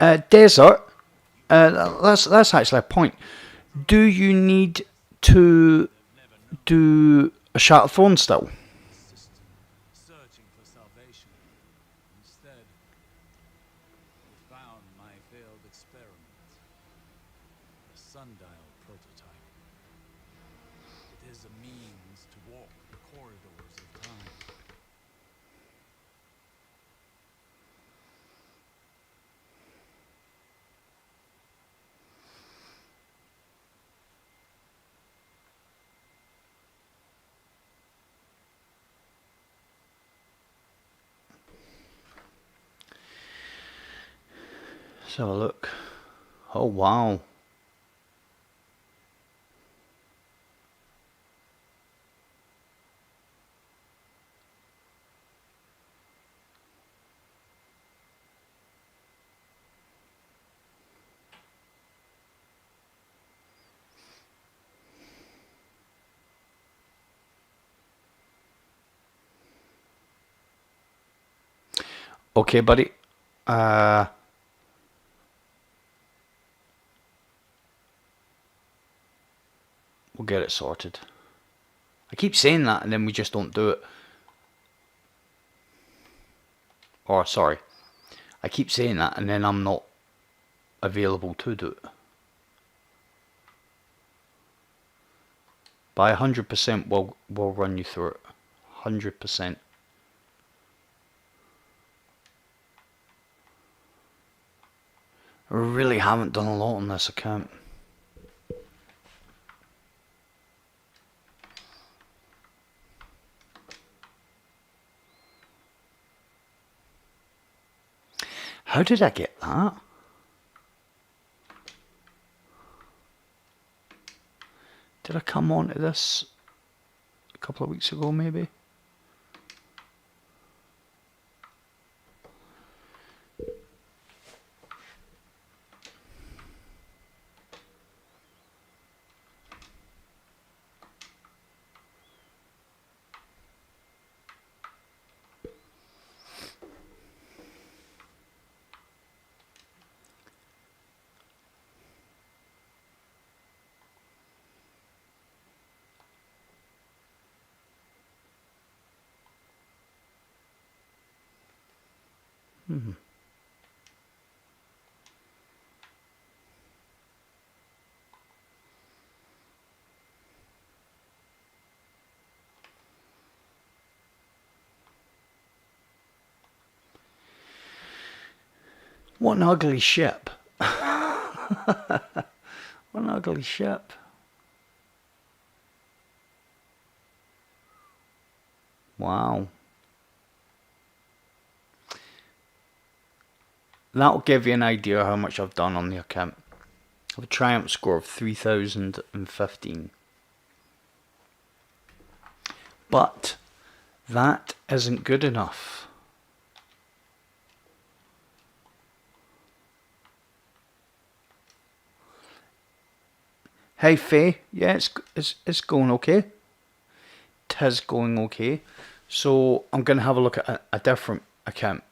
defeated. Desert. That's actually a point. Do you need to do a Shattered Throne still? Searching for salvation. Instead, we found my failed experiment. A sundial prototype. It is a means to walk the corridors of time. Let's have a look. Oh wow. Okay, buddy. We'll get it sorted. I keep saying that and then we just don't do it. Or, sorry. I keep saying that and then I'm not available to do it. By 100% we'll run you through it. 100%. I really haven't done a lot on this account. How did I get that? Did I come on to this a couple of weeks ago, maybe? What an ugly ship. What an ugly ship. Wow. That'll give you an idea how much I've done on the account. I have a triumph score of 3015. But that isn't good enough. Hey Faye, yeah, it's going okay. Tis going okay. So I'm going to have a look at a different account.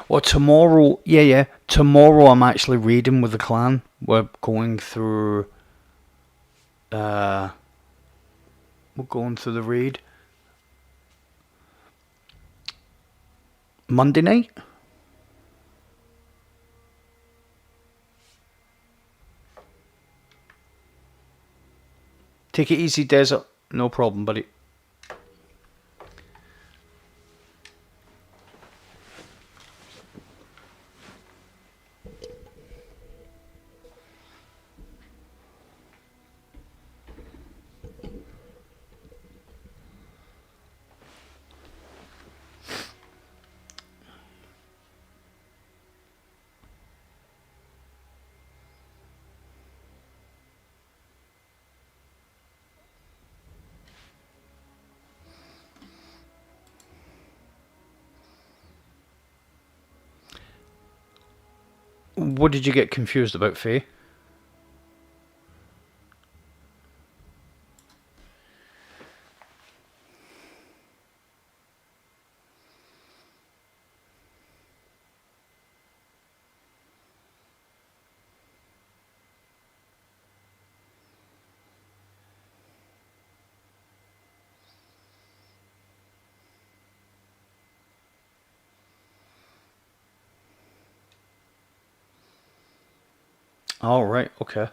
Well, tomorrow, yeah, tomorrow I'm actually raiding with the clan. We're going through, we're going through the raid. Monday night? Take it easy, Desert. No problem, buddy. What did you get confused about, Faye? All right, okay.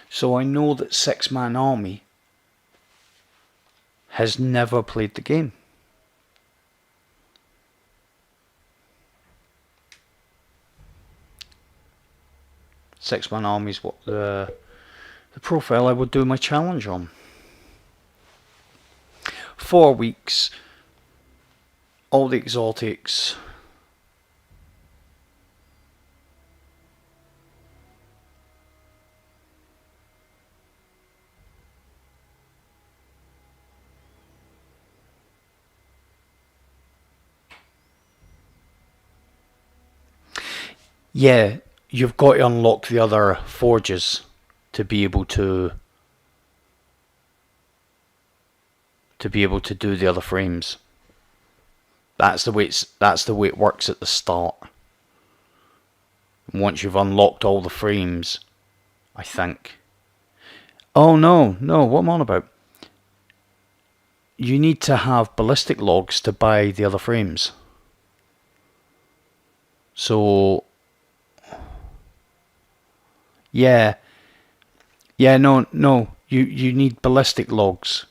So I know that Six Man Army has never played the game. Six Man Army is what the profile I would do my challenge on. 4 weeks, all the exotics. Yeah, you've got to unlock the other forges to be able to do the other frames. That's the way it works at the start. once you've unlocked all the frames, I think. Oh no, what am I on about? You need to have ballistic logs to buy the other frames. So yeah, no. You need ballistic logs.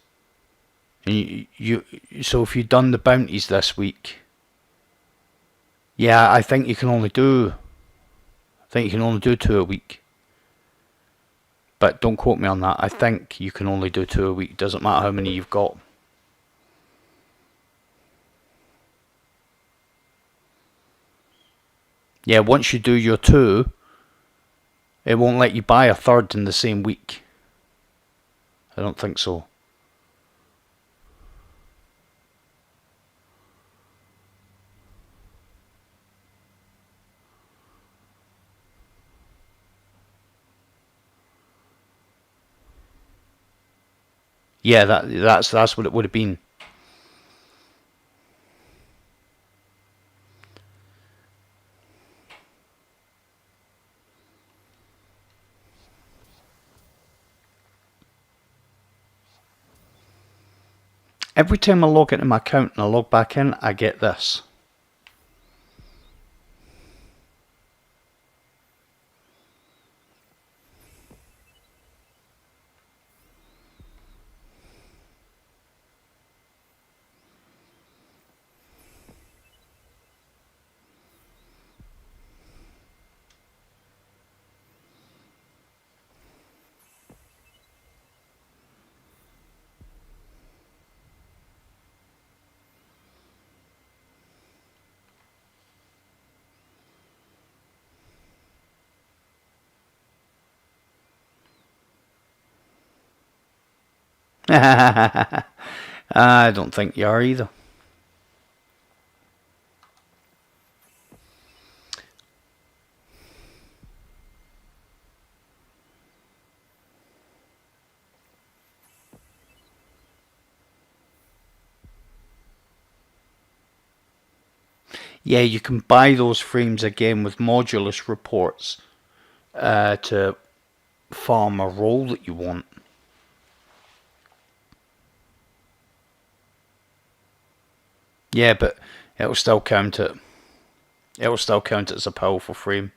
And you so if you've done the bounties this week, yeah, I think you can only do 2 a week. But don't quote me on that. I think you can only do 2 a week. Doesn't matter how many you've got. Yeah, once you do your 2, it won't let you buy a third in the same week. I don't think so. Yeah, that's what it would have been. Every time I log into my account and I log back in, I get this. I don't think you are either. Yeah, you can buy those frames again with modulus reports to farm a role that you want. Yeah, but it'll still count it. It'll still count it as a powerful frame.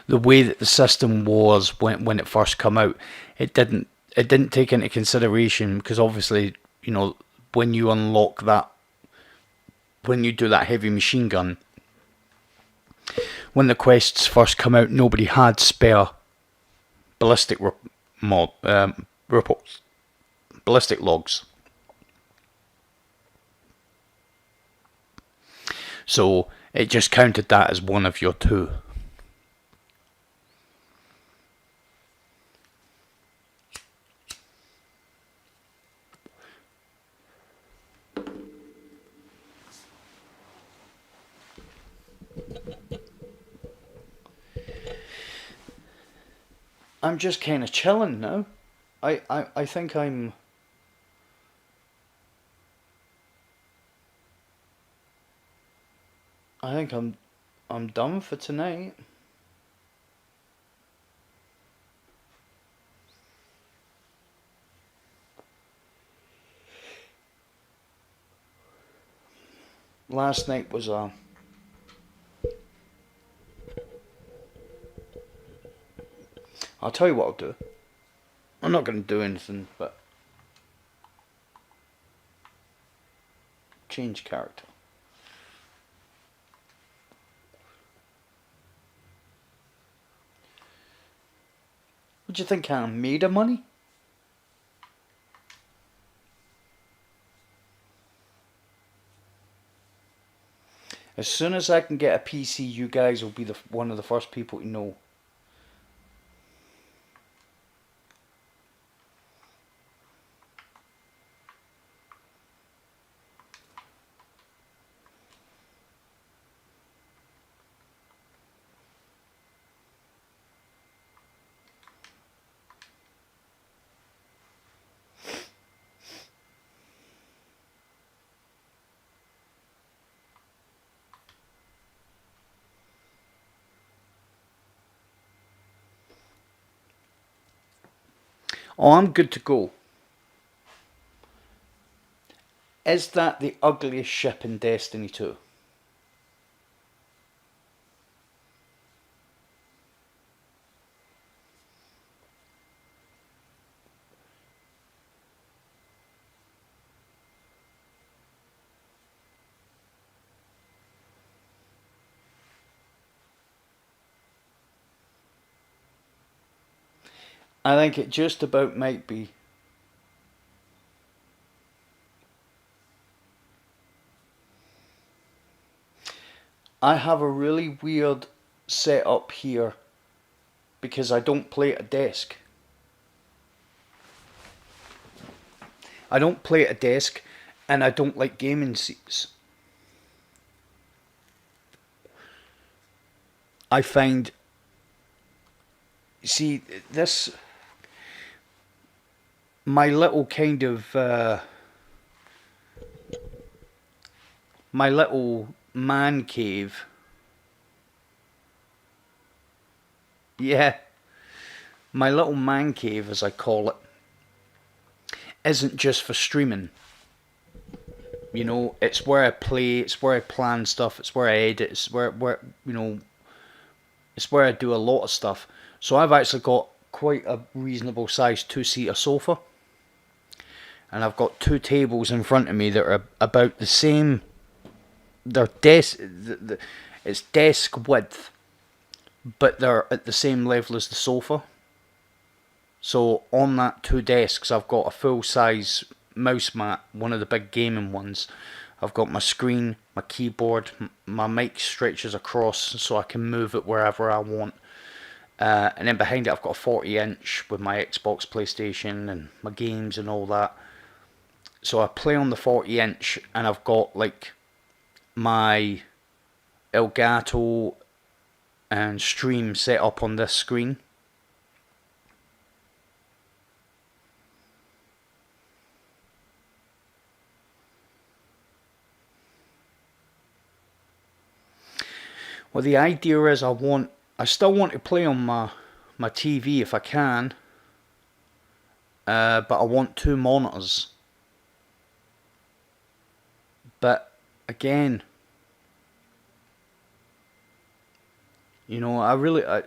The way that the system was when it first came out, it didn't take into consideration, because obviously, when you unlock that, when you do that heavy machine gun, when the quests first come out, nobody had spare ballistic reports, ballistic logs. So it just counted that as one of your 2. I'm just kind of chilling now. I think I'm done for tonight. Last night was I'll tell you what I'll do. I'm not going to do anything but change character. What do you think I'm made of money? As soon as I can get a PC, you guys will be one of the first people to know. Oh, I'm good to go. Is that the ugliest ship in Destiny 2? I think it just about might be. I have a really weird setup here because I don't play at a desk. I don't play at a desk and I don't like gaming seats. I find, see, this, my little kind of, my little man cave. Yeah, my little man cave, as I call it, isn't just for streaming. You know, it's where I play, it's where I plan stuff, it's where I edit, it's where you know, it's where I do a lot of stuff. So I've actually got quite a reasonable sized two-seater sofa. And I've got two tables in front of me that are about the same. They're it's desk width, but they're at the same level as the sofa. So on that two desks, I've got a full-size mouse mat, one of the big gaming ones. I've got my screen, my keyboard, my mic stretches across so I can move it wherever I want. And then behind it, I've got a 40-inch with my Xbox, PlayStation, and my games and all that. So I play on the 40-inch, and I've got like my Elgato and stream set up on this screen. Well, the idea is I still want to play on my TV if I can, but I want two monitors. But again, you know, I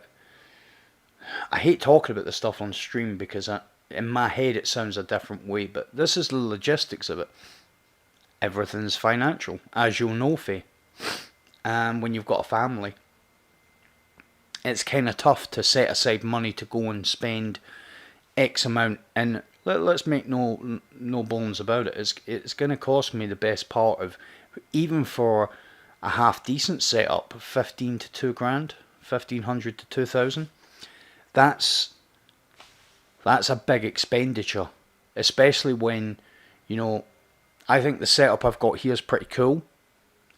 hate talking about this stuff on stream because in my head it sounds a different way, but this is the logistics of it. Everything's financial, as you'll know, Faye. And when you've got a family, it's kind of tough to set aside money to go and spend X amount. And let's make no bones about it. It's going to cost me the best part of, even for a half decent setup, 15 to 2 grand, 1,500 to 2,000. That's a big expenditure, especially when, you know, I think the setup I've got here is pretty cool.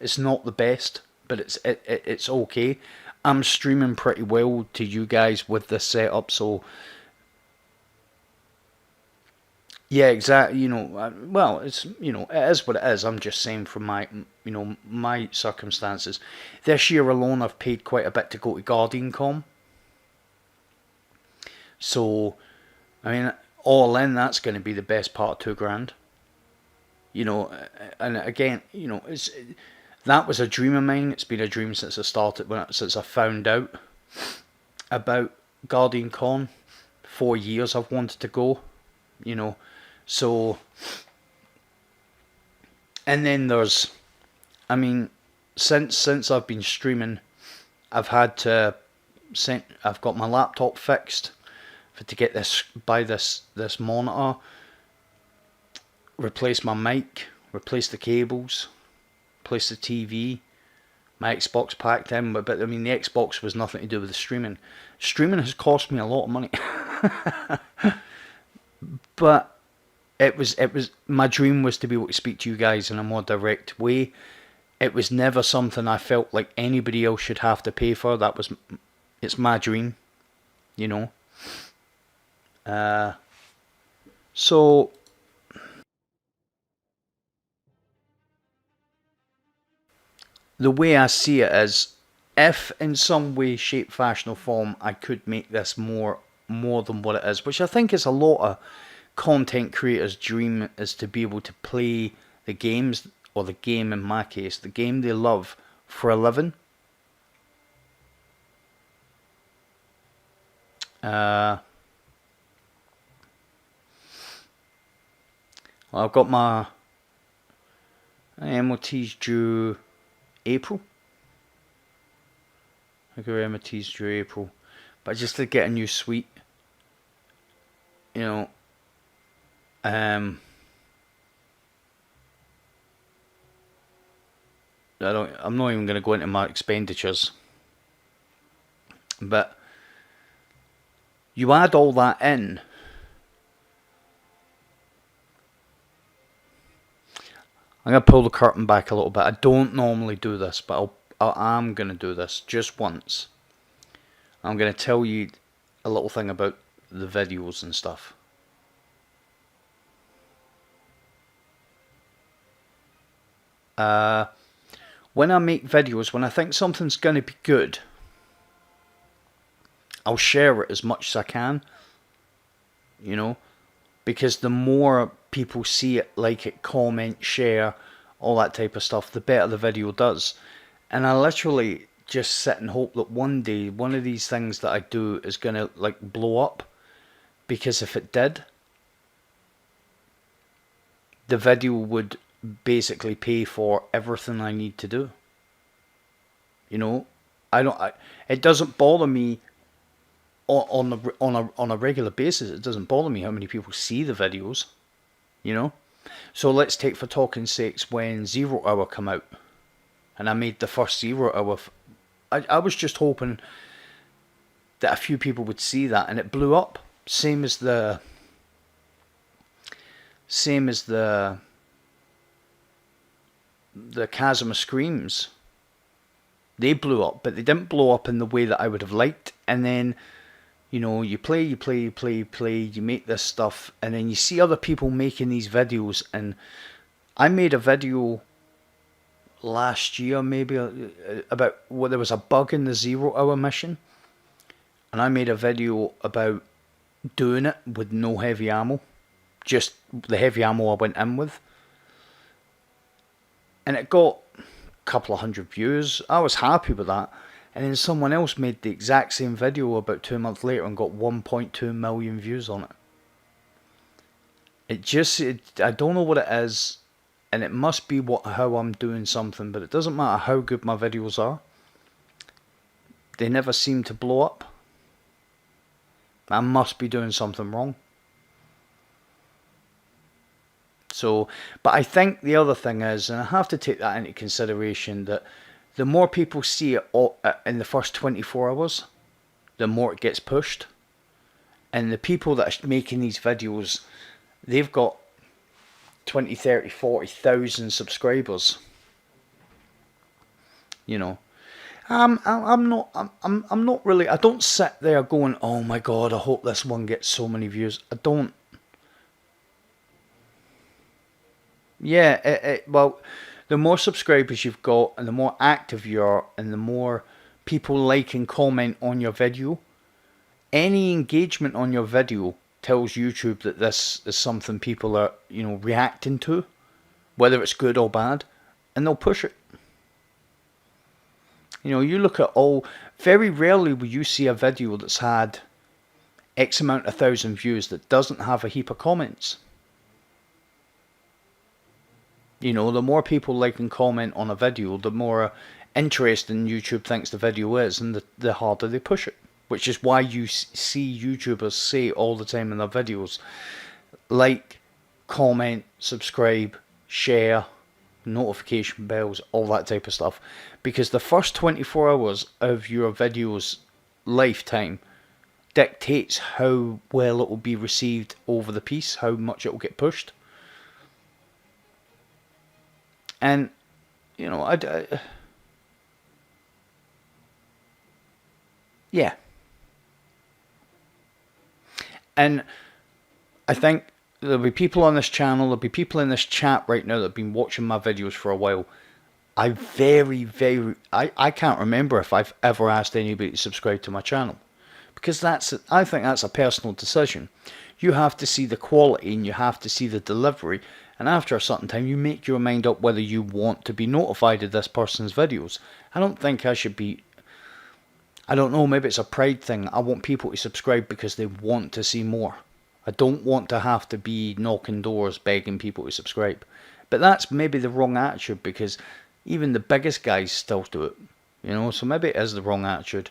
It's not the best, but it's okay. I'm streaming pretty well to you guys with this setup, so yeah, exactly. You know, well, it's, you know, it is what it is. I'm just saying from my, you know, my circumstances. This year alone, I've paid quite a bit to go to GuardianCon. So, I mean, all in, that's going to be the best part of 2 grand. You know, and again, you know, that was a dream of mine. It's been a dream since I started, since I found out about GuardianCon. 4 years I've wanted to go, you know. So, and then there's, I mean, since I've been streaming, I've had to I've got my laptop fixed to get this monitor, replace my mic, replace the cables, replace the TV, my Xbox packed in, but I mean the Xbox was nothing to do with the streaming. Streaming has cost me a lot of money, but it was my dream was to be able to speak to you guys in a more direct way. It was never something I felt like anybody else should have to pay for. It's my dream, you know. So the way I see it is, if in some way, shape, fashion or form I could make this more more than what it is, which I think is a lot of content creators' dream, is to be able to play the games, or the game in my case, the game they love, for a living. I've got my MOT's due April. I think our MOT's due April. But just to get a new suite, you know, I'm not even going to go into my expenditures. But you add all that in, I'm going to pull the curtain back a little bit. I don't normally do this, but I'm going to do this just once. I'm going to tell you a little thing about the videos and stuff. When I make videos, when I think something's going to be good, I'll share it as much as I can, you know, because the more people see it, like it, comment, share, all that type of stuff, the better the video does. And I literally just sit and hope that one day one of these things that I do is going to like blow up, because if it did, the video would basically pay for everything I need to do. You know, it doesn't bother me on a regular basis. It doesn't bother me how many people see the videos, you know. So let's take, for talking sakes, when 0 Hour come out, and I made the first 0 Hour. I was just hoping that a few people would see that, and it blew up. Same as the Chasm of Screams. They blew up, but they didn't blow up in the way that I would have liked. And then, you know, you play, you make this stuff, and then you see other people making these videos. And I made a video last year, maybe, about there was a bug in the 0 Hour mission, and I made a video about doing it with no heavy ammo, just the heavy ammo I went in with, and it got a couple of hundred views. I was happy with that. And then someone else made the exact same video about 2 months later and got 1.2 million views on it. I don't know what it is, and it must be how I'm doing something, but it doesn't matter how good my videos are. They never seem to blow up. I must be doing something wrong. So, but I think the other thing is, and I have to take that into consideration, that the more people see it in the first 24 hours, the more it gets pushed. And the people that are making these videos, they've got 20, 30, 40,000 subscribers. You know, I'm not really. I don't sit there going, "Oh my God, I hope this one gets so many views." I don't. Yeah, well, the more subscribers you've got, and the more active you are, and the more people like and comment on your video, any engagement on your video tells YouTube that this is something people are, you know, reacting to, whether it's good or bad, and they'll push it. You know, you look at very rarely will you see a video that's had X amount of thousand views that doesn't have a heap of comments. You know, the more people like and comment on a video, the more interesting YouTube thinks the video is, and the harder they push it. Which is why you see YouTubers say all the time in their videos, like, comment, subscribe, share, notification bells, all that type of stuff. Because the first 24 hours of your video's lifetime dictates how well it will be received over the piece, how much it will get pushed. And, you know, yeah. And I think there'll be people on this channel, there'll be people in this chat right now that have been watching my videos for a while. I can't remember if I've ever asked anybody to subscribe to my channel. because I think that's a personal decision. You have to see the quality and you have to see the delivery, and after a certain time you make your mind up whether you want to be notified of this person's videos. I don't think I should be, I don't know, maybe it's a pride thing. I want people to subscribe because they want to see more. I don't want to have to be knocking doors begging people to subscribe. But that's maybe the wrong attitude, because even the biggest guys still do it. You know, so maybe it is the wrong attitude.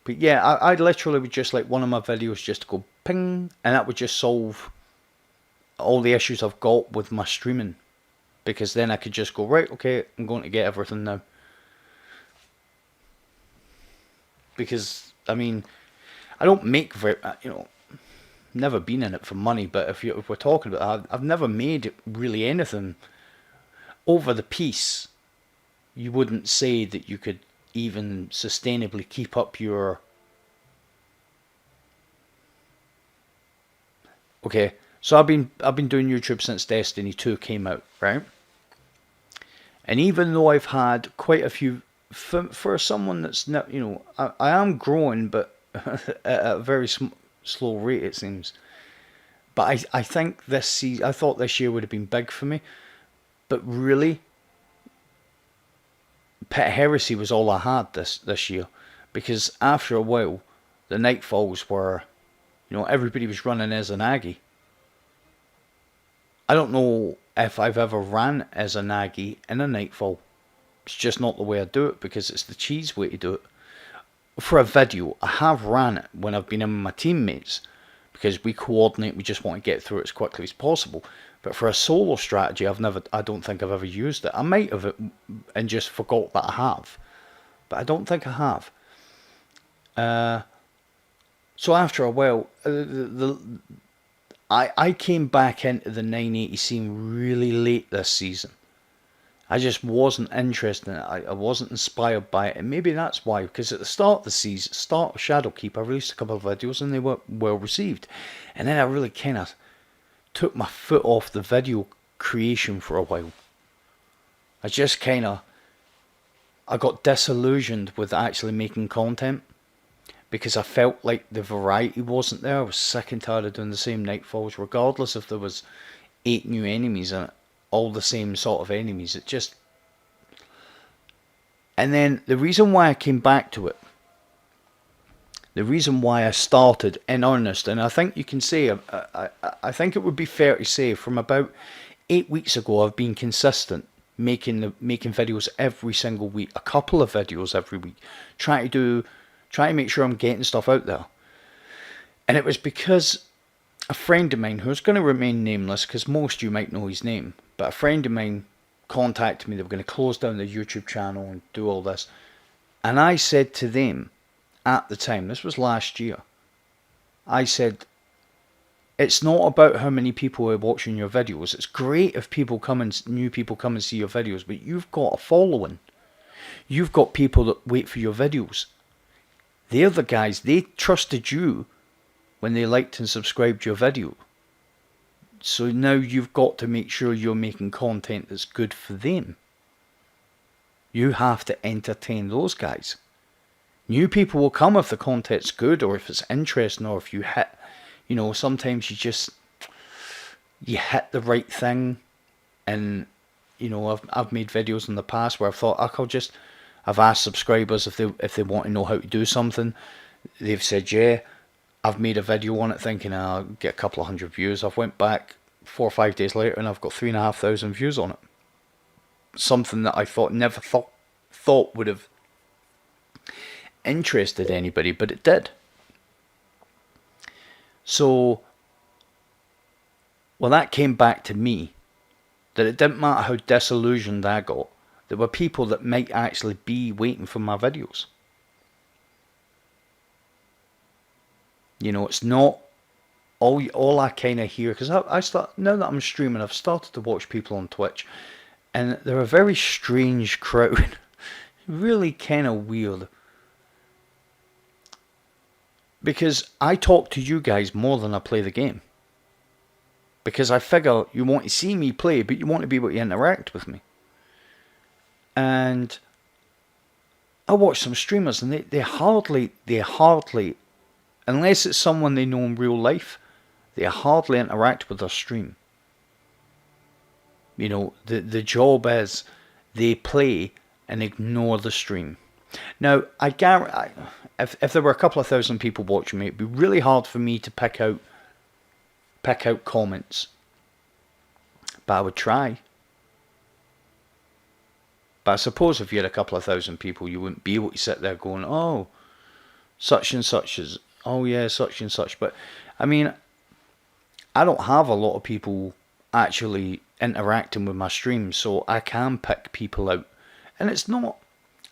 But yeah, I literally would just like one of my videos just to go ping, and that would just solve all the issues I've got with my streaming. Because then I could just go, right, okay, I'm going to get everything now. Because, I mean, I don't make very, you know, never been in it for money, but if we're talking about that, I've never made really anything over the piece. You wouldn't say that you could even sustainably keep up your... Okay, so I've been doing YouTube since Destiny 2 came out, right? And even though I've had quite a few, for someone that's not, you know, I am growing, but at a very slow rate, it seems. But I think this season, I thought this year would have been big for me, but really, Pit Heresy was all I had this year, because after a while, the Nightfalls were, you know, everybody was running as an Aggie. I don't know if I've ever ran as an Aggie in a Nightfall. It's just not the way I do it, because it's the cheese way to do it. For a video, I have ran it when I've been in with my teammates, because we coordinate, we just want to get through it as quickly as possible. But for a solo strategy, I don't think I've ever used it. I might have it and just forgot that I have, but I don't think I have. So after a while, I came back into the 980 scene really late this season. I just wasn't interested in it. I wasn't inspired by it, and maybe that's why. Because at the start of the season, start of Shadowkeep, I released a couple of videos and they were well received, and then I really kind of took my foot off the video creation for a while. I just I got disillusioned with actually making content, because I felt like the variety wasn't there. I was sick and tired of doing the same Nightfalls, regardless if there was 8 new enemies in it, all the same sort of enemies. It just... And then the reason why I came back to it, the reason why I started in earnest, and I think you can say, I think it would be fair to say, from about 8 weeks ago, I've been consistent, making videos every single week, a couple of videos every week, trying to make sure I'm getting stuff out there. And it was because a friend of mine, who's going to remain nameless, because most of you might know his name, but a friend of mine contacted me. They were going to close down the YouTube channel and do all this. And I said to them at the time, this was last year, I said, it's not about how many people are watching your videos. It's great if new people come and see your videos, but you've got a following. You've got people that wait for your videos. They're the guys, they trusted you when they liked and subscribed your video. So now you've got to make sure you're making content that's good for them. You have to entertain those guys. New people will come if the content's good, or if it's interesting, or if you hit, you know, sometimes you hit the right thing. And, you know, I've made videos in the past where I've thought, I've asked subscribers if they want to know how to do something. They've said, yeah. I've made a video on it thinking I'll get a couple of hundred views. I've went back 4 or 5 days later and I've got 3,500 views on it. Something that I never thought would have interested anybody, but it did. So, well, that came back to me, that it didn't matter how disillusioned I got. There were people that might actually be waiting for my videos. You know, it's not all I kind of hear, because now that I'm streaming, I've started to watch people on Twitch, and they're a very strange crowd. Really kind of weird. Because I talk to you guys more than I play the game. Because I figure you want to see me play, but you want to be able to interact with me. And I watch some streamers and they hardly, unless it's someone they know in real life, they hardly interact with their stream. You know, the job is they play and ignore the stream. Now, I guarantee, if there were a couple of thousand people watching me, it'd be really hard for me to pick out comments. But I would try. But I suppose if you had a couple of thousand people, you wouldn't be able to sit there going, oh, such and such is, oh yeah, such and such. But, I mean, I don't have a lot of people actually interacting with my streams, so I can pick people out. And it's not,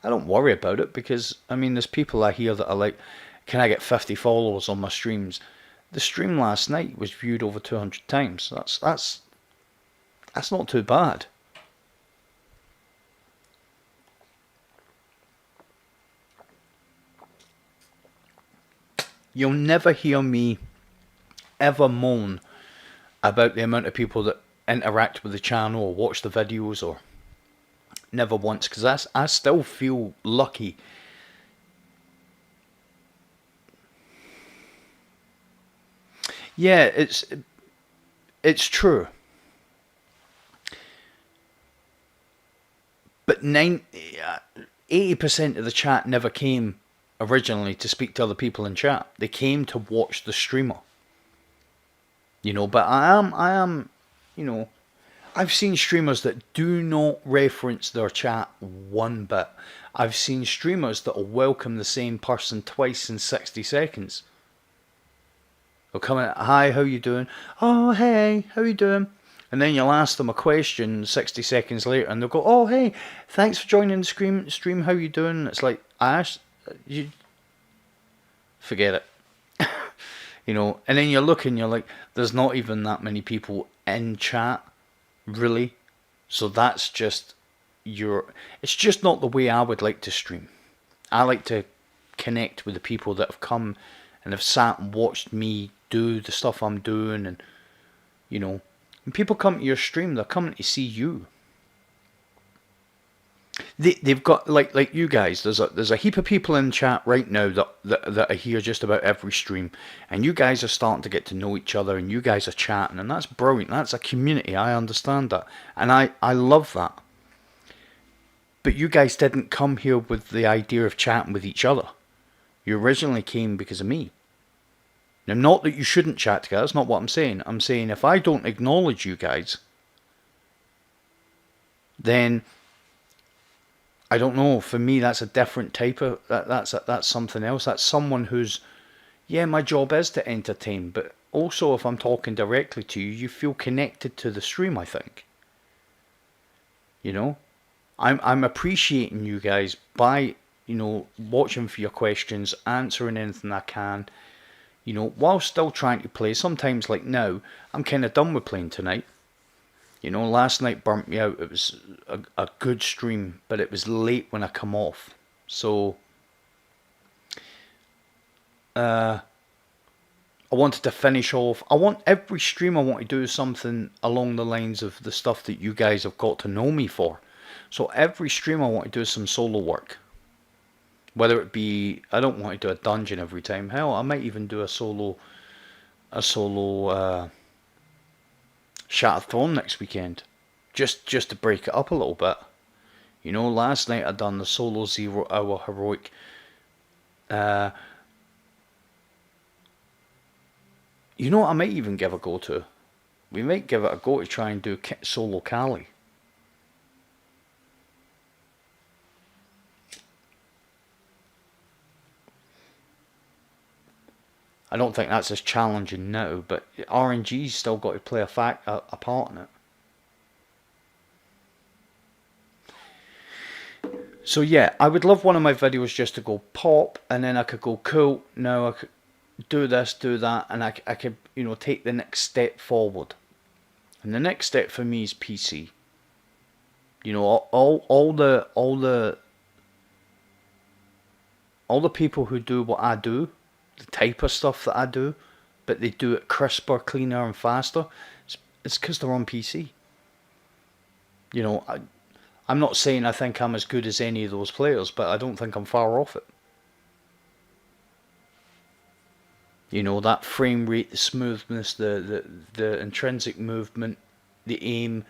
I don't worry about it, because, I mean, there's people I hear that are like, can I get 50 followers on my streams? The stream last night was viewed over 200 times. That's not too bad. You'll never hear me ever moan about the amount of people that interact with the channel or watch the videos, or never once, because I still feel lucky. Yeah, it's true. But 80% of the chat never came originally to speak to other people in chat. They came to watch the streamer. You know, but I am, you know, I've seen streamers that do not reference their chat one bit. I've seen streamers that will welcome the same person twice in 60 seconds. They'll come in, hi, how you doing? Oh, hey, how you doing? And then you'll ask them a question 60 seconds later and they'll go, oh, hey, thanks for joining the stream, how you doing? And it's like, I asked, you forget it. You know, and then you're looking, you're like, there's not even that many people in chat, really. So that's just it's just not the way I would like to stream. I like to connect with the people that have come and have sat and watched me do the stuff I'm doing. And, you know, when people come to your stream, they're coming to see you. They've got, like you guys, there's a heap of people in chat right now that are here just about every stream, and you guys are starting to get to know each other, and you guys are chatting, and that's brilliant. That's a community. I understand that, and I love that. But you guys didn't come here with the idea of chatting with each other. You originally came because of me. Now, not that you shouldn't chat together. That's not what I'm saying. I'm saying if I don't acknowledge you guys, then I don't know. For me, that's a different type of that's something else. That's someone who's, yeah, my job is to entertain, but also if I'm talking directly to you, you feel connected to the stream. I think. You know, I'm appreciating you guys by, you know, watching for your questions, answering anything I can. You know, while still trying to play. Sometimes, like now, I'm kind of done with playing tonight. You know, last night burnt me out. It was a good stream, but it was late when I come off. So, I wanted to finish off. I want every stream I want to do something along the lines of the stuff that you guys have got to know me for. So every stream I want to do some solo work. Whether it be, I don't want to do a dungeon every time. Hell, I might even do a solo Shattered Throne next weekend, just to break it up a little bit. You know, last night I done the solo 0 hour heroic. You know what I might even give a go to? We might give it a go to try and do solo Kali. I don't think that's as challenging now, but RNG's still got to play a part in it. So yeah, I would love one of my videos just to go pop, and then I could go, cool, now I could do this, do that, and I could, you know, take the next step forward. And the next step for me is PC. You know, all the people who do what I do, the type of stuff that I do, but they do it crisper, cleaner and faster, it's because they're on PC. You know, I'm not saying I think I'm as good as any of those players, but I don't think I'm far off it. You know, that frame rate, the smoothness, the intrinsic movement, the aim,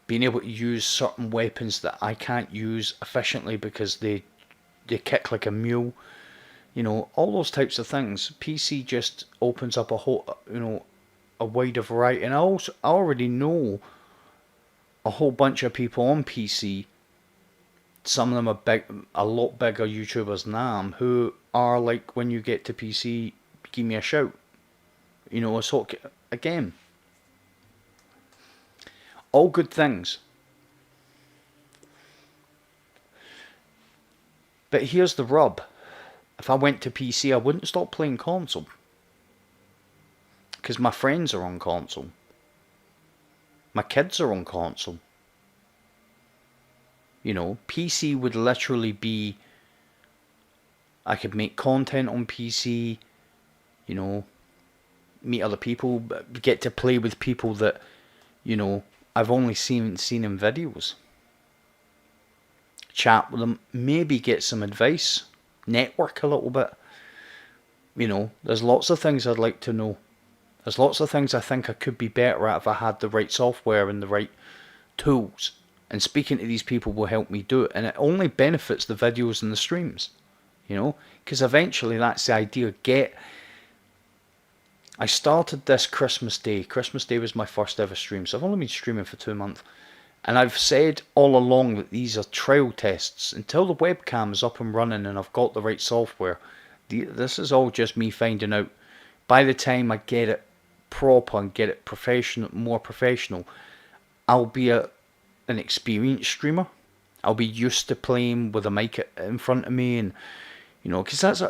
being able to use certain weapons that I can't use efficiently because they kick like a mule. You know, all those types of things. PC just opens up a whole, you know, a wider variety. And I already know a whole bunch of people on PC. Some of them are big, a lot bigger YouTubers than I am, who are like, when you get to PC, give me a shout. You know, so again, all good things. But here's the rub. If I went to PC, I wouldn't stop playing console. Because my friends are on console. My kids are on console. You know, PC would literally be... I could make content on PC, you know, meet other people, get to play with people that, you know, I've only seen in videos. Chat with them, maybe get some advice, network a little bit. You know, there's lots of things I'd like to know. There's lots of things I think I could be better at if I had the right software and the right tools. And speaking to these people will help me do it. And it only benefits the videos and the streams. You know, because eventually that's the idea. I started this Christmas Day. Christmas Day was my first ever stream. So I've only been streaming for 2 months. And I've said all along that these are trial tests. Until the webcam is up and running and I've got the right software, this is all just me finding out. By the time I get it proper and get it more professional, I'll be an experienced streamer. I'll be used to playing with a mic in front of me, and you know, because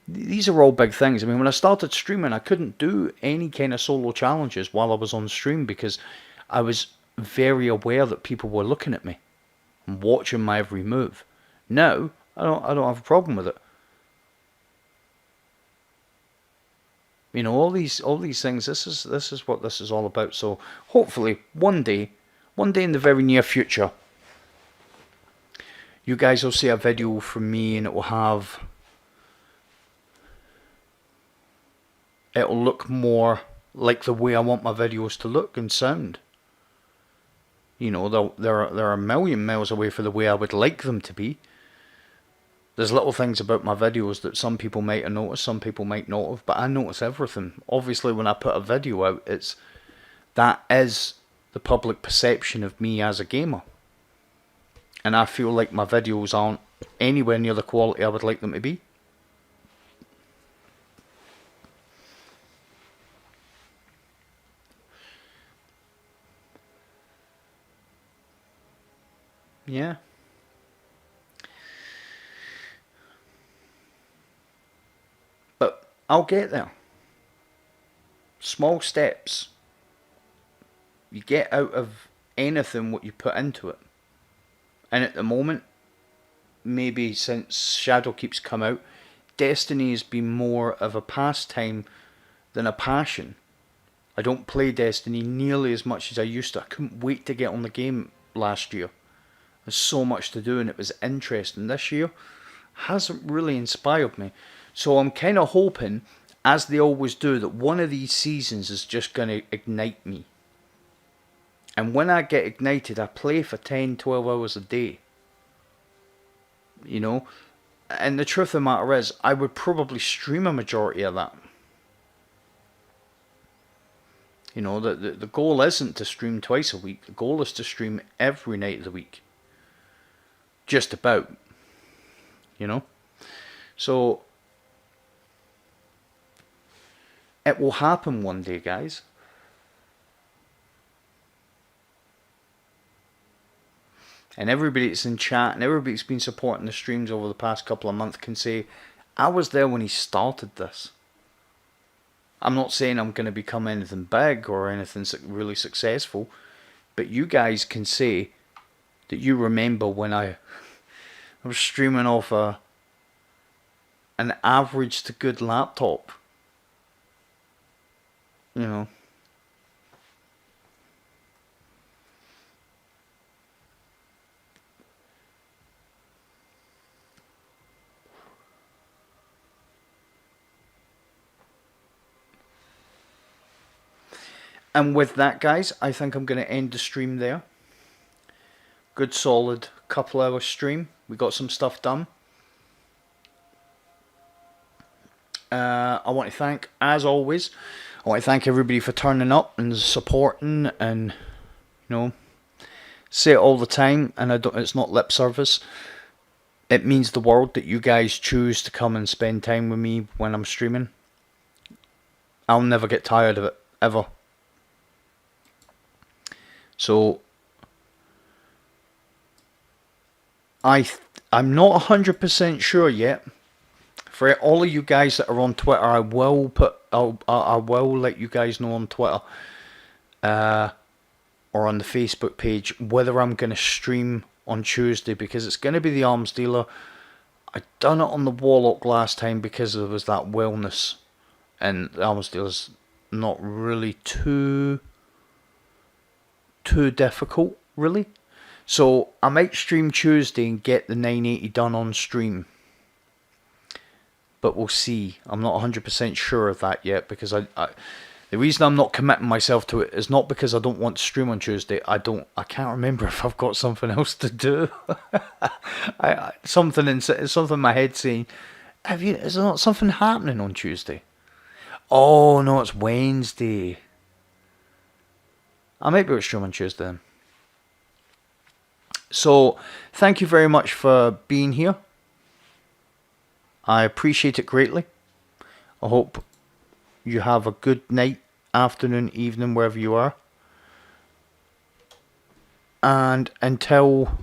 these are all big things. I mean, when I started streaming, I couldn't do any kind of solo challenges while I was on stream because I was very aware that people were looking at me and watching my every move. Now, I don't have a problem with it. You know, all these things. This is what this is all about. So hopefully, one day in the very near future, you guys will see a video from me, and it'll look more like the way I want my videos to look and sound. You know, they're a million miles away from the way I would like them to be. There's little things about my videos that some people might have noticed, some people might not have, but I notice everything. Obviously, when I put a video out, that is the public perception of me as a gamer. And I feel like my videos aren't anywhere near the quality I would like them to be. Yeah. But I'll get there. Small steps. You get out of anything what you put into it. And at the moment, maybe since Shadowkeep's come out, Destiny has been more of a pastime than a passion. I don't play Destiny nearly as much as I used to. I couldn't wait to get on the game last year. There's so much to do and it was interesting. This year hasn't really inspired me. So I'm kind of hoping, as they always do, that one of these seasons is just going to ignite me. And when I get ignited, I play for 10, 12 hours a day. You know? And the truth of the matter is, I would probably stream a majority of that. You know, the goal isn't to stream twice a week. The goal is to stream every night of the week. Just about. You know? So, it will happen one day, guys. And everybody that's in chat and everybody that's been supporting the streams over the past couple of months can say, I was there when he started this. I'm not saying I'm going to become anything big or anything really successful, but you guys can say that you remember when I was streaming off an average to good laptop. You know. And with that, guys, I think I'm going to end the stream there. Good solid couple hour stream. We got some stuff done. I want to thank, as always, I want to thank everybody for turning up and supporting, and you know, say it all the time, and it's not lip service. It means the world that you guys choose to come and spend time with me when I'm streaming. I'll never get tired of it, ever. So I'm not 100% sure yet. For all of you guys that are on Twitter, I will let you guys know on Twitter or on the Facebook page whether I'm going to stream on Tuesday, because it's going to be the Arms Dealer. I done it on the Warlock last time because there was that wellness, and the Arms Dealer's not really too difficult, really. So I might stream Tuesday and get the 980 done on stream. But we'll see. I'm not 100% sure of that yet, because the reason I'm not committing myself to it is not because I don't want to stream on Tuesday. I can't remember if I've got something else to do. Something in my head saying, is there not something happening on Tuesday? Oh no, it's Wednesday. I might be able to stream on Tuesday then. So thank you very much for being here. I appreciate it greatly. I hope you have a good night, afternoon, evening, wherever you are. And until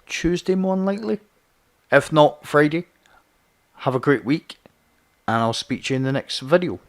Tuesday, more than likely. If not Friday, have a great week. And I'll speak to you in the next video.